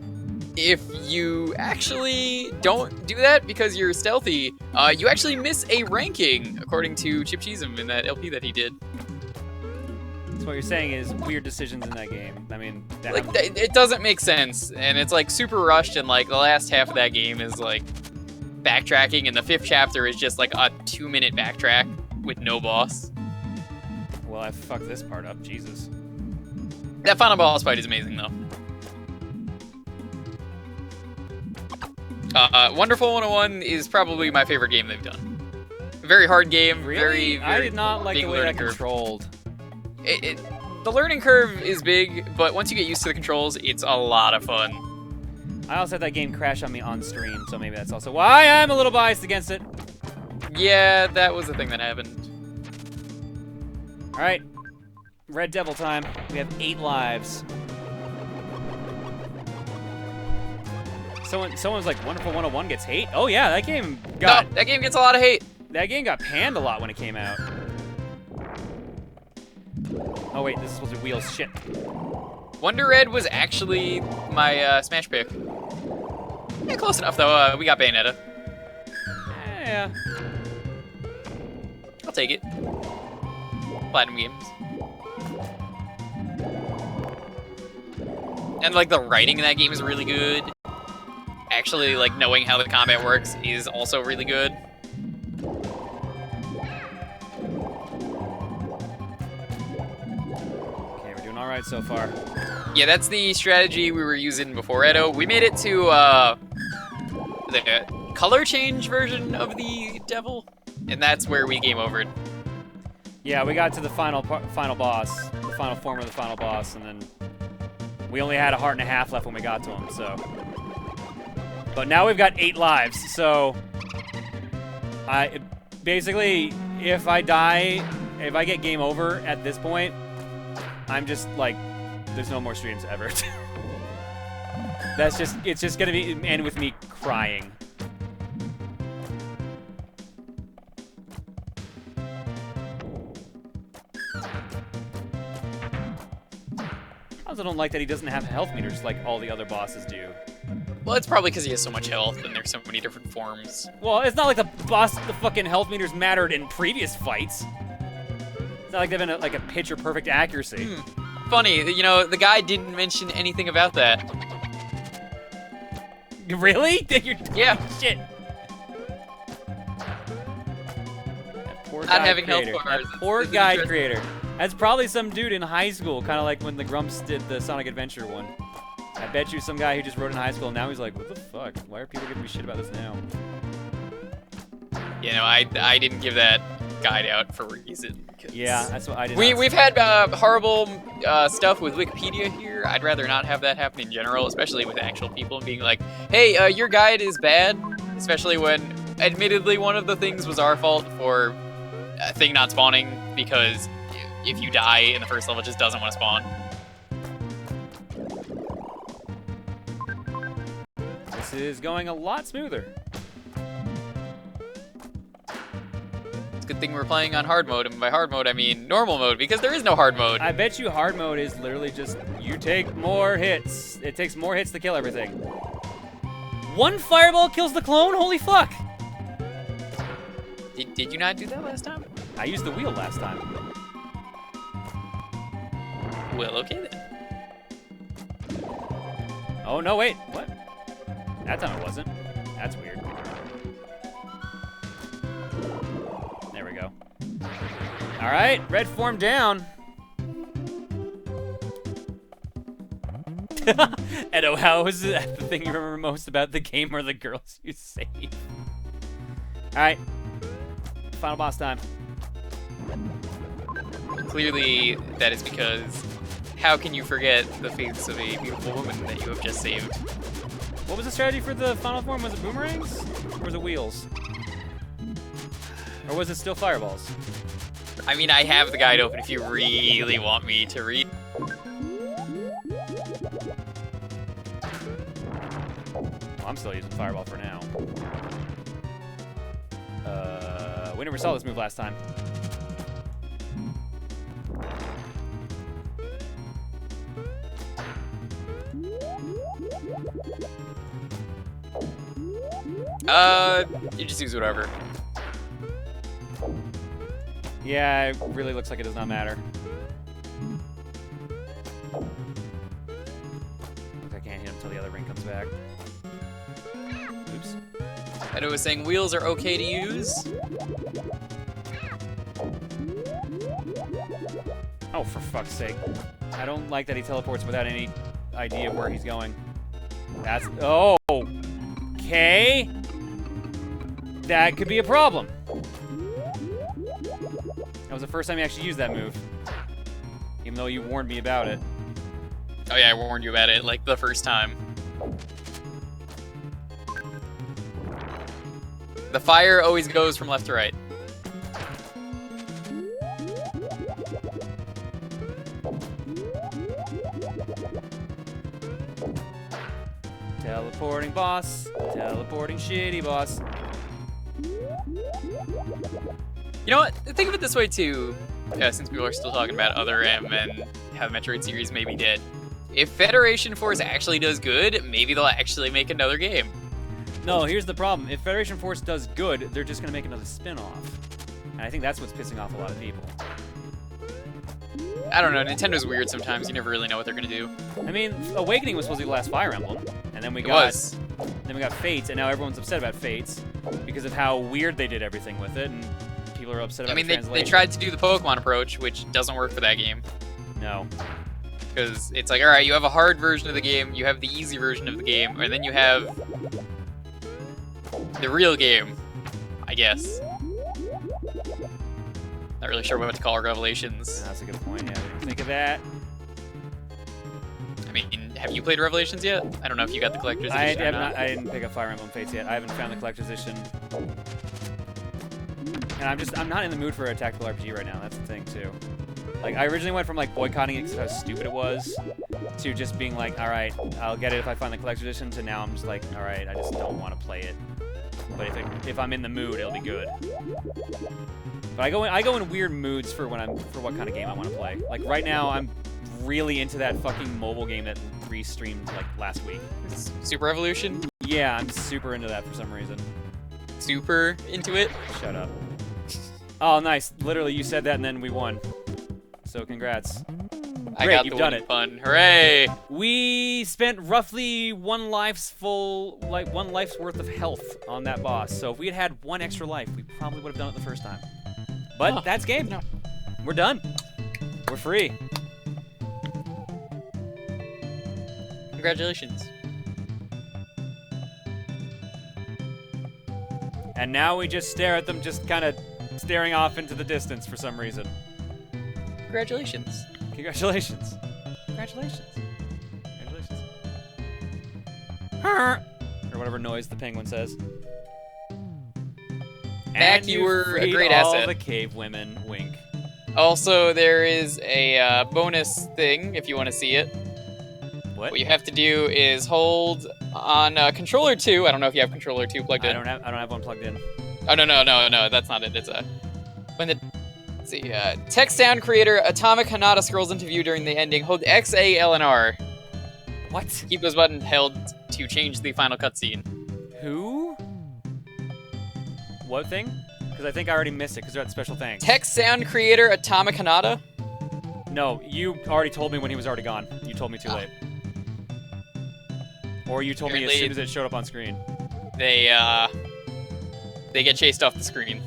[SPEAKER 1] if you actually don't do that because you're stealthy, you actually miss a ranking, according to Chip Cheesem in that LP that he did.
[SPEAKER 2] So what you're saying is weird decisions in that game. I mean,
[SPEAKER 1] Like, it doesn't make sense, and it's like super rushed, and like the last half of that game is like backtracking, and the 5th chapter is just like a 2-minute backtrack with no boss.
[SPEAKER 2] well, I fucked this part up. Jesus.
[SPEAKER 1] That final boss fight is amazing, though. Wonderful 101 is probably my favorite game they've done. Very hard game.
[SPEAKER 2] Really?
[SPEAKER 1] Very
[SPEAKER 2] I did not like
[SPEAKER 1] big
[SPEAKER 2] the way
[SPEAKER 1] learning
[SPEAKER 2] that
[SPEAKER 1] curve.
[SPEAKER 2] controlled.
[SPEAKER 1] The learning curve is big, but once you get used to the controls, it's a lot of fun.
[SPEAKER 2] I also had that game crash on me on stream, so maybe that's also why I'm a little biased against it.
[SPEAKER 1] Yeah, that was the thing that happened.
[SPEAKER 2] All right, Red Devil time. We have 8 lives. Someone's like, Wonderful 101 gets hate? Oh yeah, that game got...
[SPEAKER 1] No, that game gets a lot of hate.
[SPEAKER 2] That game got panned a lot when it came out. Oh wait, this is supposed to be Wheels. Shit.
[SPEAKER 1] Wonder Red was actually my Smash pick. Yeah, close enough, though. We got Bayonetta.
[SPEAKER 2] Yeah.
[SPEAKER 1] I'll take it. Platinum Games. And, like, the writing in that game is really good. Actually, like, knowing how the combat works is also really good.
[SPEAKER 2] Okay, we're doing all right so far.
[SPEAKER 1] Yeah, that's the strategy we were using before Edo. We made it to the color change version of the devil, and that's where we game overed.
[SPEAKER 2] Yeah, we got to the final boss, the final form of the final boss, and then we only had a heart and a half left when we got to him, so. But now we've got 8 lives, so basically, if I die, if I get game over at this point, I'm just like, there's no more streams ever. It's just gonna end with me crying. I also don't like that he doesn't have health meters like all the other bosses do.
[SPEAKER 1] Well, it's probably because he has so much health and there's so many different forms.
[SPEAKER 2] Well, it's not like the fucking health meters mattered in previous fights. It's not like they've been like a picture-perfect accuracy.
[SPEAKER 1] Funny, you know, the guy didn't mention anything about that.
[SPEAKER 2] Really?
[SPEAKER 1] Yeah.
[SPEAKER 2] Shit. That poor
[SPEAKER 1] Not
[SPEAKER 2] guide
[SPEAKER 1] having health
[SPEAKER 2] creator.
[SPEAKER 1] bars.
[SPEAKER 2] That poor
[SPEAKER 1] It's
[SPEAKER 2] guide
[SPEAKER 1] interesting.
[SPEAKER 2] creator. That's probably some dude in high school, kind of like when the Grumps did the Sonic Adventure one. I bet you some guy who just wrote in high school, and now he's like, what the fuck? Why are people giving me shit about this now?
[SPEAKER 1] You know, I didn't give that guide out for a reason. 'Cause
[SPEAKER 2] Yeah, that's what I did.
[SPEAKER 1] We've had horrible stuff with Wikipedia here. I'd rather not have that happen in general, especially with actual people being like, hey, your guide is bad, especially when, admittedly, one of the things was our fault for a thing not spawning, because if you die in the first level, it just doesn't want to spawn.
[SPEAKER 2] This is going a lot smoother.
[SPEAKER 1] It's a good thing we're playing on hard mode, and by hard mode I mean normal mode, because there is no hard mode.
[SPEAKER 2] I bet you hard mode is literally just you take more hits. It takes more hits to kill everything. One fireball kills the clone? Holy fuck!
[SPEAKER 1] Did you not do that last time?
[SPEAKER 2] I used the wheel last time.
[SPEAKER 1] Well, okay then.
[SPEAKER 2] Oh, no, wait. What? That time it wasn't. That's weird. There we go. All right, red form down. Edo, how was that the thing you remember most about the game or the girls you saved? All right, final boss time.
[SPEAKER 1] Clearly, that is because how can you forget the face of a beautiful woman that you have just saved?
[SPEAKER 2] What was the strategy for the final form? Was it boomerangs? Or was it wheels? Or was it still fireballs?
[SPEAKER 1] I mean, I have the guide open if you really want me to read.
[SPEAKER 2] Well, I'm still using fireball for now. We never saw this move last time.
[SPEAKER 1] You just use whatever.
[SPEAKER 2] Yeah, it really looks like it does not matter. I can't hit him until the other ring comes back. Oops.
[SPEAKER 1] Edo was saying wheels are okay to use.
[SPEAKER 2] Oh, for fuck's sake. I don't like that he teleports without any idea of where he's going. That's... Oh! Okay. That could be a problem. That was the first time he actually used that move. Even though you warned me about it.
[SPEAKER 1] Oh yeah, I warned you about it, like, the first time. The fire always goes from left to right.
[SPEAKER 2] Teleporting boss. Teleporting shitty boss.
[SPEAKER 1] You know what? Think of it this way too, since people are still talking about other M and how the Metroid series may be dead. If Federation Force actually does good, maybe they'll actually make another game.
[SPEAKER 2] No, here's the problem. If Federation Force does good, they're just going to make another spin-off. And I think that's what's pissing off a lot of people.
[SPEAKER 1] I don't know, Nintendo's weird sometimes, you never really know what they're gonna do.
[SPEAKER 2] I mean, Awakening was supposed to be the last Fire Emblem, and then we got Fates, and now everyone's upset about Fates because of how weird they did everything with it, and people are upset about the translation.
[SPEAKER 1] They tried to do the Pokemon approach, which doesn't work for that game.
[SPEAKER 2] No.
[SPEAKER 1] Because it's like, alright, you have a hard version of the game, you have the easy version of the game, and then you have the real game, I guess. Not really sure what to call Revelations.
[SPEAKER 2] Yeah, that's a good point, yeah, we didn't think of that.
[SPEAKER 1] I mean, have you played Revelations yet? I don't know if you got the Collector's Edition or not.
[SPEAKER 2] I didn't pick up Fire Emblem Fates yet. I haven't found the Collector's Edition. And I'm not in the mood for a tactical RPG right now, that's the thing, too. Like, I originally went from, like, boycotting it because of how stupid it was, to just being like, alright, I'll get it if I find the Collector's Edition, to now I'm just like, alright, I just don't want to play it. But if I'm in the mood, it'll be good. But I go in weird moods for what kind of game I want to play. Like right now, I'm really into that fucking mobile game that re-streamed like last week.
[SPEAKER 1] Super Evolution?
[SPEAKER 2] Yeah, I'm super into that for some reason.
[SPEAKER 1] Super into it?
[SPEAKER 2] Shut up. Oh, nice. Literally, you said that and then we won. So congrats.
[SPEAKER 1] I
[SPEAKER 2] Great,
[SPEAKER 1] got
[SPEAKER 2] you've
[SPEAKER 1] the
[SPEAKER 2] done
[SPEAKER 1] winning
[SPEAKER 2] it.
[SPEAKER 1] Fun. Hooray!
[SPEAKER 2] We spent roughly one life's worth of health on that boss. So if we had had one extra life, we probably would have done it the first time. But that's game. No. We're done. We're free.
[SPEAKER 1] Congratulations.
[SPEAKER 2] And now we just stare at them, just kind of staring off into the distance for some reason.
[SPEAKER 1] Congratulations.
[SPEAKER 2] Congratulations. Congratulations. Congratulations. Or whatever noise the penguin says.
[SPEAKER 1] Mac,
[SPEAKER 2] And
[SPEAKER 1] you were a
[SPEAKER 2] freed
[SPEAKER 1] great
[SPEAKER 2] all
[SPEAKER 1] asset.
[SPEAKER 2] the cave women. Wink.
[SPEAKER 1] Also, there is a bonus thing if you want to see it. What you have to do is hold on controller 2. I don't know if you have controller 2 plugged in.
[SPEAKER 2] I don't have one plugged in.
[SPEAKER 1] Oh no, that's not it. It's when the let's see, text sound creator Atomic Hanada scrolls into view during the ending. Hold X, A, L, and R.
[SPEAKER 2] What?
[SPEAKER 1] Keep those buttons held to change the final cutscene.
[SPEAKER 2] Who? What thing? Because I think I already missed it because they're at special things.
[SPEAKER 1] Text sound creator Atomic Hanada.
[SPEAKER 2] No, you already told me when he was already gone. You told me too late. Or you told me as soon as it showed up on screen.
[SPEAKER 1] They get chased off the screen.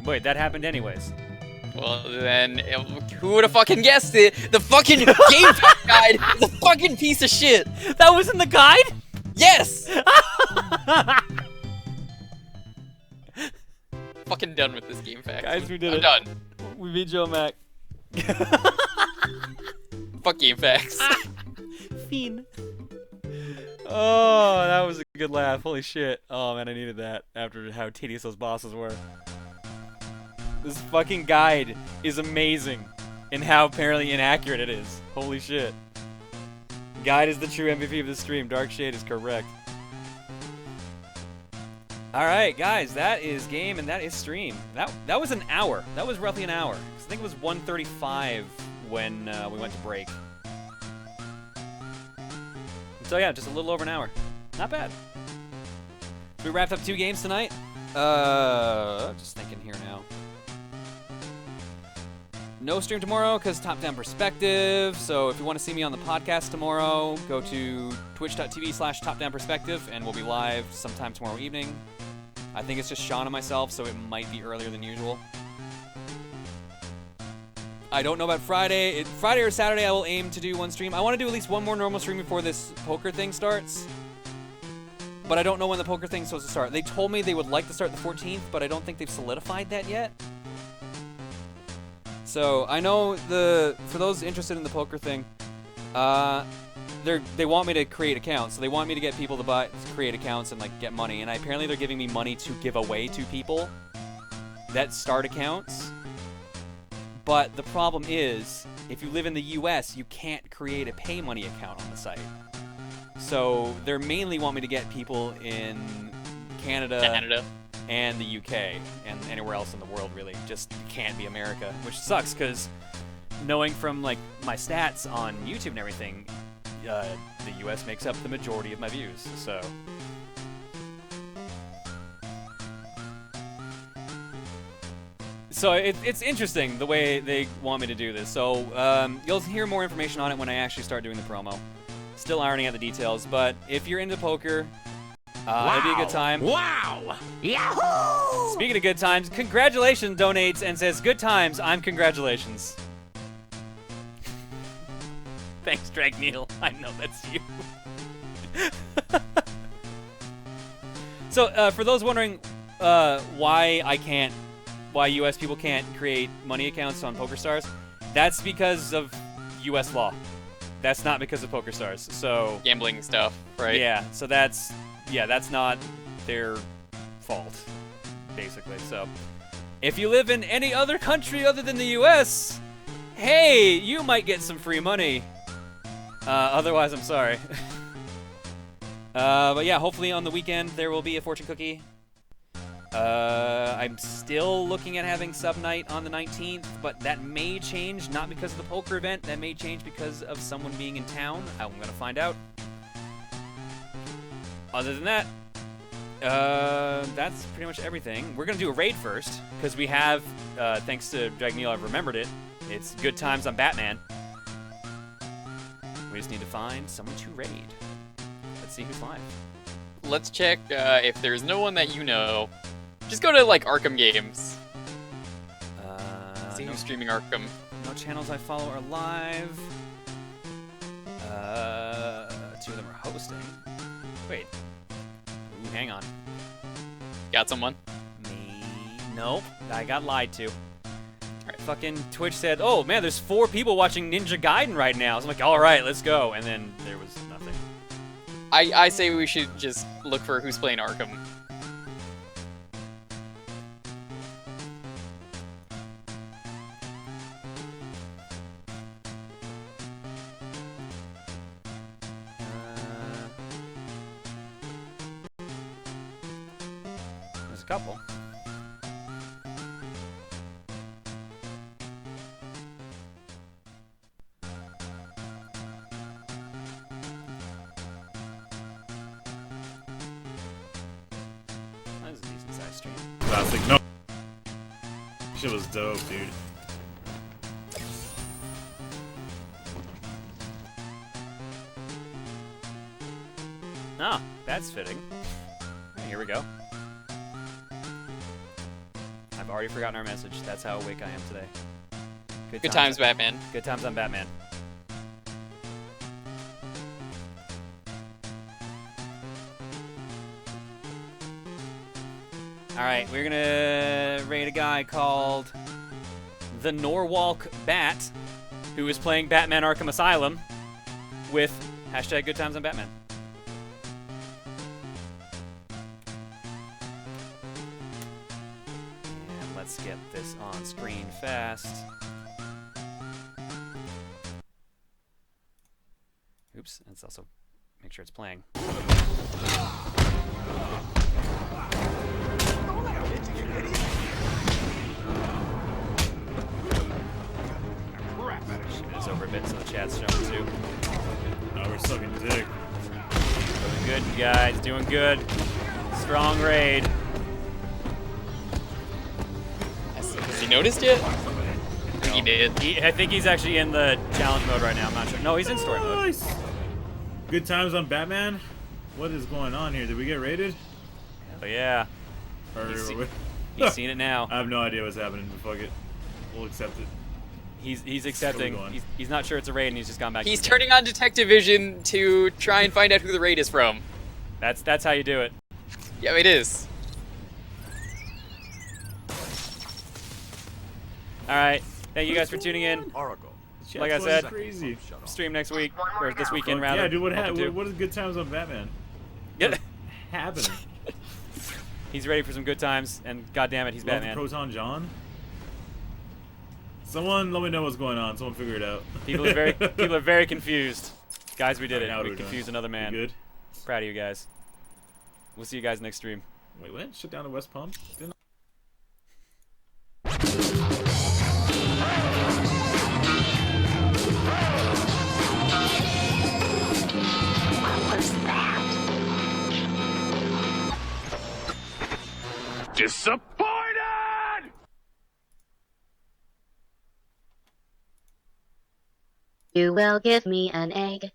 [SPEAKER 2] Wait, that happened anyways.
[SPEAKER 1] Well, then, who would have fucking guessed it? The fucking game guide is a fucking piece of shit.
[SPEAKER 2] That was in the guide?
[SPEAKER 1] Yes! Fucking done with this game fact.
[SPEAKER 2] Guys, we did
[SPEAKER 1] I'm
[SPEAKER 2] it.
[SPEAKER 1] done.
[SPEAKER 2] We beat Joe Mac.
[SPEAKER 1] Fuck game facts.
[SPEAKER 2] Fiend. Oh, that was a good laugh. Holy shit. Oh man, I needed that after how tedious those bosses were. This fucking guide is amazing in how apparently inaccurate it is. Holy shit. Guide is the true MVP of the stream. Dark Shade is correct. Alright, guys, that is game and that is stream. That was an hour. That was roughly an hour. I think it was 1:35 when we went to break. So yeah, just a little over an hour. Not bad. So we wrapped up 2 games tonight. Just thinking here now. No stream tomorrow because top-down perspective. So if you want to see me on the podcast tomorrow, go to twitch.tv/topdownperspective and we'll be live sometime tomorrow evening. I think it's just Sean and myself, so it might be earlier than usual. I don't know about Friday. Friday or Saturday I will aim to do one stream. I want to do at least one more normal stream before this poker thing starts. But I don't know when the poker thing's supposed to start. They told me they would like to start the 14th, but I don't think they've solidified that yet. So I know for those interested in the poker thing, they want me to create accounts. So they want me to get people to create accounts and like get money. And apparently they're giving me money to give away to people that start accounts. But the problem is, if you live in the US, you can't create a pay money account on the site. So they mainly want me to get people in Canada. And the UK, and anywhere else in the world, really. Just can't be America, which sucks, because knowing from, like, my stats on YouTube and everything, the US makes up the majority of my views, so... So it's interesting, the way they want me to do this. So you'll hear more information on it when I actually start doing the promo. Still ironing out the details, but if you're into poker... It'll be a good time.
[SPEAKER 3] Wow! Yahoo!
[SPEAKER 2] Speaking of good times, congratulations donates and says, good times, I'm congratulations. Thanks, Drag Neil. I know that's you. So, for those wondering why US people can't create money accounts on PokerStars, that's because of US law. That's not because of PokerStars. So
[SPEAKER 1] Gambling stuff, right?
[SPEAKER 2] Yeah, so that's not their fault, basically. So, if you live in any other country other than the U.S., hey, you might get some free money. Otherwise, I'm sorry. But yeah, hopefully on the weekend there will be a fortune cookie. I'm still looking at having sub night on the 19th, but that may change, not because of the poker event. That may change because of someone being in town. I'm going to find out. Other than that, that's pretty much everything. We're going to do a raid first, because we have, thanks to Dragneil, I've remembered it. It's Good Times on Batman. We just need to find someone to raid. Let's see who's live.
[SPEAKER 1] Let's check if there's no one that you know. Just go to, like, Arkham Games. See who's streaming Arkham.
[SPEAKER 2] No channels I follow are live. 2 of them are hosting. Wait. Ooh, hang on.
[SPEAKER 1] Got someone?
[SPEAKER 2] Me? Nope. I got lied to. Alright, fucking Twitch said, oh man, there's 4 people watching Ninja Gaiden right now. So I'm like, alright, let's go. And then there was nothing.
[SPEAKER 1] I say we should just look for who's playing Arkham.
[SPEAKER 2] a couple. That was a decent sized stream.
[SPEAKER 4] Classic. No. Shit was dope, dude.
[SPEAKER 2] Ah, that's fitting. Right, here we go. I've already forgotten our message. That's how awake I am today.
[SPEAKER 1] Good times, Batman.
[SPEAKER 2] Good times on Batman. Alright, we're gonna raid a guy called the Norwalk Bat, who is playing Batman Arkham Asylum with hashtag Good Times on Batman. And let's get this on screen fast. Oops, let's also make sure it's playing. It's over a bit, so the chat's showing too.
[SPEAKER 4] Oh, we're sucking dick.
[SPEAKER 2] Doing good, you guys. Doing good. Strong raid.
[SPEAKER 1] Has he noticed yet? I think he did.
[SPEAKER 2] I think he's actually in the challenge mode right now. I'm not sure. No, he's in story mode.
[SPEAKER 4] Nice. Good times on Batman? What is going on here? Did we get raided?
[SPEAKER 2] Oh yeah.
[SPEAKER 4] Or
[SPEAKER 2] He's seen it now.
[SPEAKER 4] I have no idea what's happening, but fuck it. We'll accept it.
[SPEAKER 2] He's accepting. He's not sure it's a raid, and he's just gone back.
[SPEAKER 1] He's turning on detective vision to try and find out who the raid is from.
[SPEAKER 2] That's how you do it.
[SPEAKER 1] Yeah, it is.
[SPEAKER 2] All right. Thank you guys for tuning in. Like I said,
[SPEAKER 4] crazy.
[SPEAKER 2] stream next week or this weekend rather.
[SPEAKER 4] Yeah, dude. What is good times on Batman?
[SPEAKER 2] Yeah.
[SPEAKER 4] Happening.
[SPEAKER 2] He's ready for some good times, and goddamn it, he's
[SPEAKER 4] Love
[SPEAKER 2] Batman.
[SPEAKER 4] Proton John. Someone let me know what's going on. Someone figure it out.
[SPEAKER 2] People are very confused. Guys, we did it.
[SPEAKER 4] Now
[SPEAKER 2] We
[SPEAKER 4] we're
[SPEAKER 2] confused
[SPEAKER 4] done.
[SPEAKER 2] another man.
[SPEAKER 4] You good?
[SPEAKER 2] Proud of you guys. We'll see you guys next stream.
[SPEAKER 4] Wait, what? Shut down the West Palm? Didn't
[SPEAKER 3] Disappointed!
[SPEAKER 5] You will give me an egg.